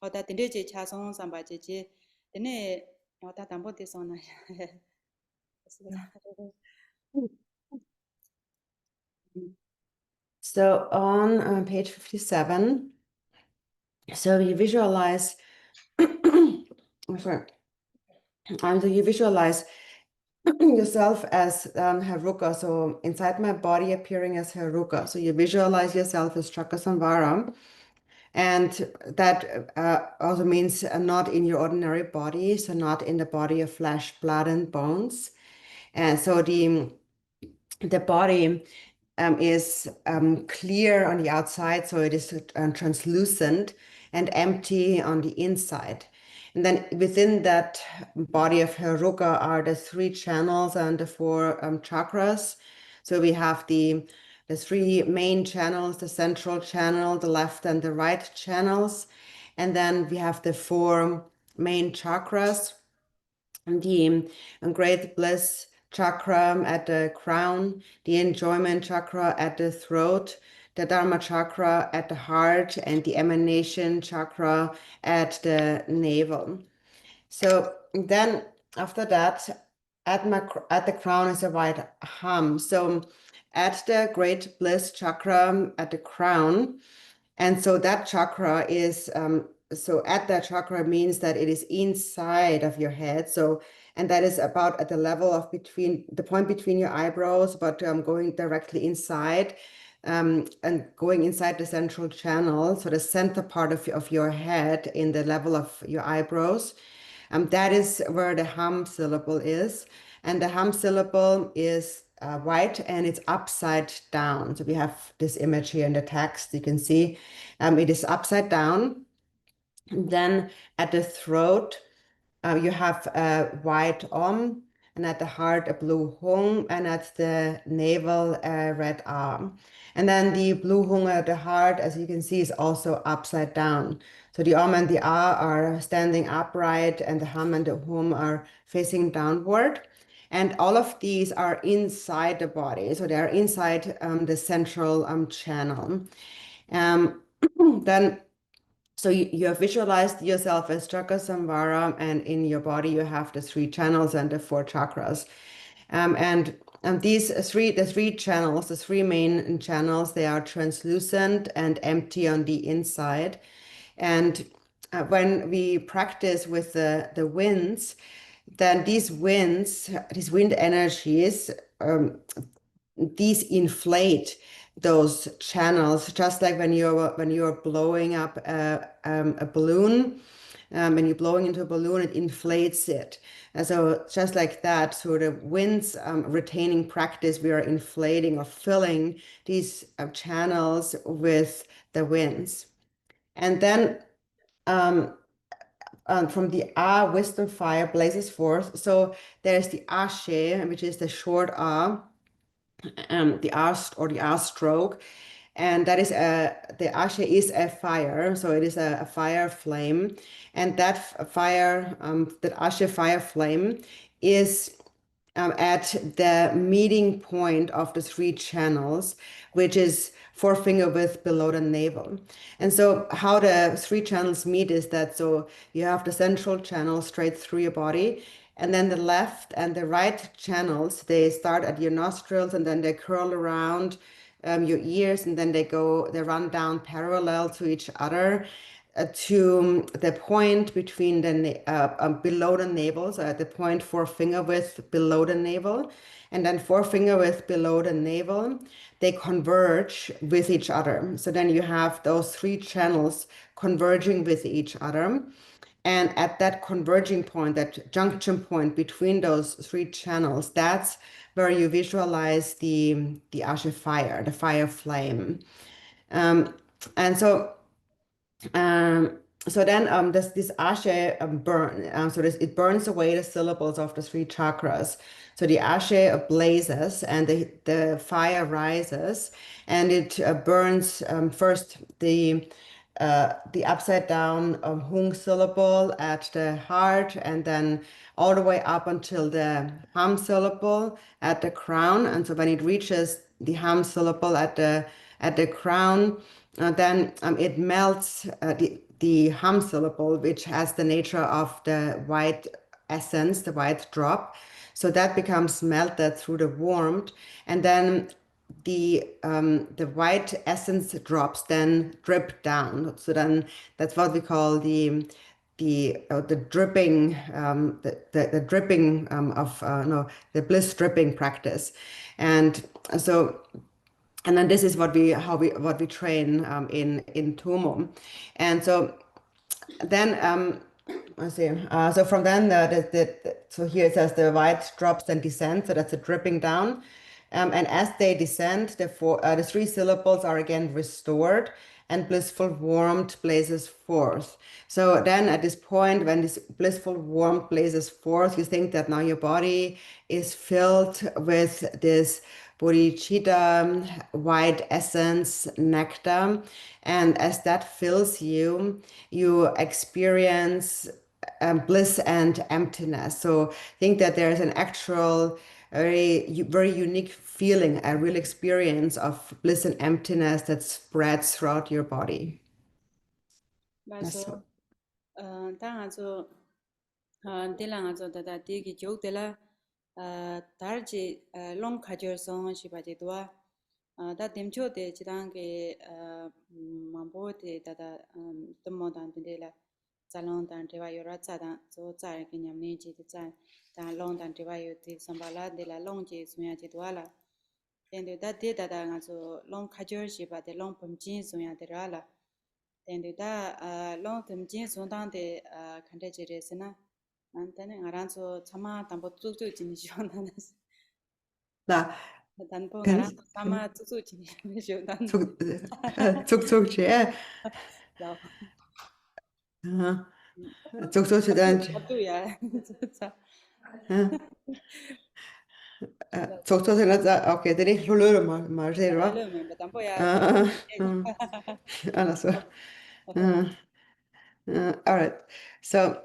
[SPEAKER 2] or that the Deje Chason, Sambaji, Tene, or that I'm what is on.
[SPEAKER 5] So on page 57, so you visualize, sorry, so you visualize yourself as Haruka, so inside my body appearing as Haruka. So you visualize yourself as Chakrasamvara, and that also means not in your ordinary body, so not in the body of flesh, blood, and bones. And so the body is clear on the outside, so it is translucent and empty on the inside. And then within that body of Haruka are the 3 channels and the 4 chakras. So we have the 3 main channels, the central channel, the left and the right channels. And then we have the 4 main chakras, the great bliss chakra at the crown, the enjoyment chakra at the throat, the Dharma chakra at the heart, and the emanation chakra at the navel. So then after that, at the crown is a white hum. So at the great bliss chakra at the crown, and so that chakra is so at that chakra means that it is inside of your head. So and that is about at the level of between the point between your eyebrows, but going directly inside. And going inside the central channel, so the center part of your head in the level of your eyebrows. That is where the hum syllable is. And the hum syllable is white and it's upside down. So we have this image here in the text. You can see it is upside down. Then at the throat, you have a white Om, and at the heart, a blue Hung, and at the navel, a red arm. And then the blue Hung at the heart, as you can see, is also upside down. So the Om and the A are standing upright, and the Hum and the Hum are facing downward. And all of these are inside the body. So they are inside the central channel. Then so you have visualized yourself as Chakrasamvara, and in your body you have the 3 channels and the 4 chakras. And the three channels, the 3 main channels, they are translucent and empty on the inside. And when we practice with the winds, then these wind energies, these inflate those channels, just like when you're blowing up a balloon. When you're blowing into a balloon, it inflates it. And so just like that, so the winds retaining practice, we are inflating or filling these channels with the winds. And then from the A, wisdom fire blazes forth. So there's the Ashe, which is the short A, the R or the R stroke, and that is the Ashe is a fire, so it is a fire flame, and that fire, that Ashe fire flame, is at the meeting point of the 3 channels, which is forefinger width below the navel. And so how the 3 channels meet is that, so you have the central channel straight through your body, and then the left and the right channels, they start at your nostrils and then they curl around your ears, and then they run down parallel to each other to the point between below the navel, so at the point forefinger width below the navel, and then forefinger width below the navel, they converge with each other. So then you have those 3 channels converging with each other. And at that converging point, that junction point between those 3 channels, that's where you visualize the Ashe fire, the fire flame. And so then this Ashe burn, so it burns away the syllables of the 3 chakras. So the Ashe blazes and the fire rises, and it burns first the upside down Hung syllable at the heart, and then all the way up until the Ham syllable at the crown. And so when it reaches the Ham syllable at the crown, then it melts the hum syllable, which has the nature of the white essence, the white drop. So that becomes melted through the warmth, and then the white essence drops then drip down. So then that's what we call the dripping, the dripping of the bliss dripping practice. And so, and then this is what we train in Tumo. And so then let's see. So from then so here it says the white drops and descend. So that's a dripping down. And as they descend, the 3 syllables are again restored, and blissful warmth blazes forth. So then at this point, when this blissful warmth blazes forth, you think that now your body is filled with this bodhicitta, white essence, nectar. And as that fills you, you experience bliss and emptiness. So think that there is an actual very unique feeling, a real experience of bliss and emptiness that spreads throughout your body.
[SPEAKER 2] 맞아. 당하죠. Dela nga dada digi jok dela darji long kajor song shibaji dua da demcho de chidang ke mambo de dada tomo dan dela zalong dan dewa yora zadang zo zai ke nyamne ji de zai dan long dan dewa yo de sambala de la long ji sunya ji dua la dende da de dada nga zo long kajor shiba de long pumjin sunya de ra la dende da long pumjin sundang de kante ji re sina 안테는 알아서 참아 담보 쭈쭈 지니셔나는
[SPEAKER 5] 나
[SPEAKER 2] 담보
[SPEAKER 5] 간
[SPEAKER 2] 알아서 참아 쭈쭈 지니셔나는
[SPEAKER 5] 촉촉제
[SPEAKER 2] 라
[SPEAKER 5] 촉촉제단
[SPEAKER 2] 갑두야 진짜
[SPEAKER 5] 촉촉제나 오케이 되니 훌루르 말세로
[SPEAKER 2] 알려면 담보야
[SPEAKER 5] 알았어 all right. So,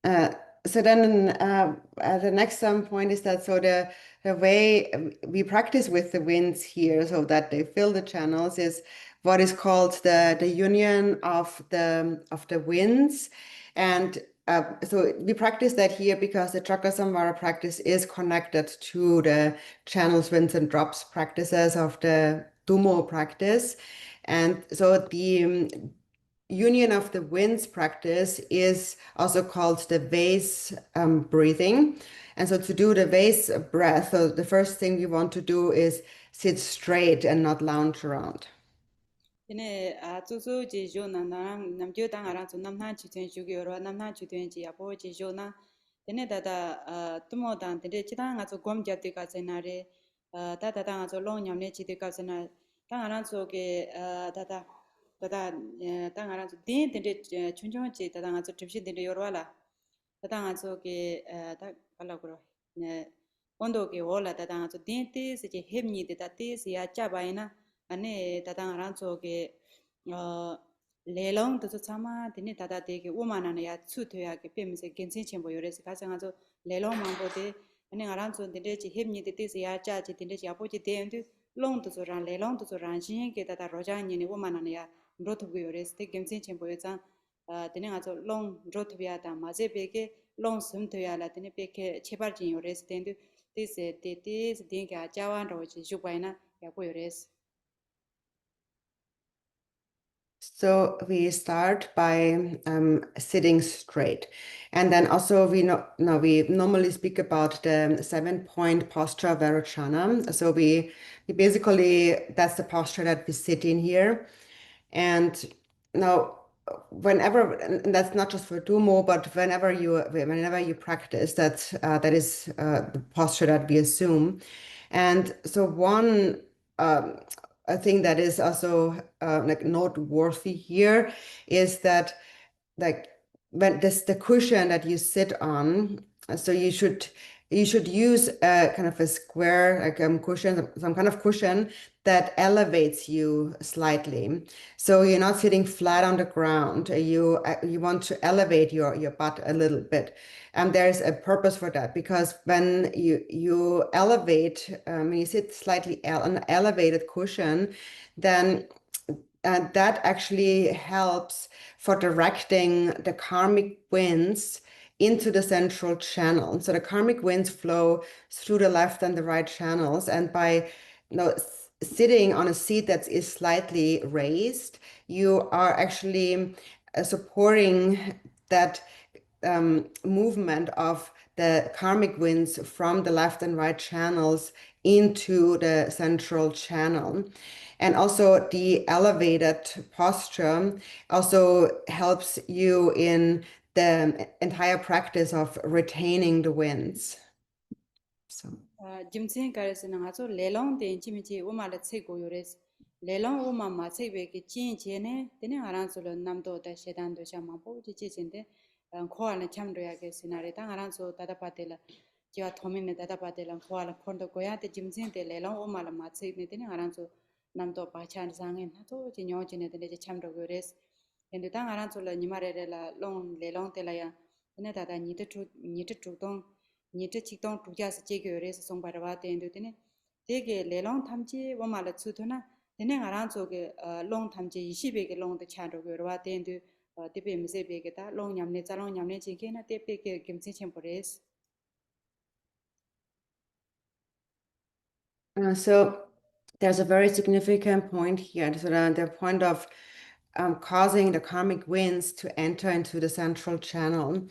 [SPEAKER 5] uh, so then the next point is that the way we practice with the winds here, so that they fill the channels, is what is called the union of the winds, and so we practice that here because the Chakrasamvara practice is connected to the channels, winds, and drops practices of the Tumo practice, and so the union of the winds practice is also called the vase breathing. And so to do the vase breath, so the first thing you want to do is sit straight and not lounge around.
[SPEAKER 2] 이네 쭈쭈 지조나 나랑 남교 당아랑 남나 주된 주기로 남나 주된 지 아버 지조나 이네 다다 투모단 데데 지당 아주 곰잡디가 세나레 다다당 아주 롱냠네 지디가 세나 당아랑 속에 다다 당아랑 데데 춘정지 다당 아주 접시데 요로라 다당 아주게 다 발라고로 네 온도게 올라 다당 아주 데데 세제 햄니데 다데스야 짜바이나 ane tatang rancho ke lelong to chama tini tata de ke umana na ya chu thoya ke pemse gensin chenbo yore se ka sanga zo lelong mangbo de ane rancho de de chi hemni de se ya cha chi de ya po chi de ndu long to zo ran lelong to zo ran shin ke tata roja ni ne umana na ya ro thu yore se gensin chenbo yo chang tini nga zo long ro thu ya da ma je be ke long sum thoya la tini pe ke chebar jin yore se ndu de se de de ga jawan ro chi ju pai na ya ko yore se.
[SPEAKER 5] So we start by sitting straight, and then also we normally speak about the 7-point posture Vairocana. So we basically, that's the posture that we sit in here, and now whenever, and that's not just for Tumo, but whenever you practice, that is the posture that we assume. And so one a thing that is also like noteworthy here is that like when the cushion that you sit on, so you should use a kind of a square like cushion, some kind of cushion that elevates you slightly. So you're not sitting flat on the ground. You want to elevate your butt a little bit. And there's a purpose for that, because when you elevate, when you sit slightly on an elevated cushion, then that actually helps for directing the karmic winds into the central channel. So the karmic winds flow through the left and the right channels, and by sitting on a seat that is slightly raised, you are actually supporting that movement of the karmic winds from the left and right channels into the central channel. And also the elevated posture also helps you in the entire practice of retaining the winds. So
[SPEAKER 2] Jimtsin kares na nga so lelong de chimichi uma la tse go yores lelong uma ma tse be ke chin che ne tene aran so lo nam do da shedan do sha ma po chi chi chen de kho ala cham do ya ke sinare ta aran so ta da pa te la ji wa thomin ne ta da pa te la kho ala khon do go ya te jimtsin de lelong uma la ma tse ne tene aran so nam do pa chan sang en na to chi nyo chi ne de cham do go yores en de ta aran so la ni ma re la long lelong te la ya tene ta da ni de chu dong ni Tsechik tong tukja se che gyo re se song parwa ten do tene dege le long thamji wa ma la chu thona tene ngarang so ge long thamji 20 be ge long de chan ro gyo wa ten do tipe mise be ke ta long nyamne chalong nyamne chi ke na tipe ke kimchi chempores.
[SPEAKER 5] So there's a very significant point here. So the point of causing the karmic winds to enter into the central channel.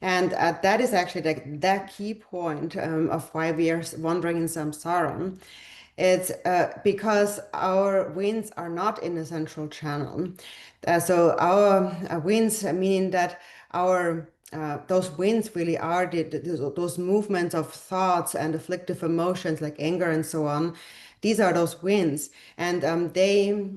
[SPEAKER 5] And that is actually the key point of why we are wandering in samsara. It's because our winds are not in the central channel. So our winds, meaning that our those winds really are those movements of thoughts and afflictive emotions like anger and so on. These are those winds, and they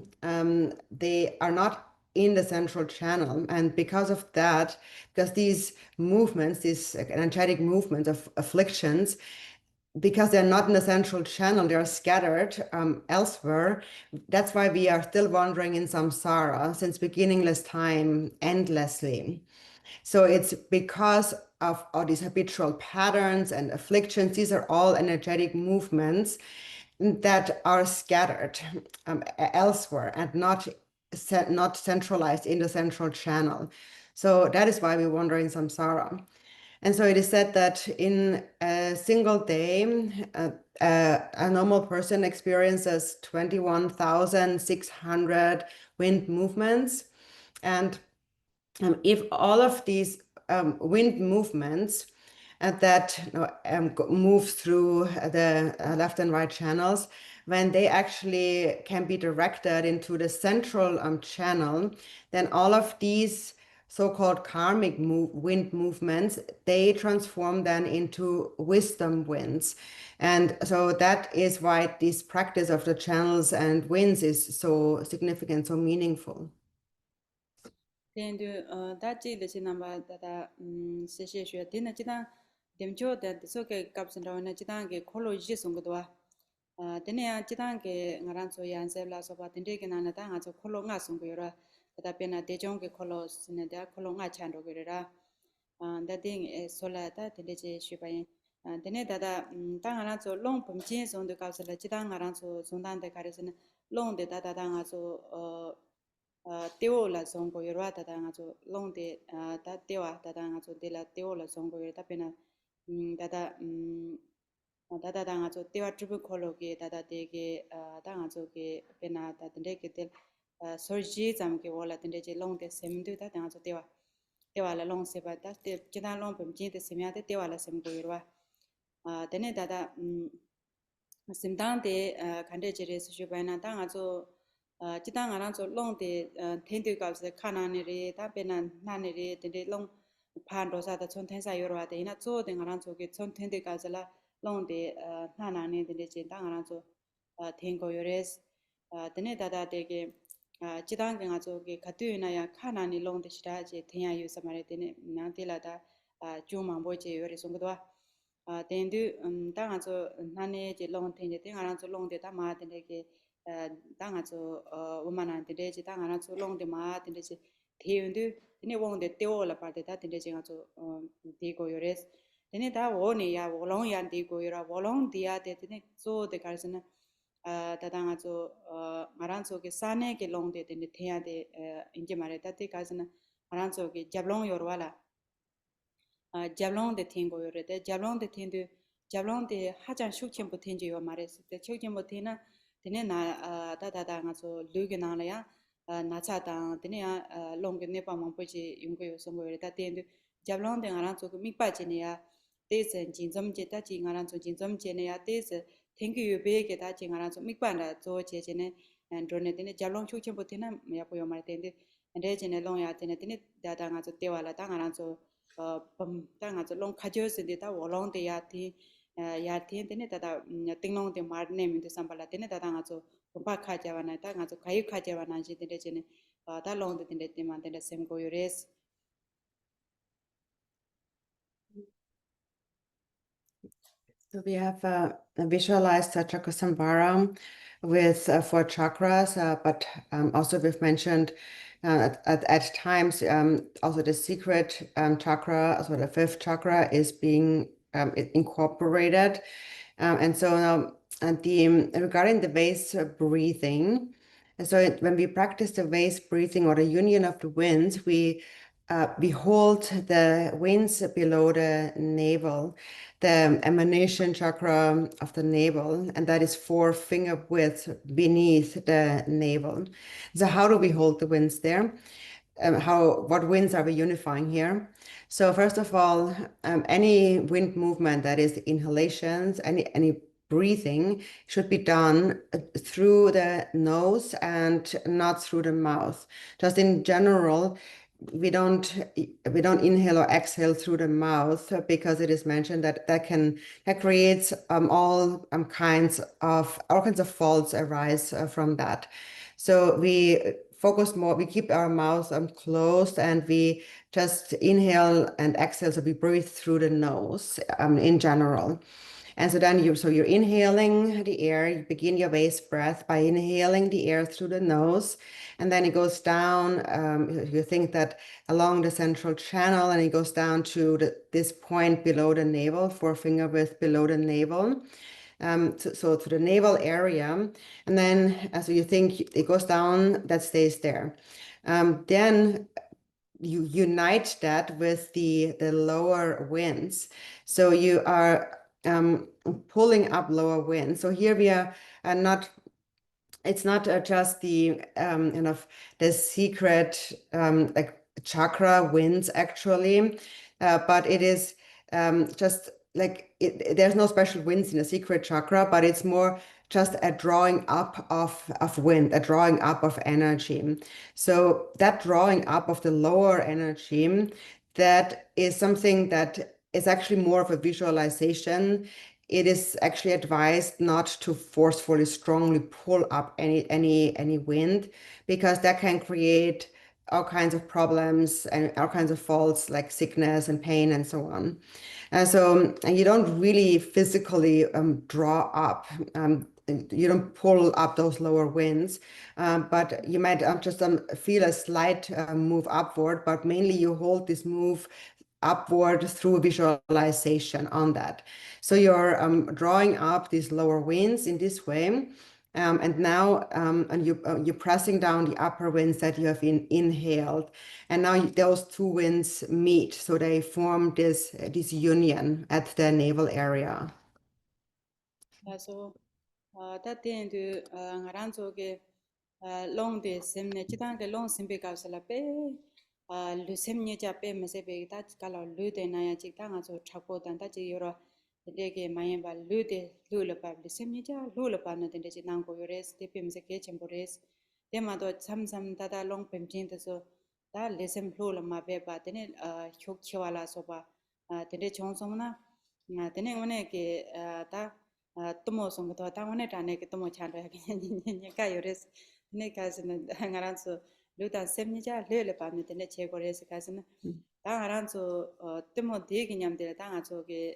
[SPEAKER 5] are not in the central channel. And because of that, because these movements, these energetic movements of afflictions, because they're not in the central channel, they're scattered elsewhere. That's why we are still wandering in samsara since beginningless time, endlessly. So it's because of all these habitual patterns and afflictions. These are all energetic movements that are scattered elsewhere and not centralized in the central channel. So that is why we wander in samsara. And so it is said that in a single day, a normal person experiences 21,600 wind movements. And if all of these wind movements that move through the left and right channels, when they actually can be directed into the central channel, then all of these so-called karmic wind movements, they transform then into wisdom winds. And so that is why this practice of the channels and winds is so significant, so meaningful.
[SPEAKER 2] Then da ji le chin number da se she shue din na ji da dem jo da so ke kap sin da na ji da ke kholo ji sung do wa den ya ji da ke ngaran so yan se la so ba den de ke na na da nga so kholo nga sung ko ra da pe na de jong ke kholo sin da kholo nga chan do ke ra da ding so la da den de je shue ba yin den da da nga so long pum jin sung de ka so la ji da ngaran so sung dan de ka re sin long de da nga so tiêu là song ko yorwa ta nga so long de ta tiêu ta nga so de la tiêu la song ko yor ta pena ta nga so tiêu triple kholo ke ta de ke ta nga so ke pena ta de ke tel sorji jam ke wala de je long de sem de ta nga so tiêu la long se ba ta de jina long pem ji de sem ya de tiêu la sem ko yorwa de ne ta sim dang de khande je re su ba na ta nga so chỉ đang ở đó long để thiên tử cao sẽ khả năng này ta bên nan này để long phan đồ sa ta chọn thiên sai rồi thì nó chỗ để ở đó cái chọn thiên tử cao sẽ là long để nan này để chỉ đang ở đó thiên cô rồi thế này ta để cái chỉ đang cái cái khát tuyệt này khả năng này long để chỉ ra chỉ thiên ai yêu sao mà thế này năng thế là ta chú mang bôi chỉ rồi xong cái đó thiên tử đang ở chỗ nan này chỉ long thiên chỉ đang ở đó long để ta mà thế này cái tanga so woman de de tanga na so long de ma de de theundu ne wong de teo la parte ta de de nga so de ko yores ne da wo ne ya wo long ya de ko yora wo long de ya de ne so de ka sna ta tanga so ngaran so ke sane ke long de de the ya de inje mare ta te ka sna ngaran so ke jablong yor wala jablong de thengo yore de jablong de thendu jablong de hajan shukchen bu thenje yo mare de shukchen bu thena tene na da nga so luge na la ya na cha da tene ya long ge ne pa mong po chi yung ge yo song ge ta ten de jablong de nga ran so mi pa chi ne ya te sen jin zom je ta chi nga ran so jin zom je ne ya te se thank you be ge ta chi nga ran so mi pa da zo che che ne and ro ne tene jablong chuk chen po tena me ya po yo ma ten de ande je ne long ya tene da nga so te wa la ta nga ran so pam ta nga so long kha jo se de ta wo long de ya ti ya thiên thế này ta tinh long thì mar nem thì sambala thế này ta nga so pa kha ja wana ta nga so khai kha ja wana ji thế này ta long thì thế mà thế sem go yores.
[SPEAKER 5] So we have visualized Chakrasamvara with 4 chakras, but also we've mentioned at times also the secret chakra, so the 5th chakra is being incorporated. And so now regarding the base breathing, And so when we practice the waist breathing or the union of the winds, we hold the winds below the navel, the emanation chakra of the navel, and that is 4 finger width beneath the navel. So how do we hold the winds there? What winds are we unifying here? So first of all, any wind movement that is inhalations, any breathing should be done through the nose and not through the mouth. Just in general, we don't inhale or exhale through the mouth because it is mentioned that creates all kinds of faults arise from that. So we focus more, we keep our mouth closed, and we just inhale and exhale. So we breathe through the nose in general. And so then you're inhaling the air. You begin your waist breath by inhaling the air through the nose, and then it goes down. You think that along the central channel, and it goes down to this point below the navel, 4 finger width below the navel. So to the navel area, and then as you think it goes down, that stays there. Then you unite that with the lower winds. So you are pulling up lower winds. So here we are not, it's not just the the secret like chakra winds actually, but it is just like there's no special winds in the secret chakra, but it's more just a drawing up of wind, a drawing up of energy. So that drawing up of the lower energy, that is something that is actually more of a visualization. It is actually advised not to forcefully, strongly pull up any wind, because that can create all kinds of problems and all kinds of faults like sickness and pain and so on. And you don't really physically draw up. You don't pull up those lower winds, but you might just feel a slight move upward, but mainly you hold this move upward through visualization on that. So you're drawing up these lower winds in this way. And now you're pressing down the upper winds that you have inhaled. And now those 2 winds meet. So they form this union at the navel area.
[SPEAKER 2] So that then to ngaranzo ge long de semne chitang ke long simbe ka sala pe lu semne ja pe me se be ta kala lu de na ya chik ta nga so chapo dan ta ji yoro de ge mayen ba lu de lu le pa lu semne ja lu le pa na de ji nang ko yores de pe me se ke chen bores de ma do sam sam ta long pem chin de so ta le sem lu le ma be ba de ne chok chwala so ba de de chong song na de ne ngone ke ta tomo song to ta ngone ta ne ke tomo chan ra ke ni ka yores ne ka sin ngaran so lu ta sem ni ja le pa ne ne che ko res ka sin ta ngaran so tomo de ge nyam de ta nga so ke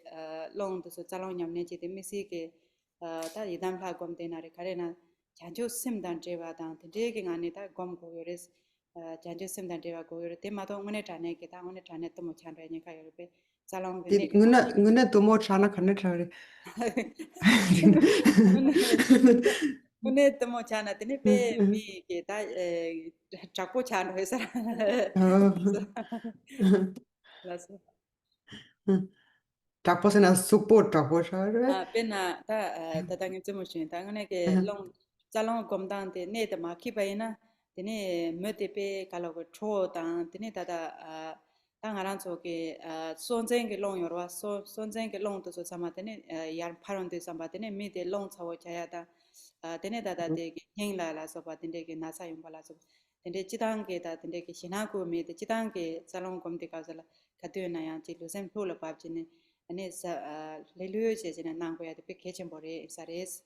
[SPEAKER 2] long to so cha long nyam ne che de mi si ke ta yidam pha gom de na re ka re na chan jo sim dan je ba dang de ge nga ne ta gom ko yores chan jo sim dan je ba ko yores te ma to ngone ta ne ke ta ngone ta ne tomo chan ra ne ka yore pe cha long ge ne
[SPEAKER 5] ngune tomo chana khane chare.
[SPEAKER 2] Une tomo chana tene pe mi ke ta chakpo chan ho sa laso
[SPEAKER 5] Chakpo sena support chakpo chare.
[SPEAKER 2] pe na ta ta tang temo shin ta ngane ke long chalong gom dang te ne ta ma ki pa ina tene me te pe kala ko cho dang tene ta ta ngaran so ke son zeng ke long yor wa son zeng ke long to so sama tene yar pharon de sama tene mi de long chawo chaya ta tene ta de ke hing la so pa tene ke nasa yum pala so tene chitang ke ta tene ke shina ko me de chitang ke chalong gom te ka sala katyo na ya chi lo sem pho la pa chine ane sa le lu che chine nang ko ya de pe ke chen bore sares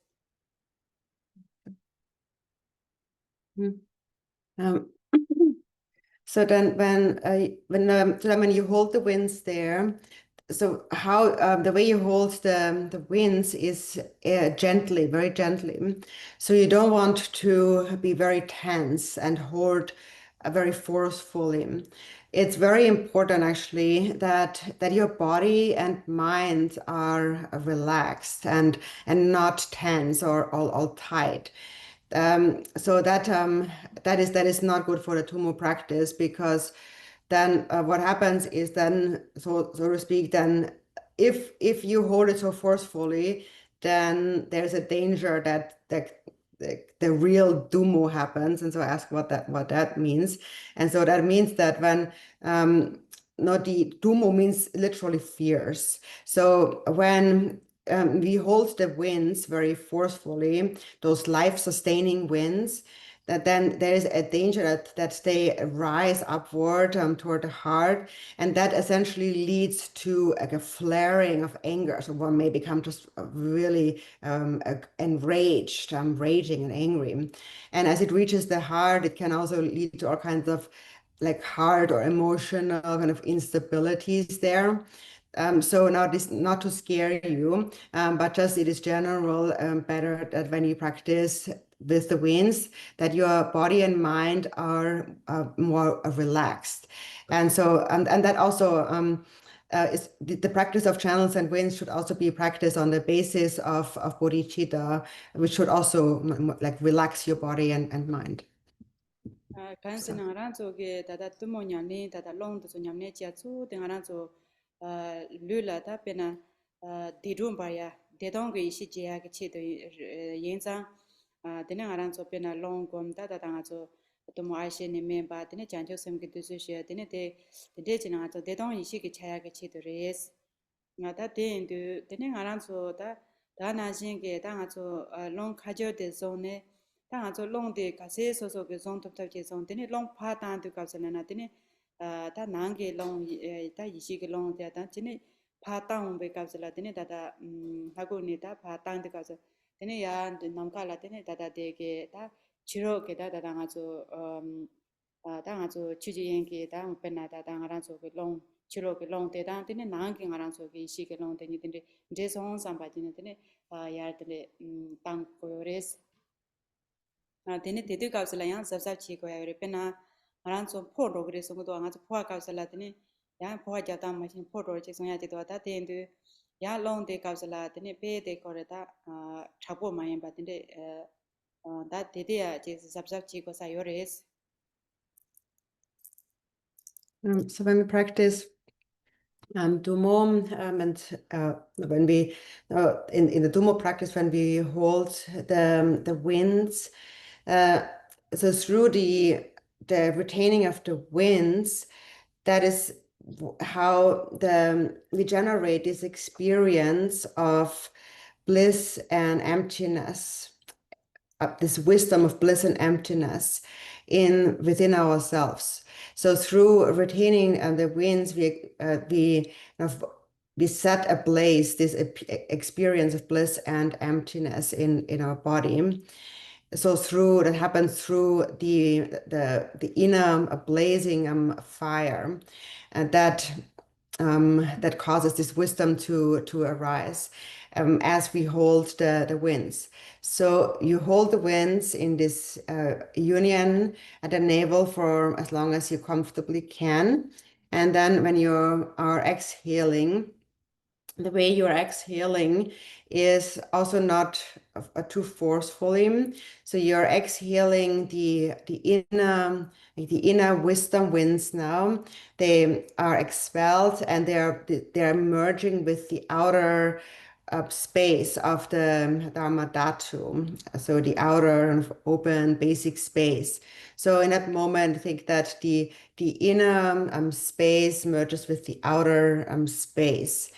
[SPEAKER 5] Um, so then when you hold the winds there, so how the way you hold the winds is gently, very gently. So you don't want to be very tense and hold very forcefully. It's very important actually that your body and mind are relaxed and not tense or all tight. So that is not good for the Tummo practice, because then what happens is then, so to speak, then if you hold it so forcefully, then there's a danger that the real Tummo happens. And so I ask what that means. And so that means that when not the Tummo means literally fierce. So when we hold the winds very forcefully, those life-sustaining winds, that then there is a danger that they rise upward toward the heart, and that essentially leads to like a flaring of anger. So one may become just really enraged, raging and angry. And as it reaches the heart, it can also lead to all kinds of like heart or emotional kind of instabilities there. So now this not to scare you, but just it is general better that when you practice with the winds, that your body and mind are more relaxed. And so and that also is the practice of channels and winds should also be practiced on the basis of bodhicitta, which should also like relax your body and mind.
[SPEAKER 2] Kansi ngaranzo ge dada tumo nyamne dada long to nyamne chia chu de ngaranzo lula ta pena didum ba ya de dong ge shi je ya ge che de yin zang de ngaranzo pena long gom da da ngazo tumo a she ne me ba de jan jo sem ge de su she de de jin ngazo de dong yi shi ge cha ya ge che de res nga da de de ngaranzo da na jin ge da ngazo long kha jo de zone 당 아주 롱데 가세 소소게 zon톱탑게 zon데네 롱 파탄도 갑선나 데네 다 난게 롱다 이시게 롱데 다 데네 파탄 べ갑슬라 데네 다다 하고네 다 파탄도 갑서 데네 야 남칼라 데네 다다 데게 다 지로게 다다 아주 당 아주 취지연게 다 벤나다 당 아란소게 롱 지로게 롱데 다 데네 난게 아란소게 이시게 롱 데네 데네 제송 삼바지네 데네 야르데 땅 고요레스 데네 데데 갑슬라 양 섭섭 치고야 레페나 아란소 포로 그래서 그도 아주 포화 갑슬라 데네 야 포화 자다 마신 포로 제송야 제도 다 데인데 야 롱데 갑슬라 데네 베데 거레다 차보 마인 바데 다 데데야 제 섭섭 치고 사요레스.
[SPEAKER 5] So when we practice Tummo, and when we in the Tummo practice, when we hold the winds, so through the retaining of the winds, that is how we generate this experience of bliss and emptiness, this wisdom of bliss and emptiness within ourselves. So through retaining the winds, we set ablaze this experience of bliss and emptiness in our body. So that happens through the inner blazing fire, and that causes this wisdom to arise as we hold the winds. So you hold the winds in this union at the navel for as long as you comfortably can. And then when you are exhaling, the way you're exhaling is also not too forcefully. So you're exhaling the inner wisdom winds now. They are expelled and they're merging with the outer space of the Dharma Dhatu, so the outer open basic space. So in that moment, think that the inner space merges with the outer space.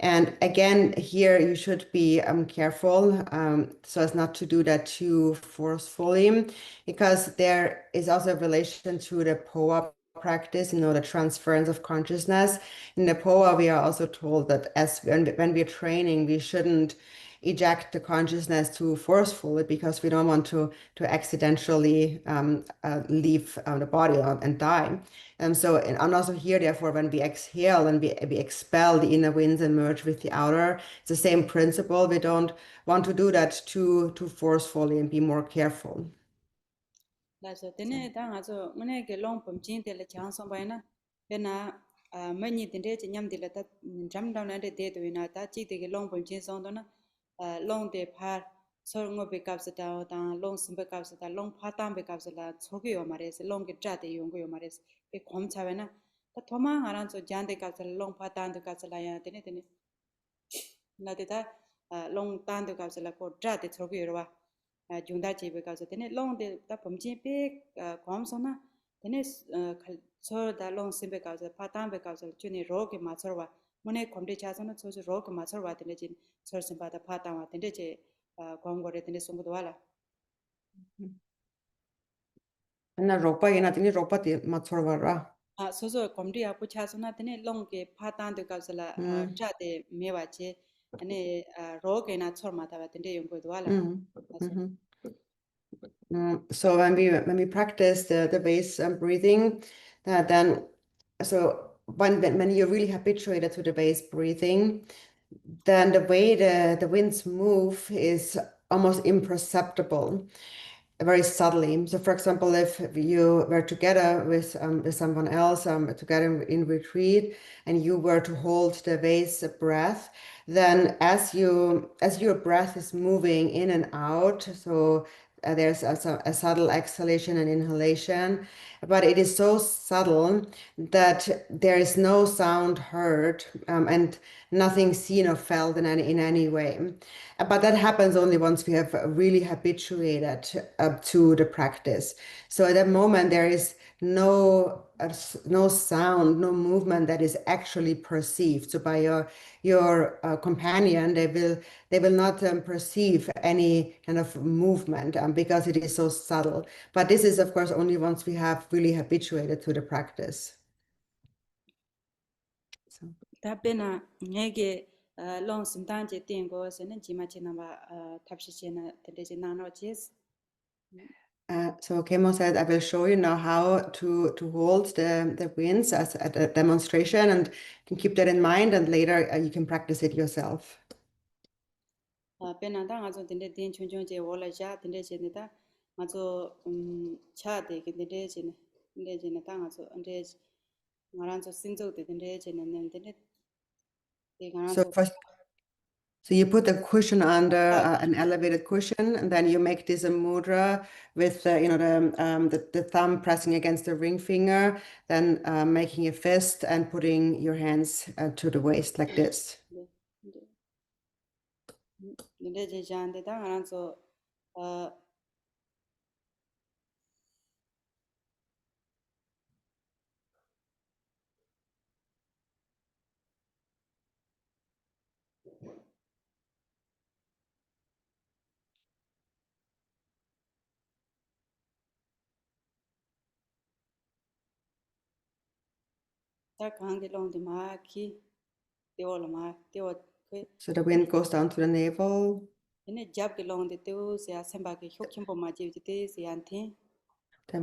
[SPEAKER 5] And again, here you should be careful so as not to do that too forcefully, because there is also a relation to the POA practice, the transference of consciousness. In the POA, we are also told that when we're training, we shouldn't eject the consciousness too forcefully, because we don't want to accidentally leave the body and die. And also here, therefore, when we exhale and we expel the inner winds and merge with the outer, it's the same principle. We don't want to do that too forcefully, and be more careful.
[SPEAKER 2] So tene da ngazo ngene ke long pom chin tele chang song bai na pena mani tende che nyam de ta jam down na de do na ta chi de ke long pom chin song do na long de par sorngo be kapsa ta long simbe kapsa ta long phatam be kapsa la chogi yo mares long ge tra de yong yo mares be khom chawe na ta thoma ngaran so jan de kapsa long phatam de kapsa la ya tene tene na de ta long tan de kapsa la ko tra de chogi yo wa jungda che be kapsa tene long de ta pomji be khom so na tene so da long simbe kapsa phatam be kapsa chune ro ge ma chorwa mone khomde cha so na so ro ge ma chorwa tene jin chor simba da phatam wa tene je Gongore tene sungguh wala.
[SPEAKER 5] Na ropa ina tini ropa ti matsorwara.
[SPEAKER 2] Soso komdi apu chasuna tene long ke patan de kapsala cha de mewa che ane ro ke na chor mata wa tene yongko wala.
[SPEAKER 5] So when we practice the base breathing, then so when you're really habituated to the base breathing, then the way the winds move is almost imperceptible, very subtly. So, for example, if you were together with someone else, together in retreat, and you were to hold the base breath, then as your breath is moving in and out, so there's a subtle exhalation and inhalation, but it is so subtle that there is no sound heard and nothing seen or felt in any way. But that happens only once we have really habituated to the practice. So at that moment, there is no sound, no movement that is actually perceived. So by your companion, they will not perceive any kind of movement because it is so subtle. But this is, of course, only once we have really habituated to the practice. So.
[SPEAKER 2] Ta pena ngege long simtan je tengo sene jima che namba tapshi che na tende je nano ches.
[SPEAKER 5] So Khenmo said, I will show you now how to hold the winds as a demonstration, and you can keep that in mind, and later you can practice it yourself.
[SPEAKER 2] Pena ta ngazo tende ten chung chung je wola ja tende je ne ta ngazo cha de ke tende je ne ta ngazo ande ngaran so sinzo de tende je ne tende de ngaran so
[SPEAKER 5] So you put a cushion under an elevated cushion, and then you make this a mudra with the thumb pressing against the ring finger, then making a fist and putting your hands to the waist like this. So the wind goes down to the navel. Then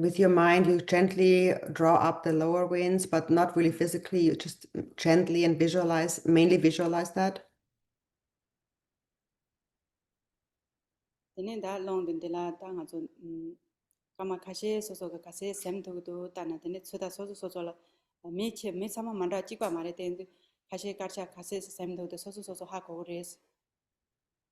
[SPEAKER 5] with your mind, you gently draw up the lower winds, but not really physically. You just gently and mainly visualize that.
[SPEAKER 2] Kama kashe soso ka kashe sem tu tana tene tsuda soso soso la me sama mandra chikwa mare tendu kashe karcha kashe sem tu soso soso ha ko res.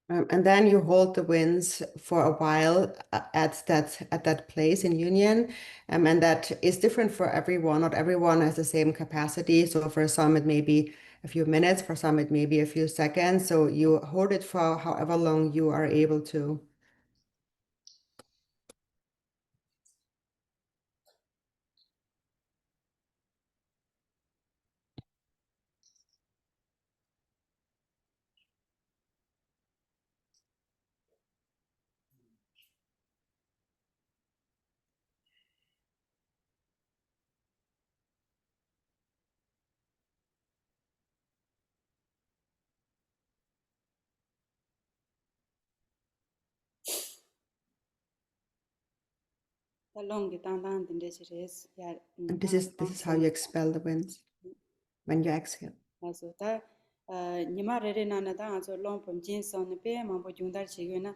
[SPEAKER 5] And then you hold the winds for a while at that place in union, and that is different for everyone. Not everyone has the same capacity. So for some it may be a few minutes, for some it may be a few seconds. So you hold it for however long you are able to.
[SPEAKER 2] And
[SPEAKER 5] this is how you expel the winds when you exhale.
[SPEAKER 2] So ta nima re na na ta so long pom jin so ne pe ma bo jung dar chi na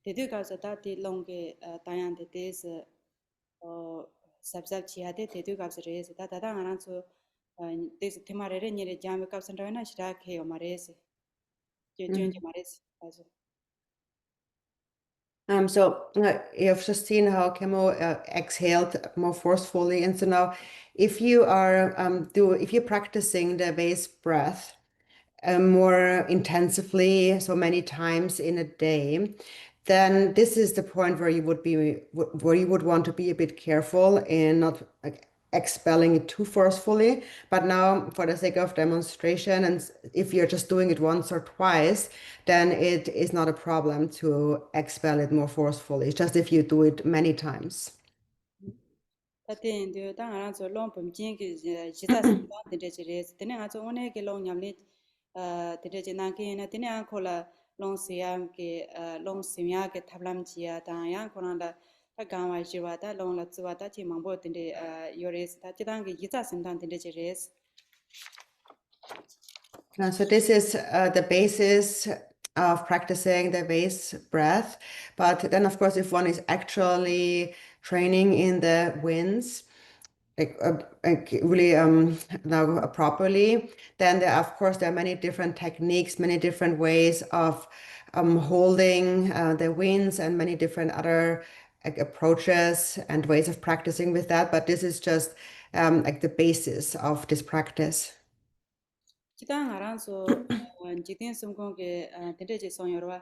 [SPEAKER 2] de de ka so ta ti long ge ta yan de de se sab sab chi ha de de ka so re se ta ta ngana so de se tema re ni re jam ka san na shira ke yo ma re se je jun je ma re se
[SPEAKER 5] So you've just seen how Khenmo exhaled more forcefully, and so now, if you are if you're practicing the base breath more intensively, so many times in a day, then this is the point where you would want to be a bit careful in not expelling it too forcefully. But now, for the sake of demonstration, and if you're just doing it once or twice, then it is not a problem to expel it more forcefully. It's just if you do it many times.
[SPEAKER 2] Tatin de tang ran so long pum jing ki jita sim dan de je res tene a so one ke long nyam le de je na ke na tene a khola long siam ke long simya ke thablam chi ya ta ya khona la ta ga wa ji wa ta long la tsu wa ta chi mang bo de yo res ta ji dang ke jita sim dan de je res.
[SPEAKER 5] So this is the basis of practicing the base breath. But then, of course, if one is actually training in the winds, like really now properly, then of course there are many different techniques, many different ways of holding the winds, and many different other approaches and ways of practicing with that. But this is just like the basis of this practice.
[SPEAKER 2] Kita ngarang so jitin sum kong ke de je song yo wa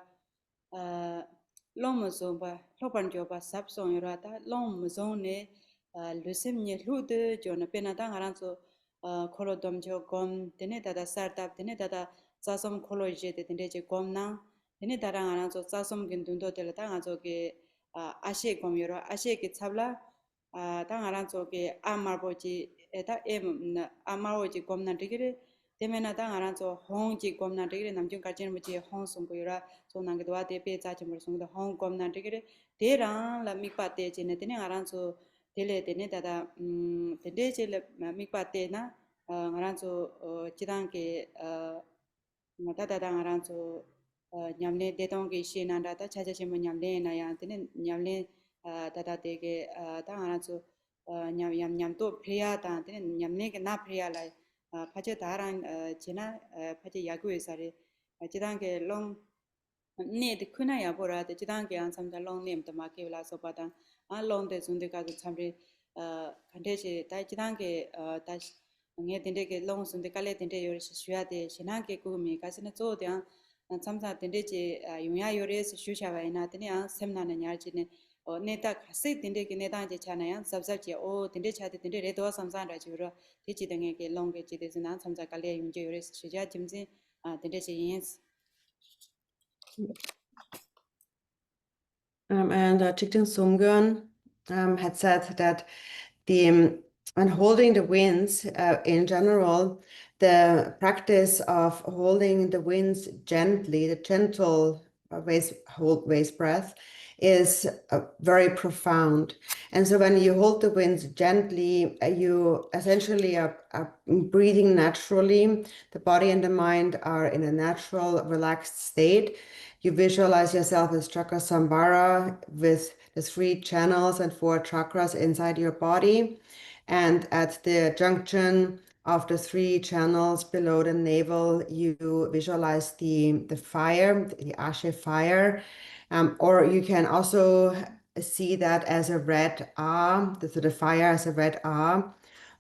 [SPEAKER 2] long mo so ba lo pan jo ba sap song yo ta long mo so ne lu sim nye lu de jo na pe na ta ngarang so kholo dom jo gom tene da sar tap tene da sa som kholo je de je gom na tene da ngarang so sa som gin dun do de ta nga so ke ashe gom yo a she ke chabla ta ngarang so ke amar bo ji eta em amar bo ji gom na de Temena tang aran so hong ji gom na de namjung ka chen mu ji hong sung ko yura so nang de wa de pe cha chim sung de hong gom na de rang la mi pa te che ne tene aran so de le de ne da da de che le mi pa te na aran so chi dang ke ma da da aran so nyam le de tong ke shi na da ta cha cha chim nyam le na ya tene nyam le da da de ke tang aran so nyam to priya ta tene nyam ne ke na priya la 파제 다랑 지나 파제 야구에 살이 지단게 롱 네드 크나 야보라 지단게 안 삼자 롱 네임도 마케라 소바단 아 롱데 순데 가서 참리 간데시 다 지단게 다시 네 딘데게 롱 순데 깔레 딘데 요리시 쉬야데 신한게 꾸미 가스네 조대한 참사 딘데지 용야 요리스 쉬샤바이나 드니 안 셈나는 야지네 네다 가세 딘데게 네다 이제 차나야 섭섭지 오 딘데 차데 딘데 레도와 삼산라 지로 디지 등에게 롱게 지데스나 참자 깔레 용제 요리스 쉬자 짐지 딘데지 인스
[SPEAKER 5] And Chikten Sumgun had said that when holding the winds in general, the practice of holding the winds gently, the gentle waist breath, is very profound. And so when you hold the winds gently, you essentially are breathing naturally. The body and the mind are in a natural, relaxed state. You visualize yourself as Chakrasamvara with the 3 channels and 4 chakras inside your body. And at the junction of the 3 channels below the navel, you visualize the fire, the Ashe fire. Or you can also see that as a red A, the fire as a red A.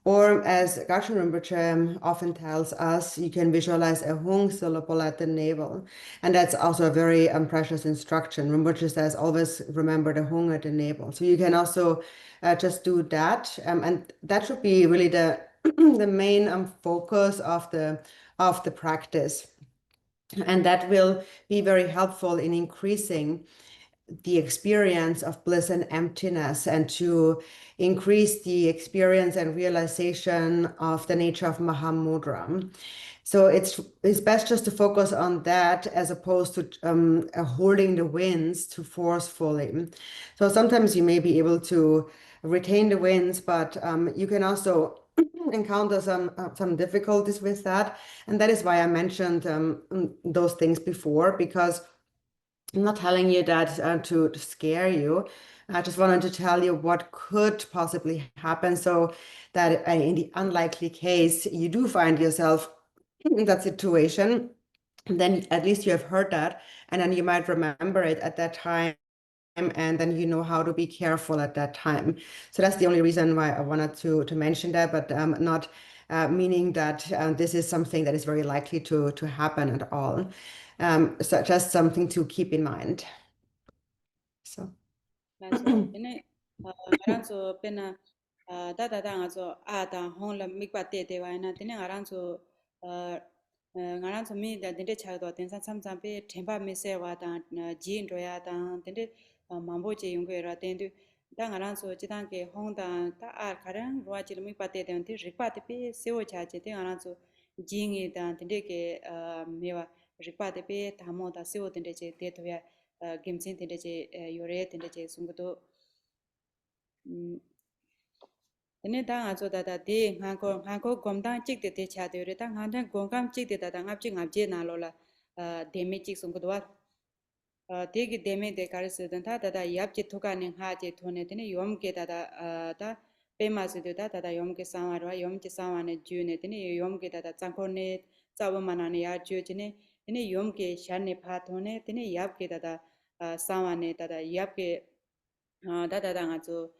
[SPEAKER 5] Or as Gachen Rinpoche often tells us, you can visualize a hung syllable at the navel. And that's also a very precious instruction. Rinpoche says, always remember the hung at the navel. So you can also just do that. And that should be really the, the main focus of the practice. And that will be very helpful in increasing the experience of bliss and emptiness, and to increase the experience and realization of the nature of Mahamudra. So it's best just to focus on that as opposed to holding the winds too forcefully. So sometimes you may be able to retain the winds, but you can also encounter some difficulties with that. And that is why I mentioned those things before, because I'm not telling you that to scare you. I just wanted to tell you what could possibly happen, so that in the unlikely case you do find yourself in that situation, then at least you have heard that, and then you might remember it at that time and then you know how to be careful at that time. So that's the only reason why I wanted to mention that, but not meaning that this is something that is very likely to happen at all. So just something to keep in mind. So.
[SPEAKER 2] ngaranso mi da dinde chagdo tensa samsam pe themba mese wa da jin ro ya da dinde mambo che yung ra tendu da ngaranso chidang ke hong da ta ar kharang ro chi mi pate den ti rikpa te pe sewo cha che te ngaranso jing e da dinde ke mewa rikpa te pe thamo da sewo dinde che te to ya gimchin dinde che yore dinde che sungdo Tene da nga zo da de nga ko gomdang chik de cha de re da nga da gomgam chik de da ngap chik ngap je na lo la de me chik sung do wa de gi de me de kar se da da yap chi thoka ne ha je thone tene yom ke da da pe ma se de da yom ke sa wa ro yom chi sa wa ne ju ne tene yom ke da chang ko ne cha wa ma na ne ya ju chi ne tene yom ke shan ne pha thone tene yap ke da sa wa ne da yap ke da nga zo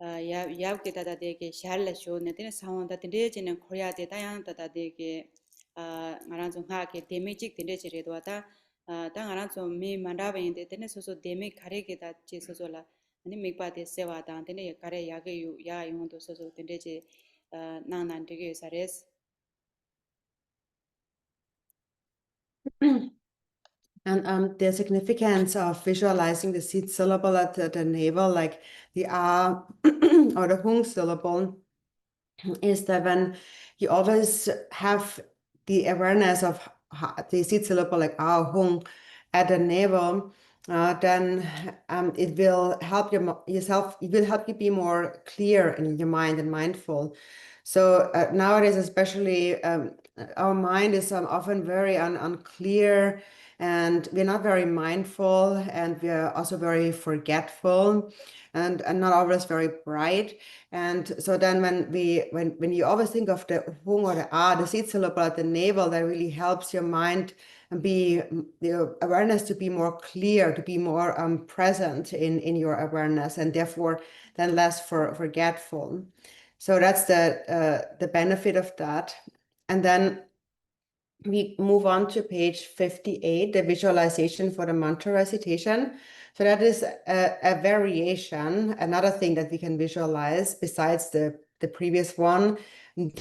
[SPEAKER 2] yaw ke tada de ke sharla sho ne tene sawon da tende chene khoya de tayang tada de ke ngaran zo nga ke deme chik tende chere do ta ngaran zo me manda ba inde tene so so deme khare ke ta che so so la ani me pa de sewa ta tene kare ya ge yu ya yung do so so tende che nang nan de ge sares
[SPEAKER 5] And the significance of visualizing the seed syllable at the navel, like the A or the Hung syllable, is that when you always have the awareness of the seed syllable like A, Hung at the navel, then it will help yourself. It will help you be more clear in your mind and mindful. So nowadays, especially, our mind is often very unclear, and we're not very mindful, and we're also very forgetful, and not always very bright. And so then when you always think of the Hung or the A, the seed syllable at the navel, that really helps your mind and be the awareness to be more clear, to be more present in your awareness, and therefore then less forgetful. So that's the benefit of that. And then we move on to page 58, the visualization for the mantra recitation. So that is a variation, another thing that we can visualize besides the previous one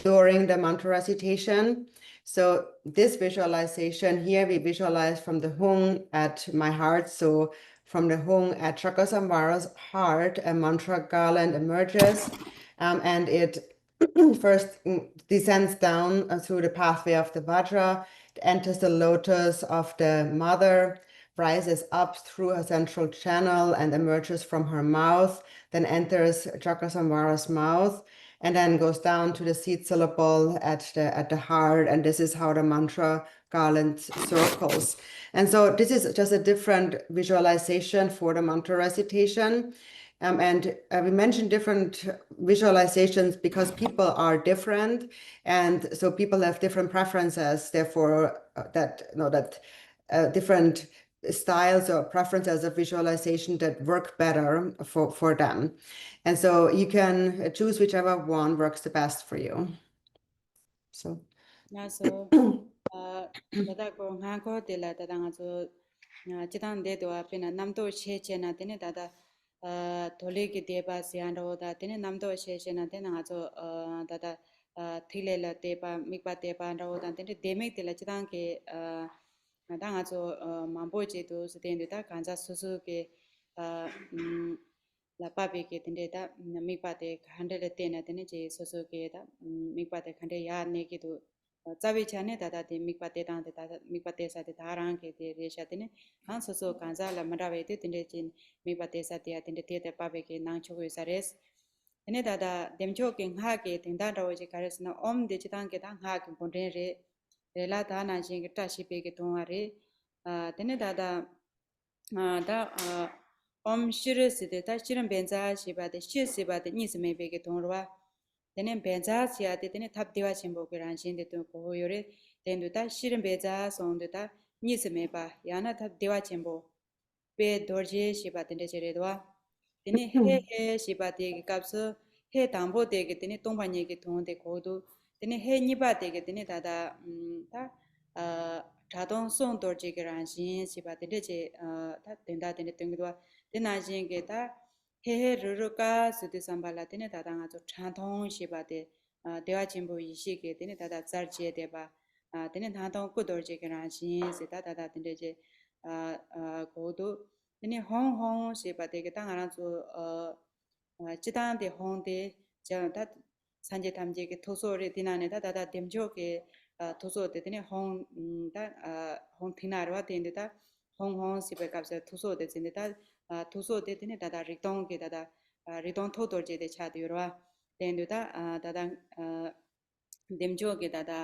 [SPEAKER 5] during the mantra recitation. So this visualization here, we visualize from the Hung at my heart. So from the Hung at Chakrasamvara's heart, a mantra garland emerges, and it first descends down through the pathway of the Vajra, it enters the lotus of the mother, rises up through her central channel and emerges from her mouth, then enters Chakrasamvara's mouth, and then goes down to the seed syllable at the heart, and this is how the mantra garland circles. And so this is just a different visualization for the mantra recitation. And we mentioned different visualizations because people are different, and so people have different preferences. Therefore, different styles or preferences of visualization that work better for them. And so you can choose whichever one works the best for you. So.
[SPEAKER 2] Dada ko nga ko de la dada nga zo chidang de do apena namdo she che na tene dada thole ki de ba sian ro da tene namdo she che na tene nga zo dada thile la de ba mikpa de ba ro da tene de me de la chidang ke da nga zo mambo che do se de da kanza su su ke la pa be ke tene da mikpa de khande le te na tene je su su ke da mikpa de khande ya ne ke do Zavi chane dada de mikpate dang de dada mikpate sa de dharang ke de resha de ne han so so kanza la marawe de tinde chin mikpate sa de tinde de pabe ke nang chogo sares ene dada demcho ke nga ke tinda rawo je kares na om de chitang ke dang nga ke bonre re rela da na jing ke ta shi pe ke thong are tene dada da om shire se de ta shiren benza shi ba de shi se ba de ni se me pe ke thong ro Tenen benza siya de tenen tab dewa chenpo ke ranshin de tun koho yore ten du ta shirin beza song du ta nisi me ba yana tab dewa chenpo pe dorje shiba tende chere dwa tene he shiba te kapsa he tambo te ke tene tongpa nye ke thong te kodo tene he nipa te ke tene dada ta chadong song dorje ke ranshin shiba tende che ta tenda tende tengdwa tena jing ke ta he ruruka sudu sambala tene dada nga zo chadong shiba te dewa chenpo ishi ke tene dada zar che te ba tene chadong ku dorje ke ranshin se ta dada tende che kodo tene hong hong shiba te ke ta nga zo chidang de hong de jang ta sanje tamje ke thoso re dinane ta dada demjo ke thoso de tene hong ta hong thinarwa tende ta hong hong shiba kapsa thoso de jinde ta thoso de tene dada ritong ke dada ritong thodor je de cha de yorwa tende ta dada demjo ke dada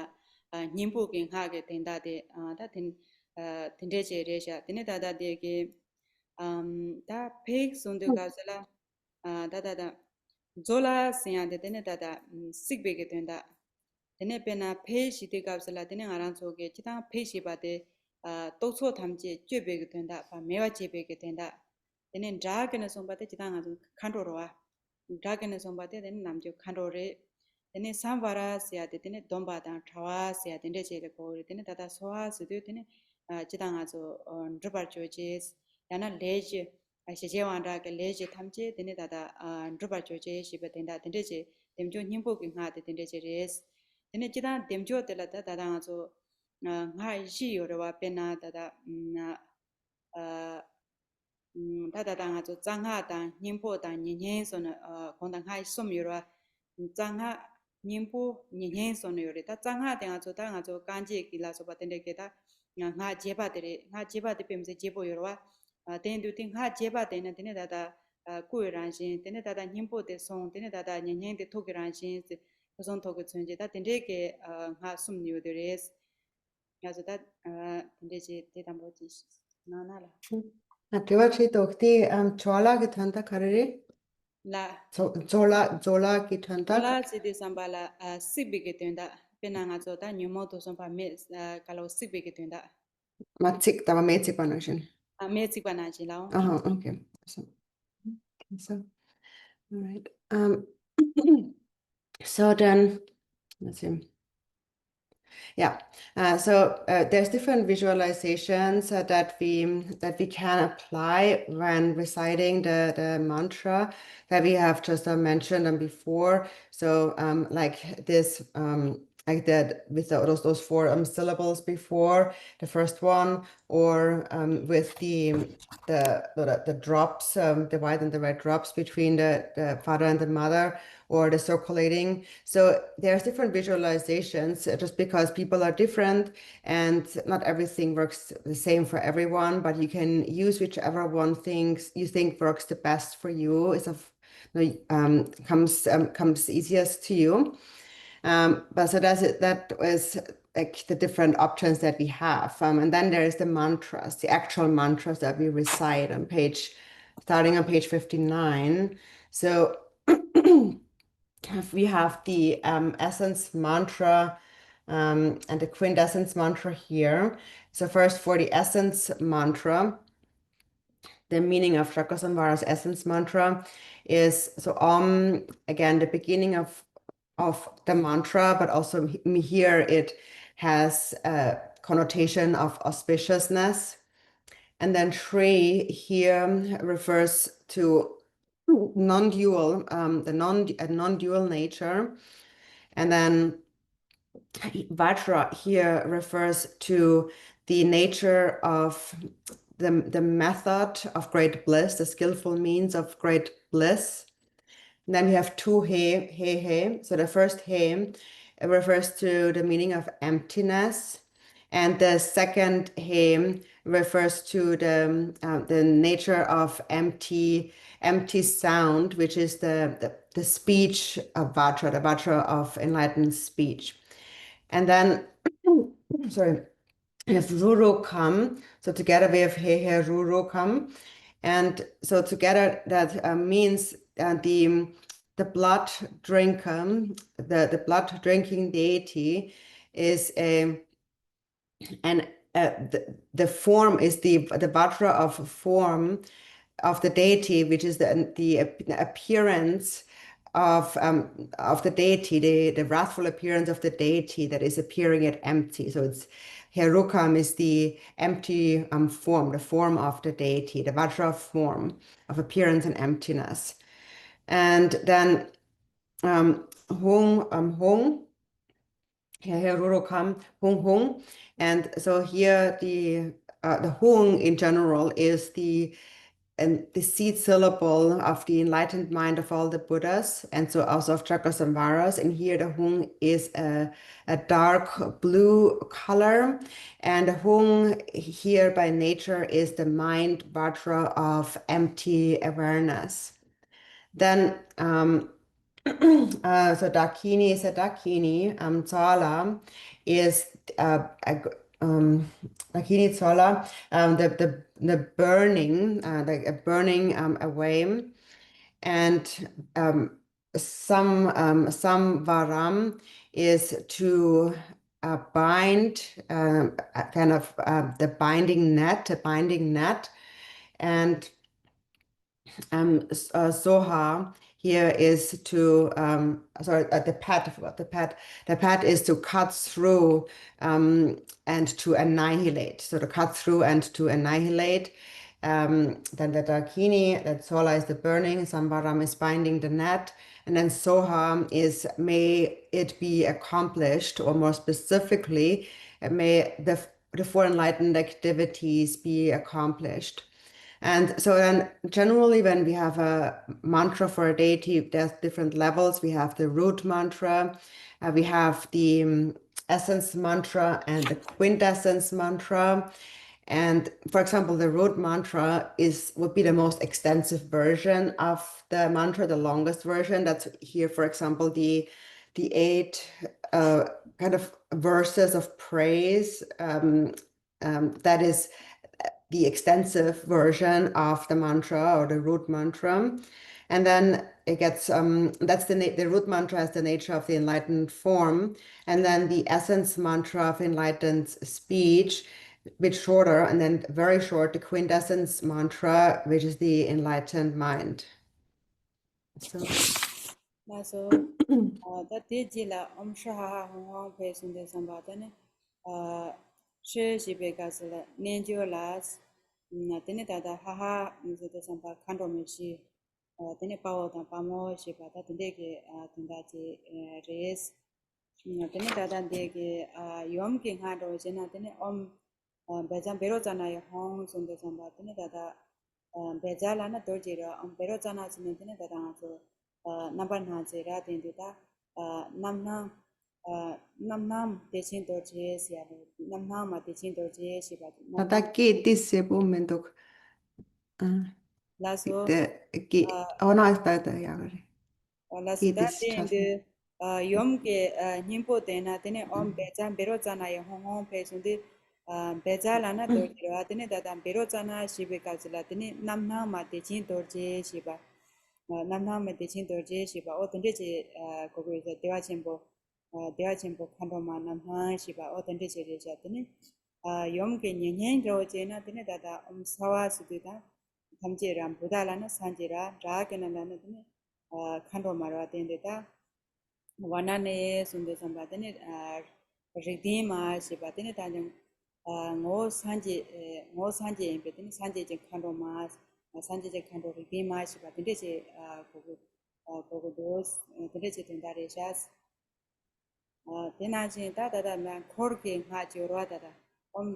[SPEAKER 2] nimbu ke nga ke tenda de ta tende je re sha tene dada de ke ta pek sundu kapsala dada zola siya de tene dada sikbe ke tenda tene pena pe shite kapsala tene ngarang choge chitang pe shiba de tokso thamje chebe ke tenda pa mewa chebe ke tenda tene dra ke na somba de chitang ngarang khandro ro dra ke na somba de tene namjo khandro re tene samvara siya de tene domba da thawa siya tene chele ko tene dada soha sidu tene chitang ngarang drubar chojes yana leje 시제 완다게 레제 탐제 되네 다다 드바 조제 시베 된다 된데제 뎀조 님보기 나데 된데제 레스 되네 지다 뎀조 때라다 다다가서 나이시 요르와 페나 다다 다다다가서 장하다 님보다 니녜서는 건당하이 솜요르와 장하 님보 니녜서는 요르 다 장하대가서 다가서 간지 길라서 바텐데게다 nga jeba de pemse jebo yorwa ten du ting ha jeba de na tene dada ku ran shin tene dada nimpo de song tene dada nyen de thok ran shin se song thok chunje da tende ke nga sum nyu de res ya so da tende je te dambo ji na na la
[SPEAKER 5] Dewa chi tokti chola ki thanta kariri
[SPEAKER 2] la
[SPEAKER 5] zola ki thanta
[SPEAKER 2] la si de sambala sibi ke tenda pena nga so da nyumo to son pa me kalo sibi ke tenda
[SPEAKER 5] matsik tava metsik panashin.
[SPEAKER 2] me chi pa na ji lao
[SPEAKER 5] Okay. So, all right. So then, let's see. Yeah, so there's different visualizations that we can apply when reciting the mantra that we have just mentioned them before. So like this, like that with those four syllables before the first one, or with the drops, the white and the red drops between the father and the mother, or the circulating. So there's different visualizations just because people are different and not everything works the same for everyone, but you can use whichever one you think works the best for you. Comes easiest to you. But so that was like the different options that we have. And then there is the mantras, the actual mantras that we recite starting on page 59. So we have the essence mantra and the quintessence mantra here. So first, for the essence mantra, the meaning of Chakrasamvara's essence mantra is again the beginning of the mantra, but also here it has a connotation of auspiciousness. And then Shri here refers to non-dual, non-dual nature. And then Vajra here refers to the nature of the method of great bliss, the skillful means of great bliss. And then we have two he. So the first he refers to the meaning of emptiness. And the second he refers to the nature of empty sound, which is the speech of Vajra, the Vajra of enlightened speech. And then, sorry, we have Ruru come. So together we have he Ruru come. And so together that means the blood drinker, the blood drinking deity is an the form is the vajra of form of the deity, which is the appearance of the deity, the wrathful appearance of the deity that is appearing at empty. So it's Herukam is the empty form, the form of the deity, the vajra of form, of appearance and emptiness. And then Hung, Herurukam, Hung. And so here the Hung in general is the seed syllable of the enlightened mind of all the Buddhas, and so also of Chakrasamvaras. And here the Hung is a dark blue color, and the Hung here by nature is the mind vajra of empty awareness. Then so Dakini is a Dakini. Tsala is Dakini Tsala, the burning, like a burning away, and some varam is to bind, kind of the binding net, and soha here is to the pad is to cut through and to annihilate. So to cut through and to annihilate. Then the dakini, that sola is the burning, samvaram is binding the net, and then soha is may it be accomplished, or more specifically, may the four enlightened activities be accomplished. And so then generally when we have a mantra for a deity, there's different levels. We have the root mantra, we have the essence mantra and the quintessence mantra. And for example, the root mantra would be the most extensive version of the mantra, the longest version. That's here, for example, the 8 kind of verses of praise. That is the extensive version of the mantra or the root mantra. And then it gets, that's the root mantra has the nature of the enlightened form. And then the essence mantra of enlightened speech, a bit shorter, and then very short, the quintessence mantra, which is the enlightened mind. So,
[SPEAKER 6] that Tejila Omshaha Hong Face in the Sambatane, Shibekasla, Ninjolas, Natinita, Haha, the Sampa Kandomishi, Tenipawa, Pamo, Shibata, Tendeke, Tendati, Race, Tenita, Deke, Yom King had or Jenatine Bezan Berozana, Homes on the Sambatinita, Bezalana Dojira, Berozana, Sintinita. Number Nazira Dindita, Nam teaching Dorjes, Nam teaching Dorjes,
[SPEAKER 5] Nataki disciple mendok.
[SPEAKER 6] Lasso,
[SPEAKER 5] Oh no, it's better.
[SPEAKER 6] Lasuda in the Yomke, Nimpo Dena, Tene on Bezan Berozana, Hong Place on the Bezalana Dojira, Tene that Berozana, Shibika Latini, Nam teaching Dorje, Shiba. Namnam teaching Dorje Shiba, authentic Kogu Deva Chimbo Kandoma Namha Shiba, authentic Jatini, Yom Kenyan Rojena, Tinedata, Sawa Sudita, Tamjiram, Budalana, Sanjira, Drag and Ananatini, Kandomara, Tendeta, Wanane, Sundesambatini, Redeema Shiba, Tinetan, Mo Sanji, and Betin, Sanji Kandomas. Sanjay Kando Redeema Shiba, Tendece Gogodos, Tendece Tendareshas, Tenaji Dada Man Korking Haji Rodada,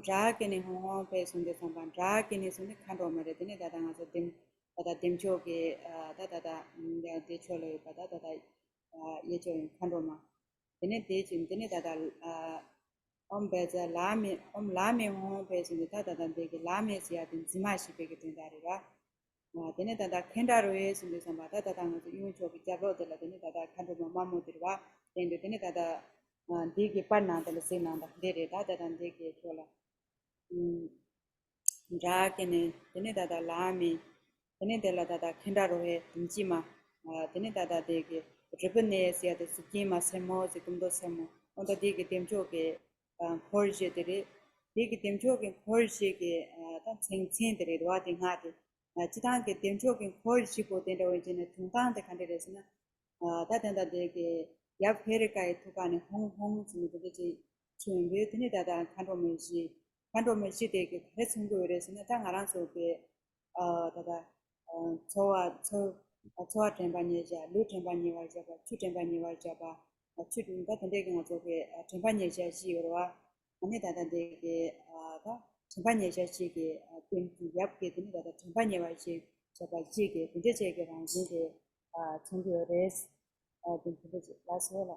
[SPEAKER 6] Drag in home place on the Samban, Drag in his own Kando Meredine, that answered them, that Dimchoke, Dada, the Chole, Dada, Yecho in Kandoma. Then it did in Denedada Beza Lami, Lami home place in the Dada than the Lami Siat in Zimashi Pigetin Darira. Deneta Kendaro is in the Sambata, that I'm going to be Jabo de la Deneta Kando Mamu Dirva, then the Deneta Digi Pana de la Sina, the Data and Digi Chola. Drag in it, Deneta Lami, Deneta Dada Kendaro, Njima, Deneta Digi, Tripene, the Sukima Semo, the Kundo Semo, on the Digi Temjoke, Horje, 되게 댐초긴 콜시게 다 생생들이 와딩하데 지단게 댐초긴 콜시고 된다고 이제는 중단한테 간데서는 다된다 되게 약페르가에 투가는 홍홍 지금들이 준비 되다다 간도면시 되게 해송고에서는 당 알아서게 다다 저와 템바니자 루 템바니와 잡아 추 템바니와 잡아 추든가 된데가 저게 템바니자 지요와 아니 다다 되게 다 템바니자 지게 된지 약게 되는 다다 템바니와 지 잡아 지게 근데 제게랑 이게 청교레스 된지 라스올라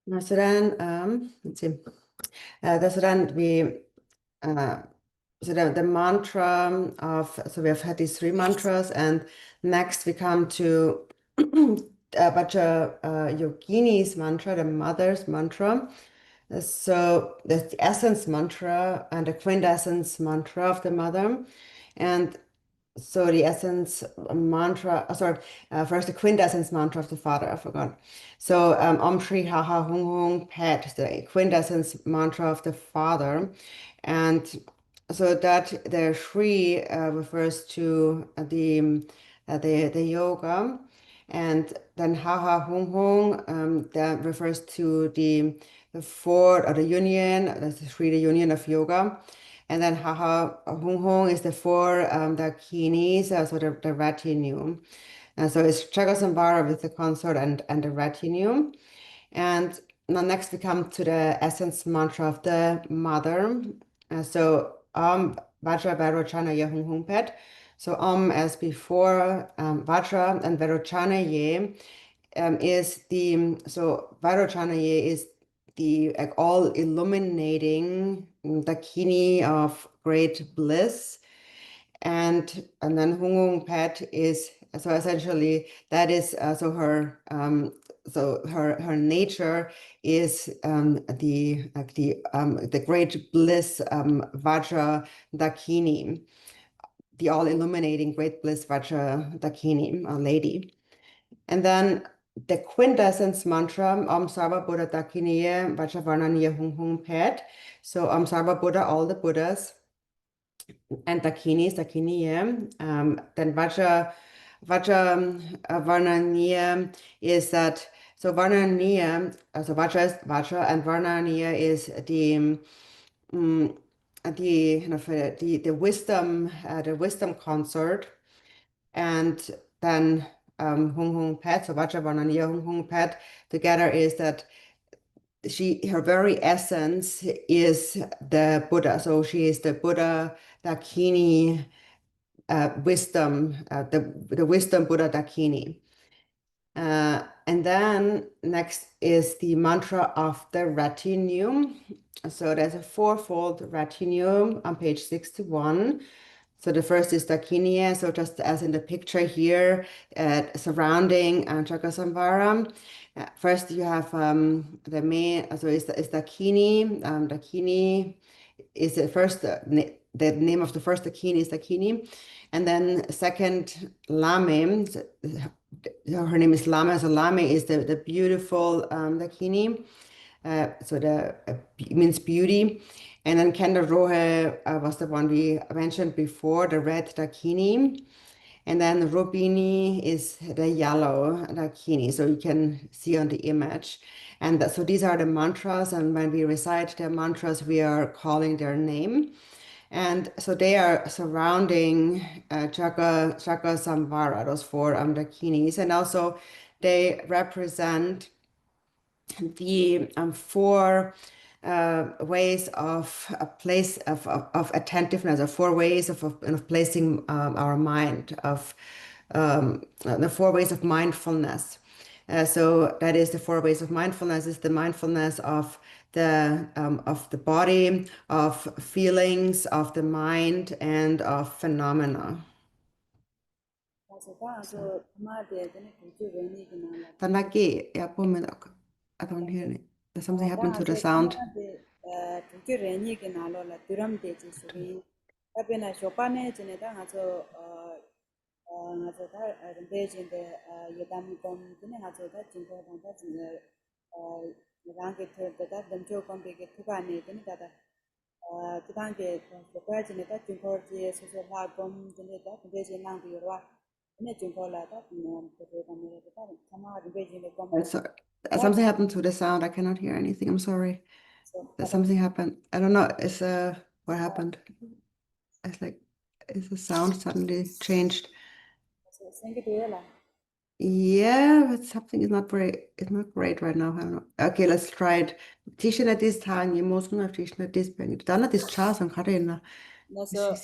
[SPEAKER 5] So then, let's see. So then so the mantra of, so we have had these 3 mantras, and next we come to Vajra Yogini's mantra, the mother's mantra. So that's the essence mantra and the quintessence mantra of the mother. And so the essence mantra, first the quintessence mantra of the father, I forgot. So Om Shri Ha Ha Hung Hung Pet, the quintessence mantra of the father. And so that the Shri refers to the yoga, and then Ha Ha Hung Hung that refers to the four, or the union, that's the Shri, the union of yoga. And then Ha Ha Hung Hung is the 4 dakinis, so the retinue. And so it's Chakrasamvara with the consort and the retinue. And now next we come to the essence mantra of the mother. So Vajra Varochana Ye Hung Hung Pet. So as before, Vajra and Varochana Ye is the, so Varochana Ye is the all illuminating dakini of great bliss. And then Hung Hung Pet is, so essentially that is so her her nature is the great bliss Vajra Dakini, the all illuminating great bliss Vajra Dakini, a lady. And then the quintessence mantra, Om Sarva Buddha Dakiniye Vajravarnaniye Hung Hung Pet. So Om Sarva Buddha, all the Buddhas, and Dakinis, Dakiniye. Then Varnaniya is that, so Varnaniya, so Vajra is Vajra, and Varnaniya is the wisdom consort. And then Hung Hung Pet, so Vajra Varnaniya Hung Hung Pet together is that her very essence is the Buddha. So she is the Buddha Dakini wisdom, the wisdom Buddha Dakini. And then next is the mantra of the retinue. So there's a 4-fold retinue on page 61. So the first is Dakiniya, so just as in the picture here, surrounding Chakrasamvara. First you have the main, so it's Dakini. Dakini is the first, the name of the first Dakini is Dakini. And then second, Lame, her name is Lama, so Lame is the beautiful Dakini. So the means beauty. And then Kenda Rohe was the one we mentioned before, the red Dakini. And then Rubini is the yellow Dakini, so you can see on the image. And so these are the mantras, and when we recite the mantras, we are calling their name. And so they are surrounding Chakrasamvara, those 4 Dakinis, and also they represent the 4 ways of a place of attentiveness, or 4 ways of placing our mind, of the 4 ways of mindfulness. So that is the 4 ways of mindfulness, is the mindfulness of the body, of feelings, of the mind, and of phenomena. Tanaki, yeah, I don't hear it. There's something happened to the sound.
[SPEAKER 2] nga zo da rimbe jin de yedam kom tene nga zo da jingko dang da jing rang ge the da damjo kom be ge thuba ne tene da da kidang ge kwa jin da jingko ji so so la kom tene da rimbe jin nang bi yorwa tene jingko la da da me da kama rimbe jin de kom
[SPEAKER 5] So, something happened to the sound. I cannot hear anything. I'm sorry.
[SPEAKER 2] so
[SPEAKER 5] Something happened. I don't know. It's what happened? It's like, is the sound suddenly changed?
[SPEAKER 2] sing it la
[SPEAKER 5] Yeah, but something is not great right now. I don't know. Okay, let's try it. Tishin at this time, you most of tishin at this bang. Done at this chance and cut in.
[SPEAKER 2] so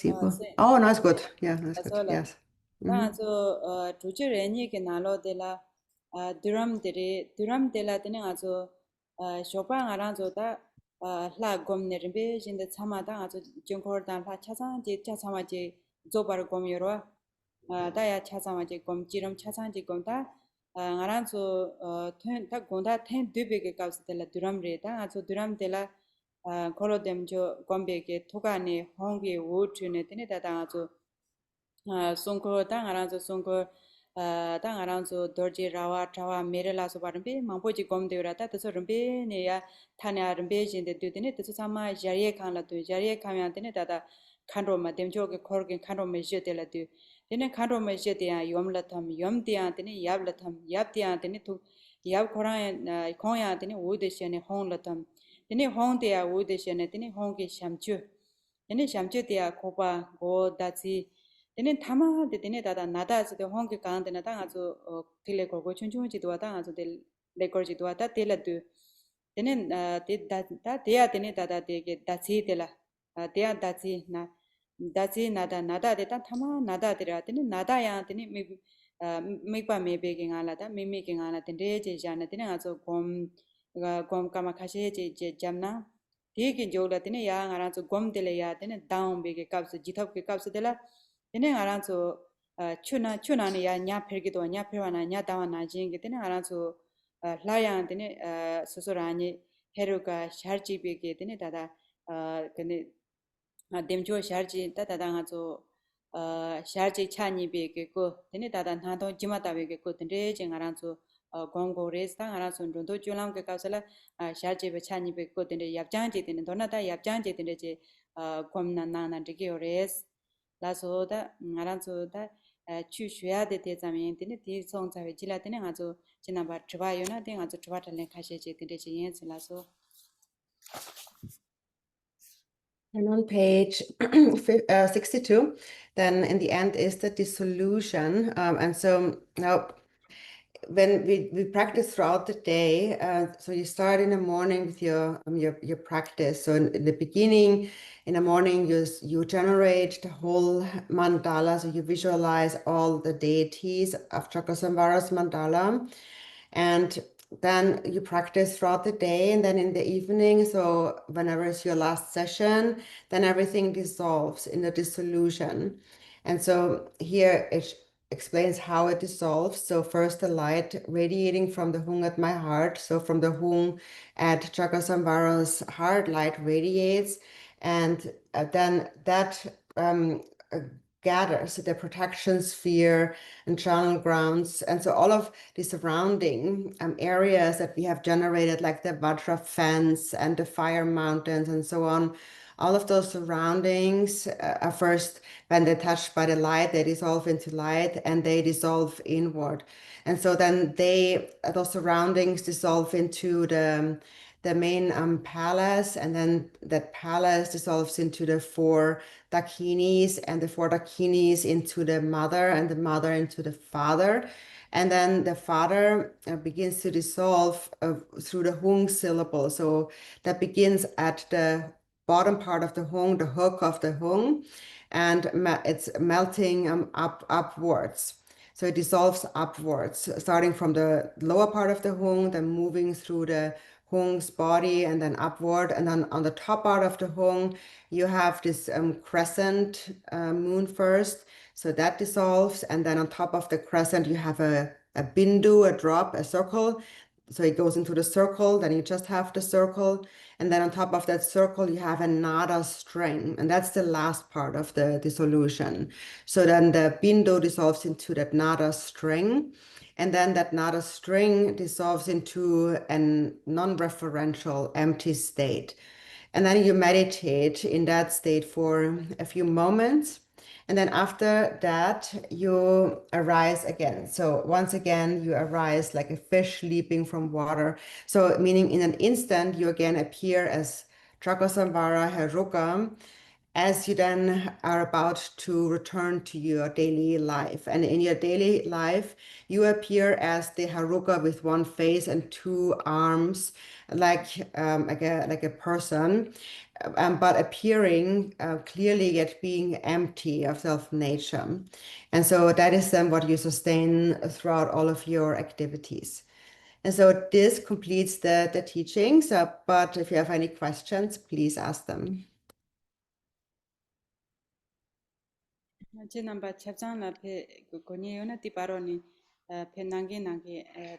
[SPEAKER 5] Oh, no, it's good. Yeah, that's
[SPEAKER 2] so
[SPEAKER 5] good.
[SPEAKER 2] la
[SPEAKER 5] Yes.
[SPEAKER 2] na so tuju re ni ke na lo de la duram de la de nga so shopa nga ran so da hla gom ne rimbe jin de chama da nga so jongkor da hla chasang je cha chama je zo bar gom yorwa da ya cha chama je gom jiram chasang je gom da nga ran so thön da gom da thön dube ke kaus de la duram re da nga so duram de la kolo dem jo gombe ke thoga ne hongge wo chune de ne da nga so songko ta ngaran so songko ta ngaran so dorji rawa trawa mere la so barambe mangpo ji gom de ra ta so rambe ne ya thanya rambe jin de de ne so sama jariye khan la tu jariye khan ya de ne da khandro ma dem jo ke khor ke khandro me je de la tu de ne khandro me je de ya yom la tham yom de ya de ne yab la tham yab de ya de ne tu yab khora ya khon ya de ne wo de she ne hong la tham de ne hong de ya wo de she ne de ne hong ke shamchu de ne shamchu de ya khopa go da chi Tene tama de tene dada nada se de hong ke kan de na ta azu tile ko go chun chun ji do ta azu de le ko ji do ta te la du tene te da te ya tene dada de ke da chi de la te ya da chi nada nada de ta tama nada de ra tene nada ya tene me pa me be ke ngala ta me ke ngala tene je ja na tene azu gom kama khashe je jamna de ke jo la tene ya ngara azu gom de le ya tene down be ke kap se jithap ke kap se de la Tene aranzo chuna ni ya nya pergido nya perwana nya dawana jingi tene aranzo layan tene sosorani heruka sharji bege tene dada kene demjo sharji dada nga zo sharji chani bege ko tene dada nado jimata bege ko tene jing aranzo gongo res ta aranzo rondo julam ke kausala sharji be chani bege ko tene yapjang tene donata yapjang tene je komna na dige res la so da ngaran so da chu shya de te zamen tene ti song za we jila tene nga zo china ba chwa yo na de nga zo chwa ta len kha she je de che yen la so
[SPEAKER 5] And on page 62, then in the end is the dissolution. And so now when we practice throughout the day, so you start in the morning with your practice. So in the beginning, in the morning, you generate the whole mandala. So you visualize all the deities of Chakrasamvara's mandala. And then you practice throughout the day, and then in the evening, so whenever it's your last session, then everything dissolves in the dissolution. And so here it explains how it dissolves. So first the light radiating from the hung at my heart. So from the hung at Chakrasamvara's heart, light radiates, and then that gathers the protection sphere and channel grounds. And so all of the surrounding areas that we have generated, like the Vajra fence and the fire mountains and so on, all of those surroundings are first, when they're touched by the light, they dissolve into light and they dissolve inward. And so then those surroundings dissolve into the main palace, and then that palace dissolves into the four dakinis, and the four dakinis into the mother, and the mother into the father. And then the father begins to dissolve through the hung syllable. So that begins at the bottom part of the hung, the hook of the hung, and it's melting upwards. So it dissolves upwards, starting from the lower part of the hung, then moving through the hung's body and then upward. And then on the top part of the hung, you have this crescent moon first. So that dissolves. And then on top of the crescent, you have a bindu, a drop, a circle so it goes into the circle, then you just have the circle, and then on top of that circle you have another string, and that's the last part of the dissolution. So then the bindo dissolves into that nada string, and then that nada string dissolves into a non-referential empty state. And then you meditate in that state for a few moments. And then after that, you arise again. So once again, you arise like a fish leaping from water. So meaning in an instant, you again appear as Chakrasamvara Heruka, as you then are about to return to your daily life. And in your daily life, you appear as the Haruka with one face and two arms, like a person, but appearing clearly yet being empty of self-nature. And so that is then what you sustain throughout all of your activities. And so this completes the teachings, but if you have any questions, please ask them.
[SPEAKER 2] 제 넘버 챕장나 페 고니요나 티바로니 페 난게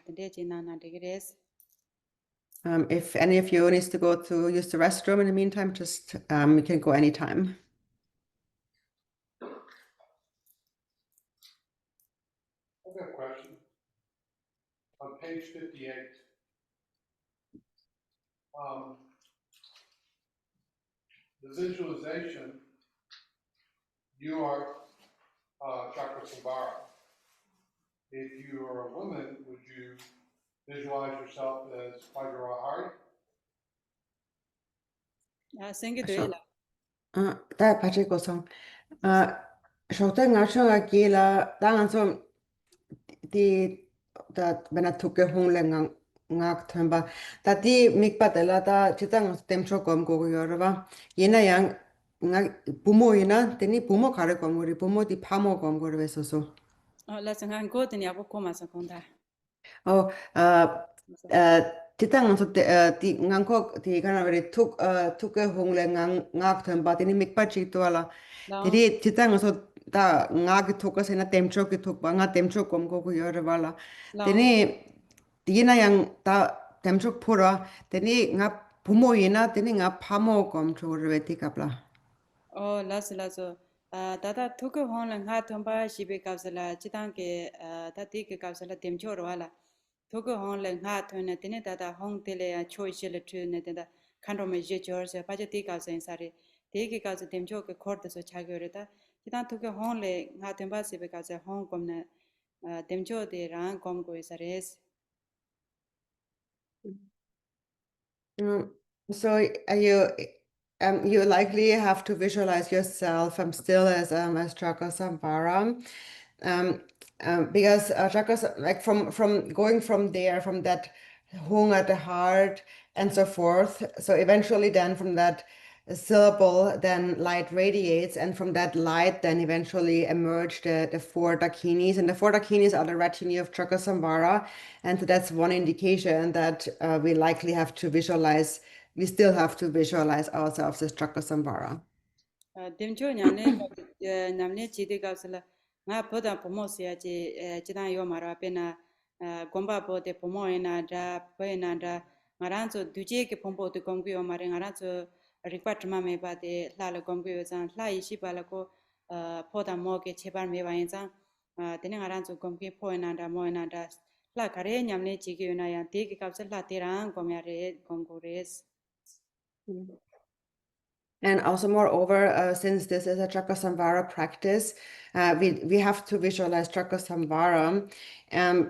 [SPEAKER 2] 근데 지나나 되게레스.
[SPEAKER 5] If any of you needs to go to use the restroom in the meantime, just you can go anytime.
[SPEAKER 4] I've got a question. On page 58, the visualization, you are Chakrasamvara. If you are a woman, would you visualize yourself as Vajrahari?
[SPEAKER 2] 생기도이라.
[SPEAKER 5] 다 바질 거성. Shokta ngacho gila dangan so di da bena tuke hong le ngak thamba da di mikpa dela da chitang temcho kom go yorwa yena yang nga bumo ina teni bumo kare kom gori bumo di phamo kom gori vesoso.
[SPEAKER 2] 라생한 고드니 아고 코마서 공다.
[SPEAKER 5] Titang so di ngangko di kana veri tuke hong le ngak thamba teni mikpa chito ala Tiri titang so da ngak tuka sena temcho ki tukba nga temcho kom go yorwa la teni Dina yang ta temchok pura teni nga pumo ina teni nga pamo kom chore tikapla.
[SPEAKER 2] 라슬라서 다다 토크 혼랑 하 톰바 시베 갑슬라 지단게 다티게 갑슬라 템초로 와라 토크 혼랑 하 토네 테네 다다 홍텔레 초이실레 트네 데다 칸로메 제조르세 바제티 갑센 사리 데게 갑스 템초게 코르데서 차겨레다 지단 토크 혼레 하 톰바 시베 갑세 홍kom네 템초데 랑 kom고 이사레스.
[SPEAKER 5] So you likely have to visualize yourself still as Chakrasamvara, because Chakras like from going from there, from that hung at the heart and so forth. So eventually then from that syllable then light radiates, and from that light then eventually emerge the four dakinis, and the four dakinis are the retinue of Chakrasamvara, and so that's one indication that we likely have to visualize, we still have to visualize ourselves as Chakrasamvara.
[SPEAKER 2] 뎀초 냐네 남네 지데 갑슬라 나 보다 보모스야지 지단 요 마라 베나 곰바 보데 보모에나 자 베나 자 마란조 두제게 폼보데 공구요 마레 마란조 리파트마메 바데 라르 공구요 장 라이시 발고 보다 모게 제발 메바인장 데네 마란조 공기 포에나다 모에나다 라 가레 냠네 지게요나야 데게 갑슬라 데랑 고미아레 공고레스.
[SPEAKER 5] And also, moreover, since this is a Chakrasamvara practice, we have to visualize Chakrasamvara,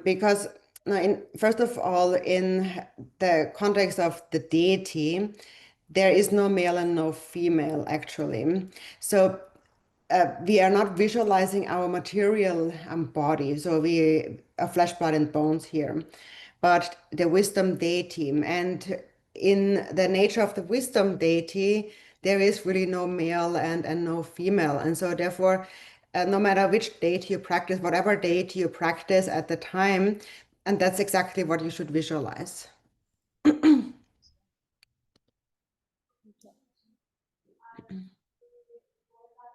[SPEAKER 5] because first of all, in the context of the deity, there is no male and no female, actually. So we are not visualizing our material body, so we are flesh, blood, and bones here, but the wisdom deity. And in the nature of the wisdom deity, there is really no male and no female. And so therefore, no matter which deity you practice, whatever deity you practice at the time, and that's exactly what you should visualize.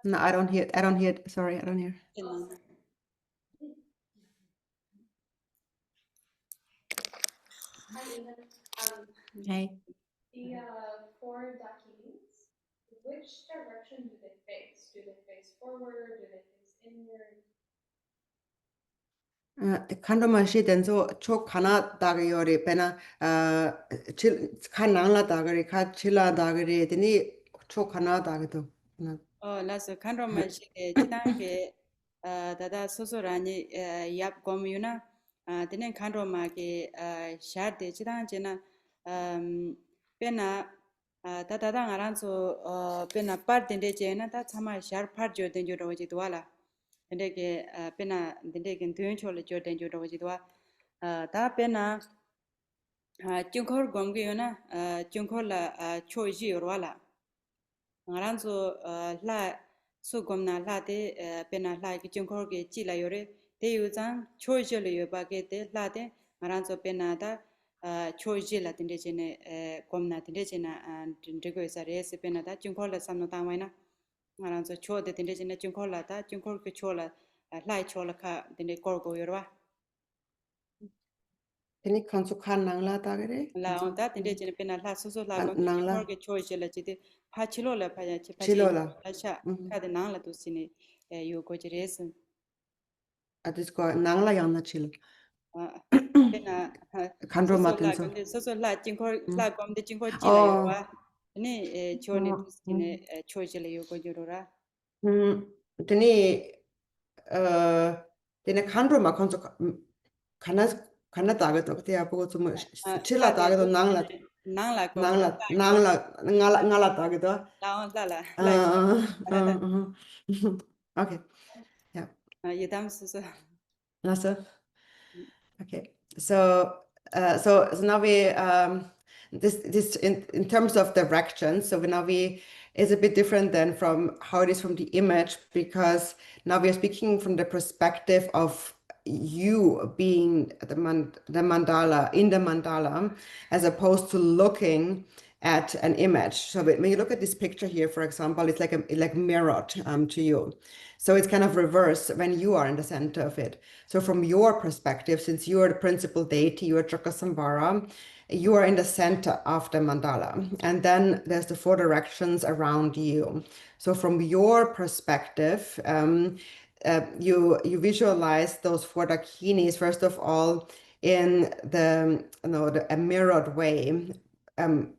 [SPEAKER 5] No, I don't hear, sorry, I don't hear. Hey.
[SPEAKER 9] The four dakinis, which direction do they face? Do they face forward? Do they face inward?
[SPEAKER 5] Kandoma shi denzo chok kana dagayori pena kanangla dagari ka chila dagari dini chok kana dagado.
[SPEAKER 2] 라서 칸로마 시게 지단게 다다 소소라니 얍 고미유나 드는 칸로마게 샤데 지단제나 페나 다다당 알란소 페나 파르텐데 제나 다 참아 샤르 파르조 된조로 지도와라 근데게 페나 근데게 드연초를 조 된조로 지도와 다 페나 중코르 공기요나 중코라 초이지 요로와라 ngaranzo la su gomna la de pena la ki chungkhor ge chi la yore de yu zang choi je le yo ba ge de la de ngaranzo pena da choi je la tin de chene gomna tin de chena de go sa re se pena da chungkhor la sam no ta mai na ngaranzo cho de tin de chene chungkhor la da chungkhor ke cho la lai cho la kha tin de kor go yor wa
[SPEAKER 5] Dini kansu kanangla dagari.
[SPEAKER 2] la on da tin de chene pena la su la gom
[SPEAKER 5] Nangla
[SPEAKER 2] chungkhor ge choi je la chi de pa chilo la pa ya chi pa chi
[SPEAKER 5] chilola.
[SPEAKER 2] la sha ka de nang la tu sine yo go je res
[SPEAKER 5] Atis ko nangla yana chil.
[SPEAKER 2] pena
[SPEAKER 5] Kandroma denzo.
[SPEAKER 2] so la jingko la gom de jingko ji la yo
[SPEAKER 5] Oh.
[SPEAKER 2] wa ni cho ni tu sine cho je le yo go juro ra
[SPEAKER 5] Dini dini kandroma kansu kana dagado. Tia bogo zum chila dagado nangla
[SPEAKER 2] nang la ko
[SPEAKER 5] ngala dagado.
[SPEAKER 2] la on la
[SPEAKER 5] Okay. Yeah.
[SPEAKER 2] yedam so
[SPEAKER 5] Lasso. Okay. So now we this in terms of direction. So now we is a bit different than from how it is from the image, because now we are speaking from the perspective of you being the mandala in the mandala, as opposed to looking at an image. So when you look at this picture here, for example, it's like mirrored to you. So it's kind of reverse when you are in the center of it. So from your perspective, since you are the principal deity, you are Chakrasamvara, you are in the center of the mandala. And then there's the four directions around you. So from your perspective, you visualize those four dakinis, first of all, in a mirrored way.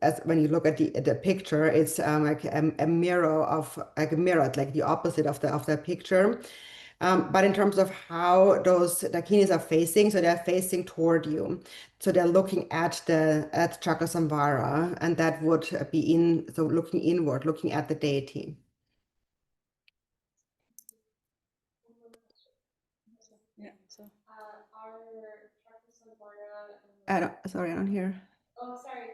[SPEAKER 5] As when you look at the picture, it's like a mirror of like a mirror, like the opposite of the picture. But in terms of how those dakinis are facing, so they're facing toward you. So they're looking at Chakrasamvara, and that would be so looking inward, looking at the deity.
[SPEAKER 2] yeah so
[SPEAKER 9] Are Chakrasamvara
[SPEAKER 5] I don't hear.
[SPEAKER 9] Oh, sorry.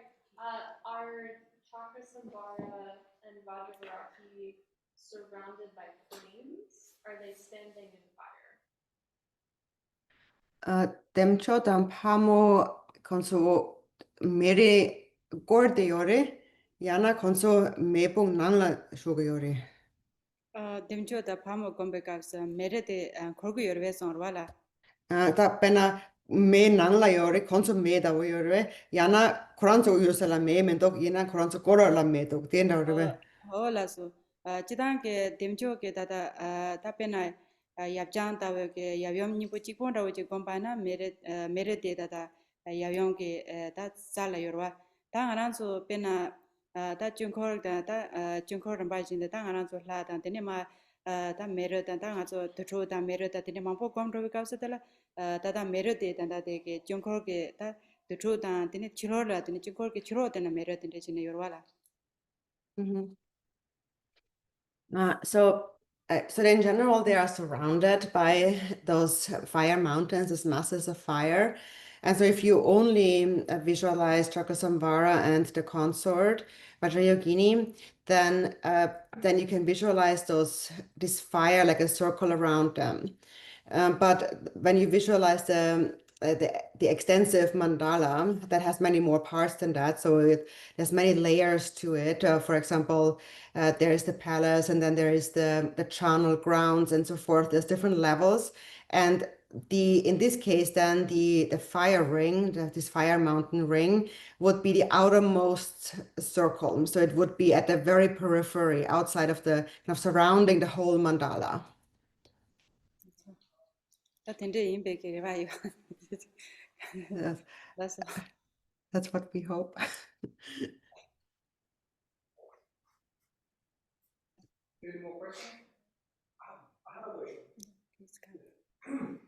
[SPEAKER 9] Are Chakrasamvara and Vajravarti surrounded by flames? Are they standing in fire?
[SPEAKER 5] Demcho pamo konso mere gorde yore, yana konso mebung nangla shugo yore.
[SPEAKER 2] demcho da phamo gombe ka sa mere de khorgu yor ve song wala
[SPEAKER 5] Ta pena me nangla yore, konso me da yore, yana koranzo yusala me mendok, yana koranzo koro la me dok, tienda yore.
[SPEAKER 2] hola so chidang ke demcho ke ta pena yapjang ta we ke yavyom ni po chikpon da we kompa na mere de da yavyom ke ta sala yorwa ta ngaran so pena ta chungkhor ta chungkhor ram ba jin da ngaran so la ta tene ma ta mere ta nga so tro ta mere ta tene ma po kom ro ka sa ta ta mere de ta de ke chungkhor ke ta tro ta tene chiro la tene chungkhor ke chiro ta na mere tene chine yorwa la
[SPEAKER 5] So in general, they are surrounded by those fire mountains, those masses of fire. And so if you only visualize Chakrasamvara and the consort, Vajrayogini, then you can visualize this fire like a circle around them. But when you visualize the extensive mandala that has many more parts than that, so there's many layers to it. For example, there is the palace, and then there is the charnel grounds and so forth. There's different levels, and in this case, then the fire ring, this fire mountain ring, would be the outermost circle. So it would be at the very periphery, outside of the kind of surrounding the whole mandala. Yes, that's what we hope.
[SPEAKER 4] Any more questions?
[SPEAKER 10] I have a question.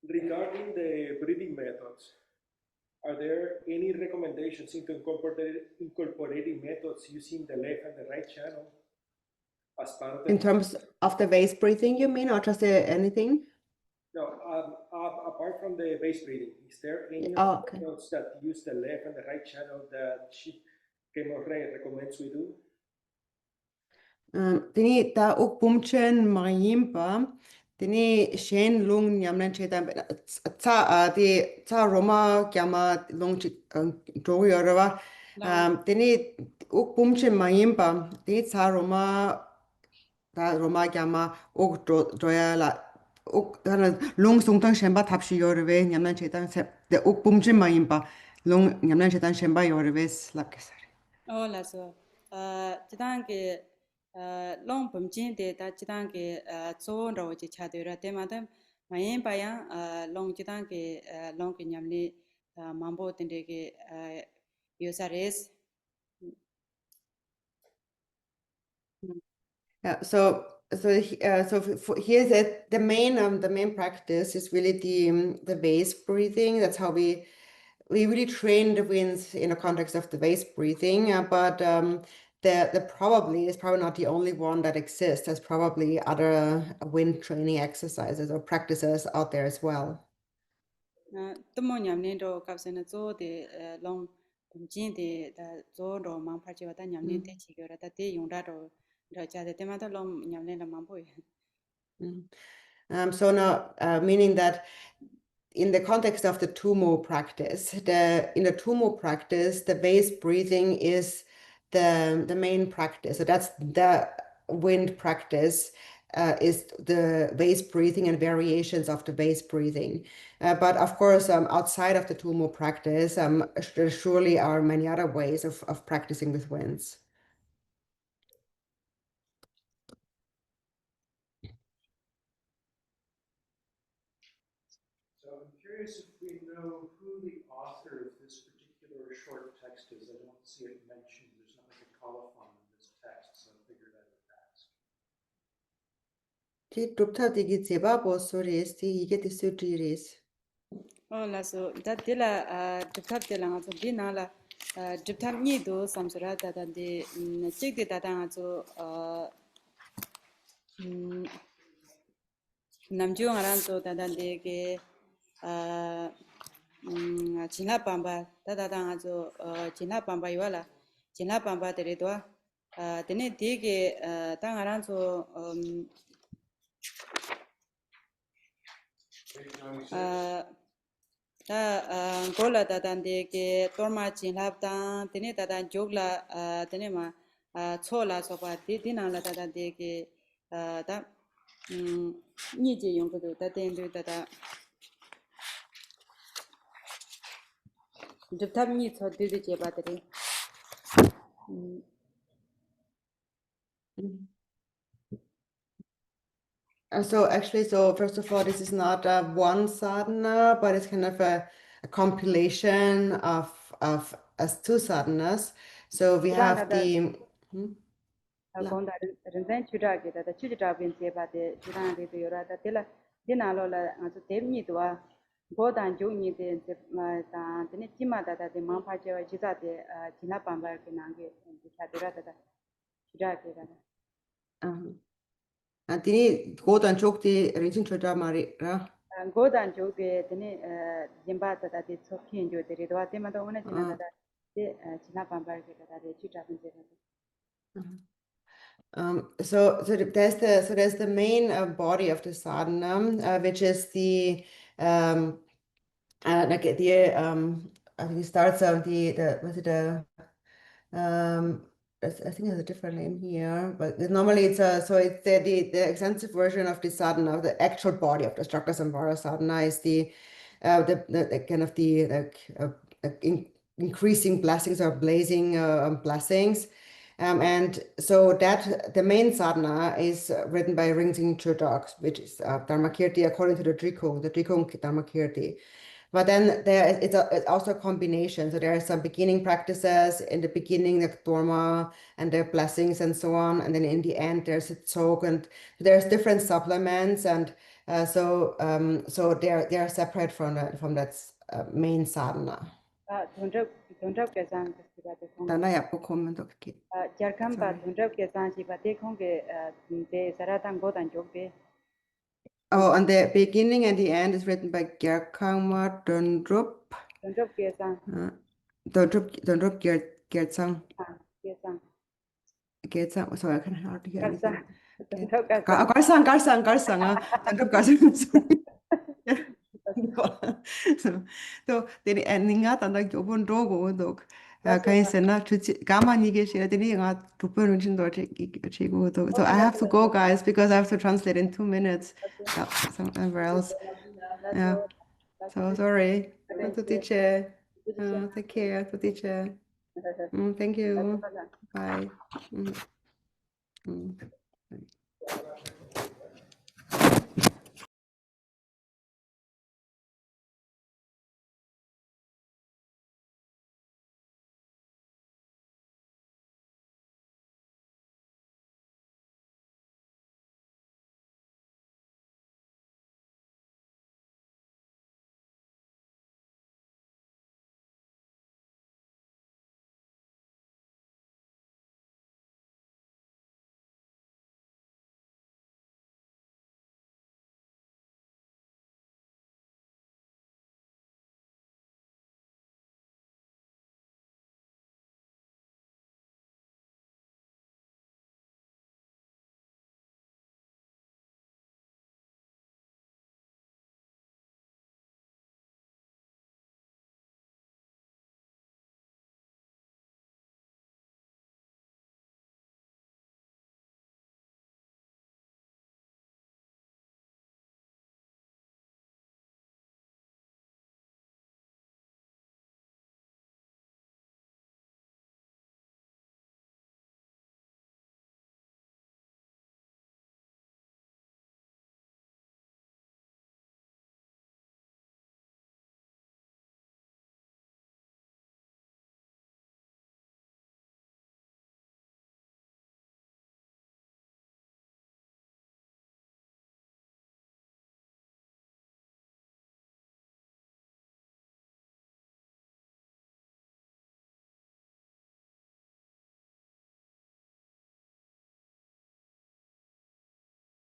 [SPEAKER 10] Regarding the breathing methods, are there any recommendations into incorporating methods using the left and the right channel as part of the...
[SPEAKER 5] In terms of the base breathing, you mean, or just anything?
[SPEAKER 10] No, apart from the base breathing, is there any
[SPEAKER 5] Okay.
[SPEAKER 10] methods that use the left and the right channel that Khenmo recommends we do?
[SPEAKER 5] Tini ta uk pumchen mayimpa, tini shen lung nyamlen chetan ta roma kyama lung drogu yorwa. Tini uk pumchen mayimpa, tini ta roma kyama uk droya la uk lung sungtang shenpa tapshi yorwe nyamlen chetan de uk pumchen mayimpa lung nyamlen chetan shenpa yorwe slapkesari.
[SPEAKER 2] Oh, la so. Chidang ke long pumjin de ta chidang ke zo ro ji cha de ra de ma de ma yin ba yang long chidang ke long ke nyam ni mambo den de ke yo sa res.
[SPEAKER 5] Yeah, so here's it. The main practice is really the base breathing. That's how we really train the winds in the context of the base breathing. But the probably is probably not the only one that exists. There's probably other wind training exercises or practices out there as well.
[SPEAKER 2] Tomo nyam ni ro kap se na zo de long pumjin de da zo ro mang pa chi wa ta nyam ni te chi ge ra ta te yong da ro cha de ma ta long nyam ni la mang po.
[SPEAKER 5] So now, meaning that in the context of the Tumo practice, in the Tumo practice, the base breathing is the main practice. So that's the wind practice, is the base breathing and variations of the base breathing. But of course, outside of the Tumo practice, there surely are many other ways of practicing with winds.
[SPEAKER 11] So I'm curious if we know who the author of this particular short text is. I don't see it mentioned. There's not like a colophon in this text, so I figured I would ask.
[SPEAKER 5] Ti dupta digi zeba boso res, ti ige ti suti res.
[SPEAKER 2] Oh, la so that de la duptap de la so di na la duptap ni do samsara da da de chik de da da so namju ngaran so da da de ke china pamba da da da so china pamba yo la china pamba de re do de ne de ke da ngaran so ta gola da dan de ke torma chinlap ta tene da dan jogla tene ma chola so ba di na la da dan de ke da ni je yong ko da den de da jab tab ni cho de je ba de
[SPEAKER 5] So actually, first of all, this is not one sadhana, but it's kind of a compilation of as two sadhanas. So we have the
[SPEAKER 2] Konda rinzen chuda ge da chuda bin je ba de chuda de de yora da de la de na lo la so de mi do go dan ju ni de da de ni ji ma da de ma pha je wa ji da de ji na pan ba ke na ge cha de ra da chuda ge da
[SPEAKER 5] Tini godan chokti rinchen choda mari ra.
[SPEAKER 2] go dan ju ge de ni jimba da de so khin jo de re do de ma do na ji na da de ji na pan ba ke da de chuda bin je ba
[SPEAKER 5] So there's the main body of the sadhana, which is the like I think it starts on the was it I think there's a different name here, but normally it's the extensive version of the sadhana, the actual body of the Chakrasamvara sadhana is the kind of the increasing blessings or blazing blessings. And so that the main sadhana is written by Rinzing Chodok, which is Dharmakirti according to the Drikung Dharmakirti. But then it's also a combination. So there are some beginning practices in the beginning, the Dharma and the blessings and so on. And then in the end, there's a Tsok, and there's different supplements. And so they are separate from that main sadhana.
[SPEAKER 2] Don't 계산
[SPEAKER 5] Danaya pokommen dokki.
[SPEAKER 2] Jarkamba don't 계산 지바 대콩게 대 사라당 보단 쪽배.
[SPEAKER 5] Oh, and the beginning and the end is written by Gyarkangma Dondrup.
[SPEAKER 2] Don't 계산.
[SPEAKER 5] Dondrup Gyertsang.
[SPEAKER 2] 계산.
[SPEAKER 5] Gyertsang. Sorry, I can hardly hear anything.
[SPEAKER 2] Garsang.
[SPEAKER 5] Garsang. Dondrup Garsang. So the ending at and like open dogo dog. Kaisena Gamani Geshe didn't got to put in the So I have to go, guys, because I have to translate in 2 minutes. Somewhere else. Yeah. So sorry. To teacher. Take care. To teacher. Thank you. Bye.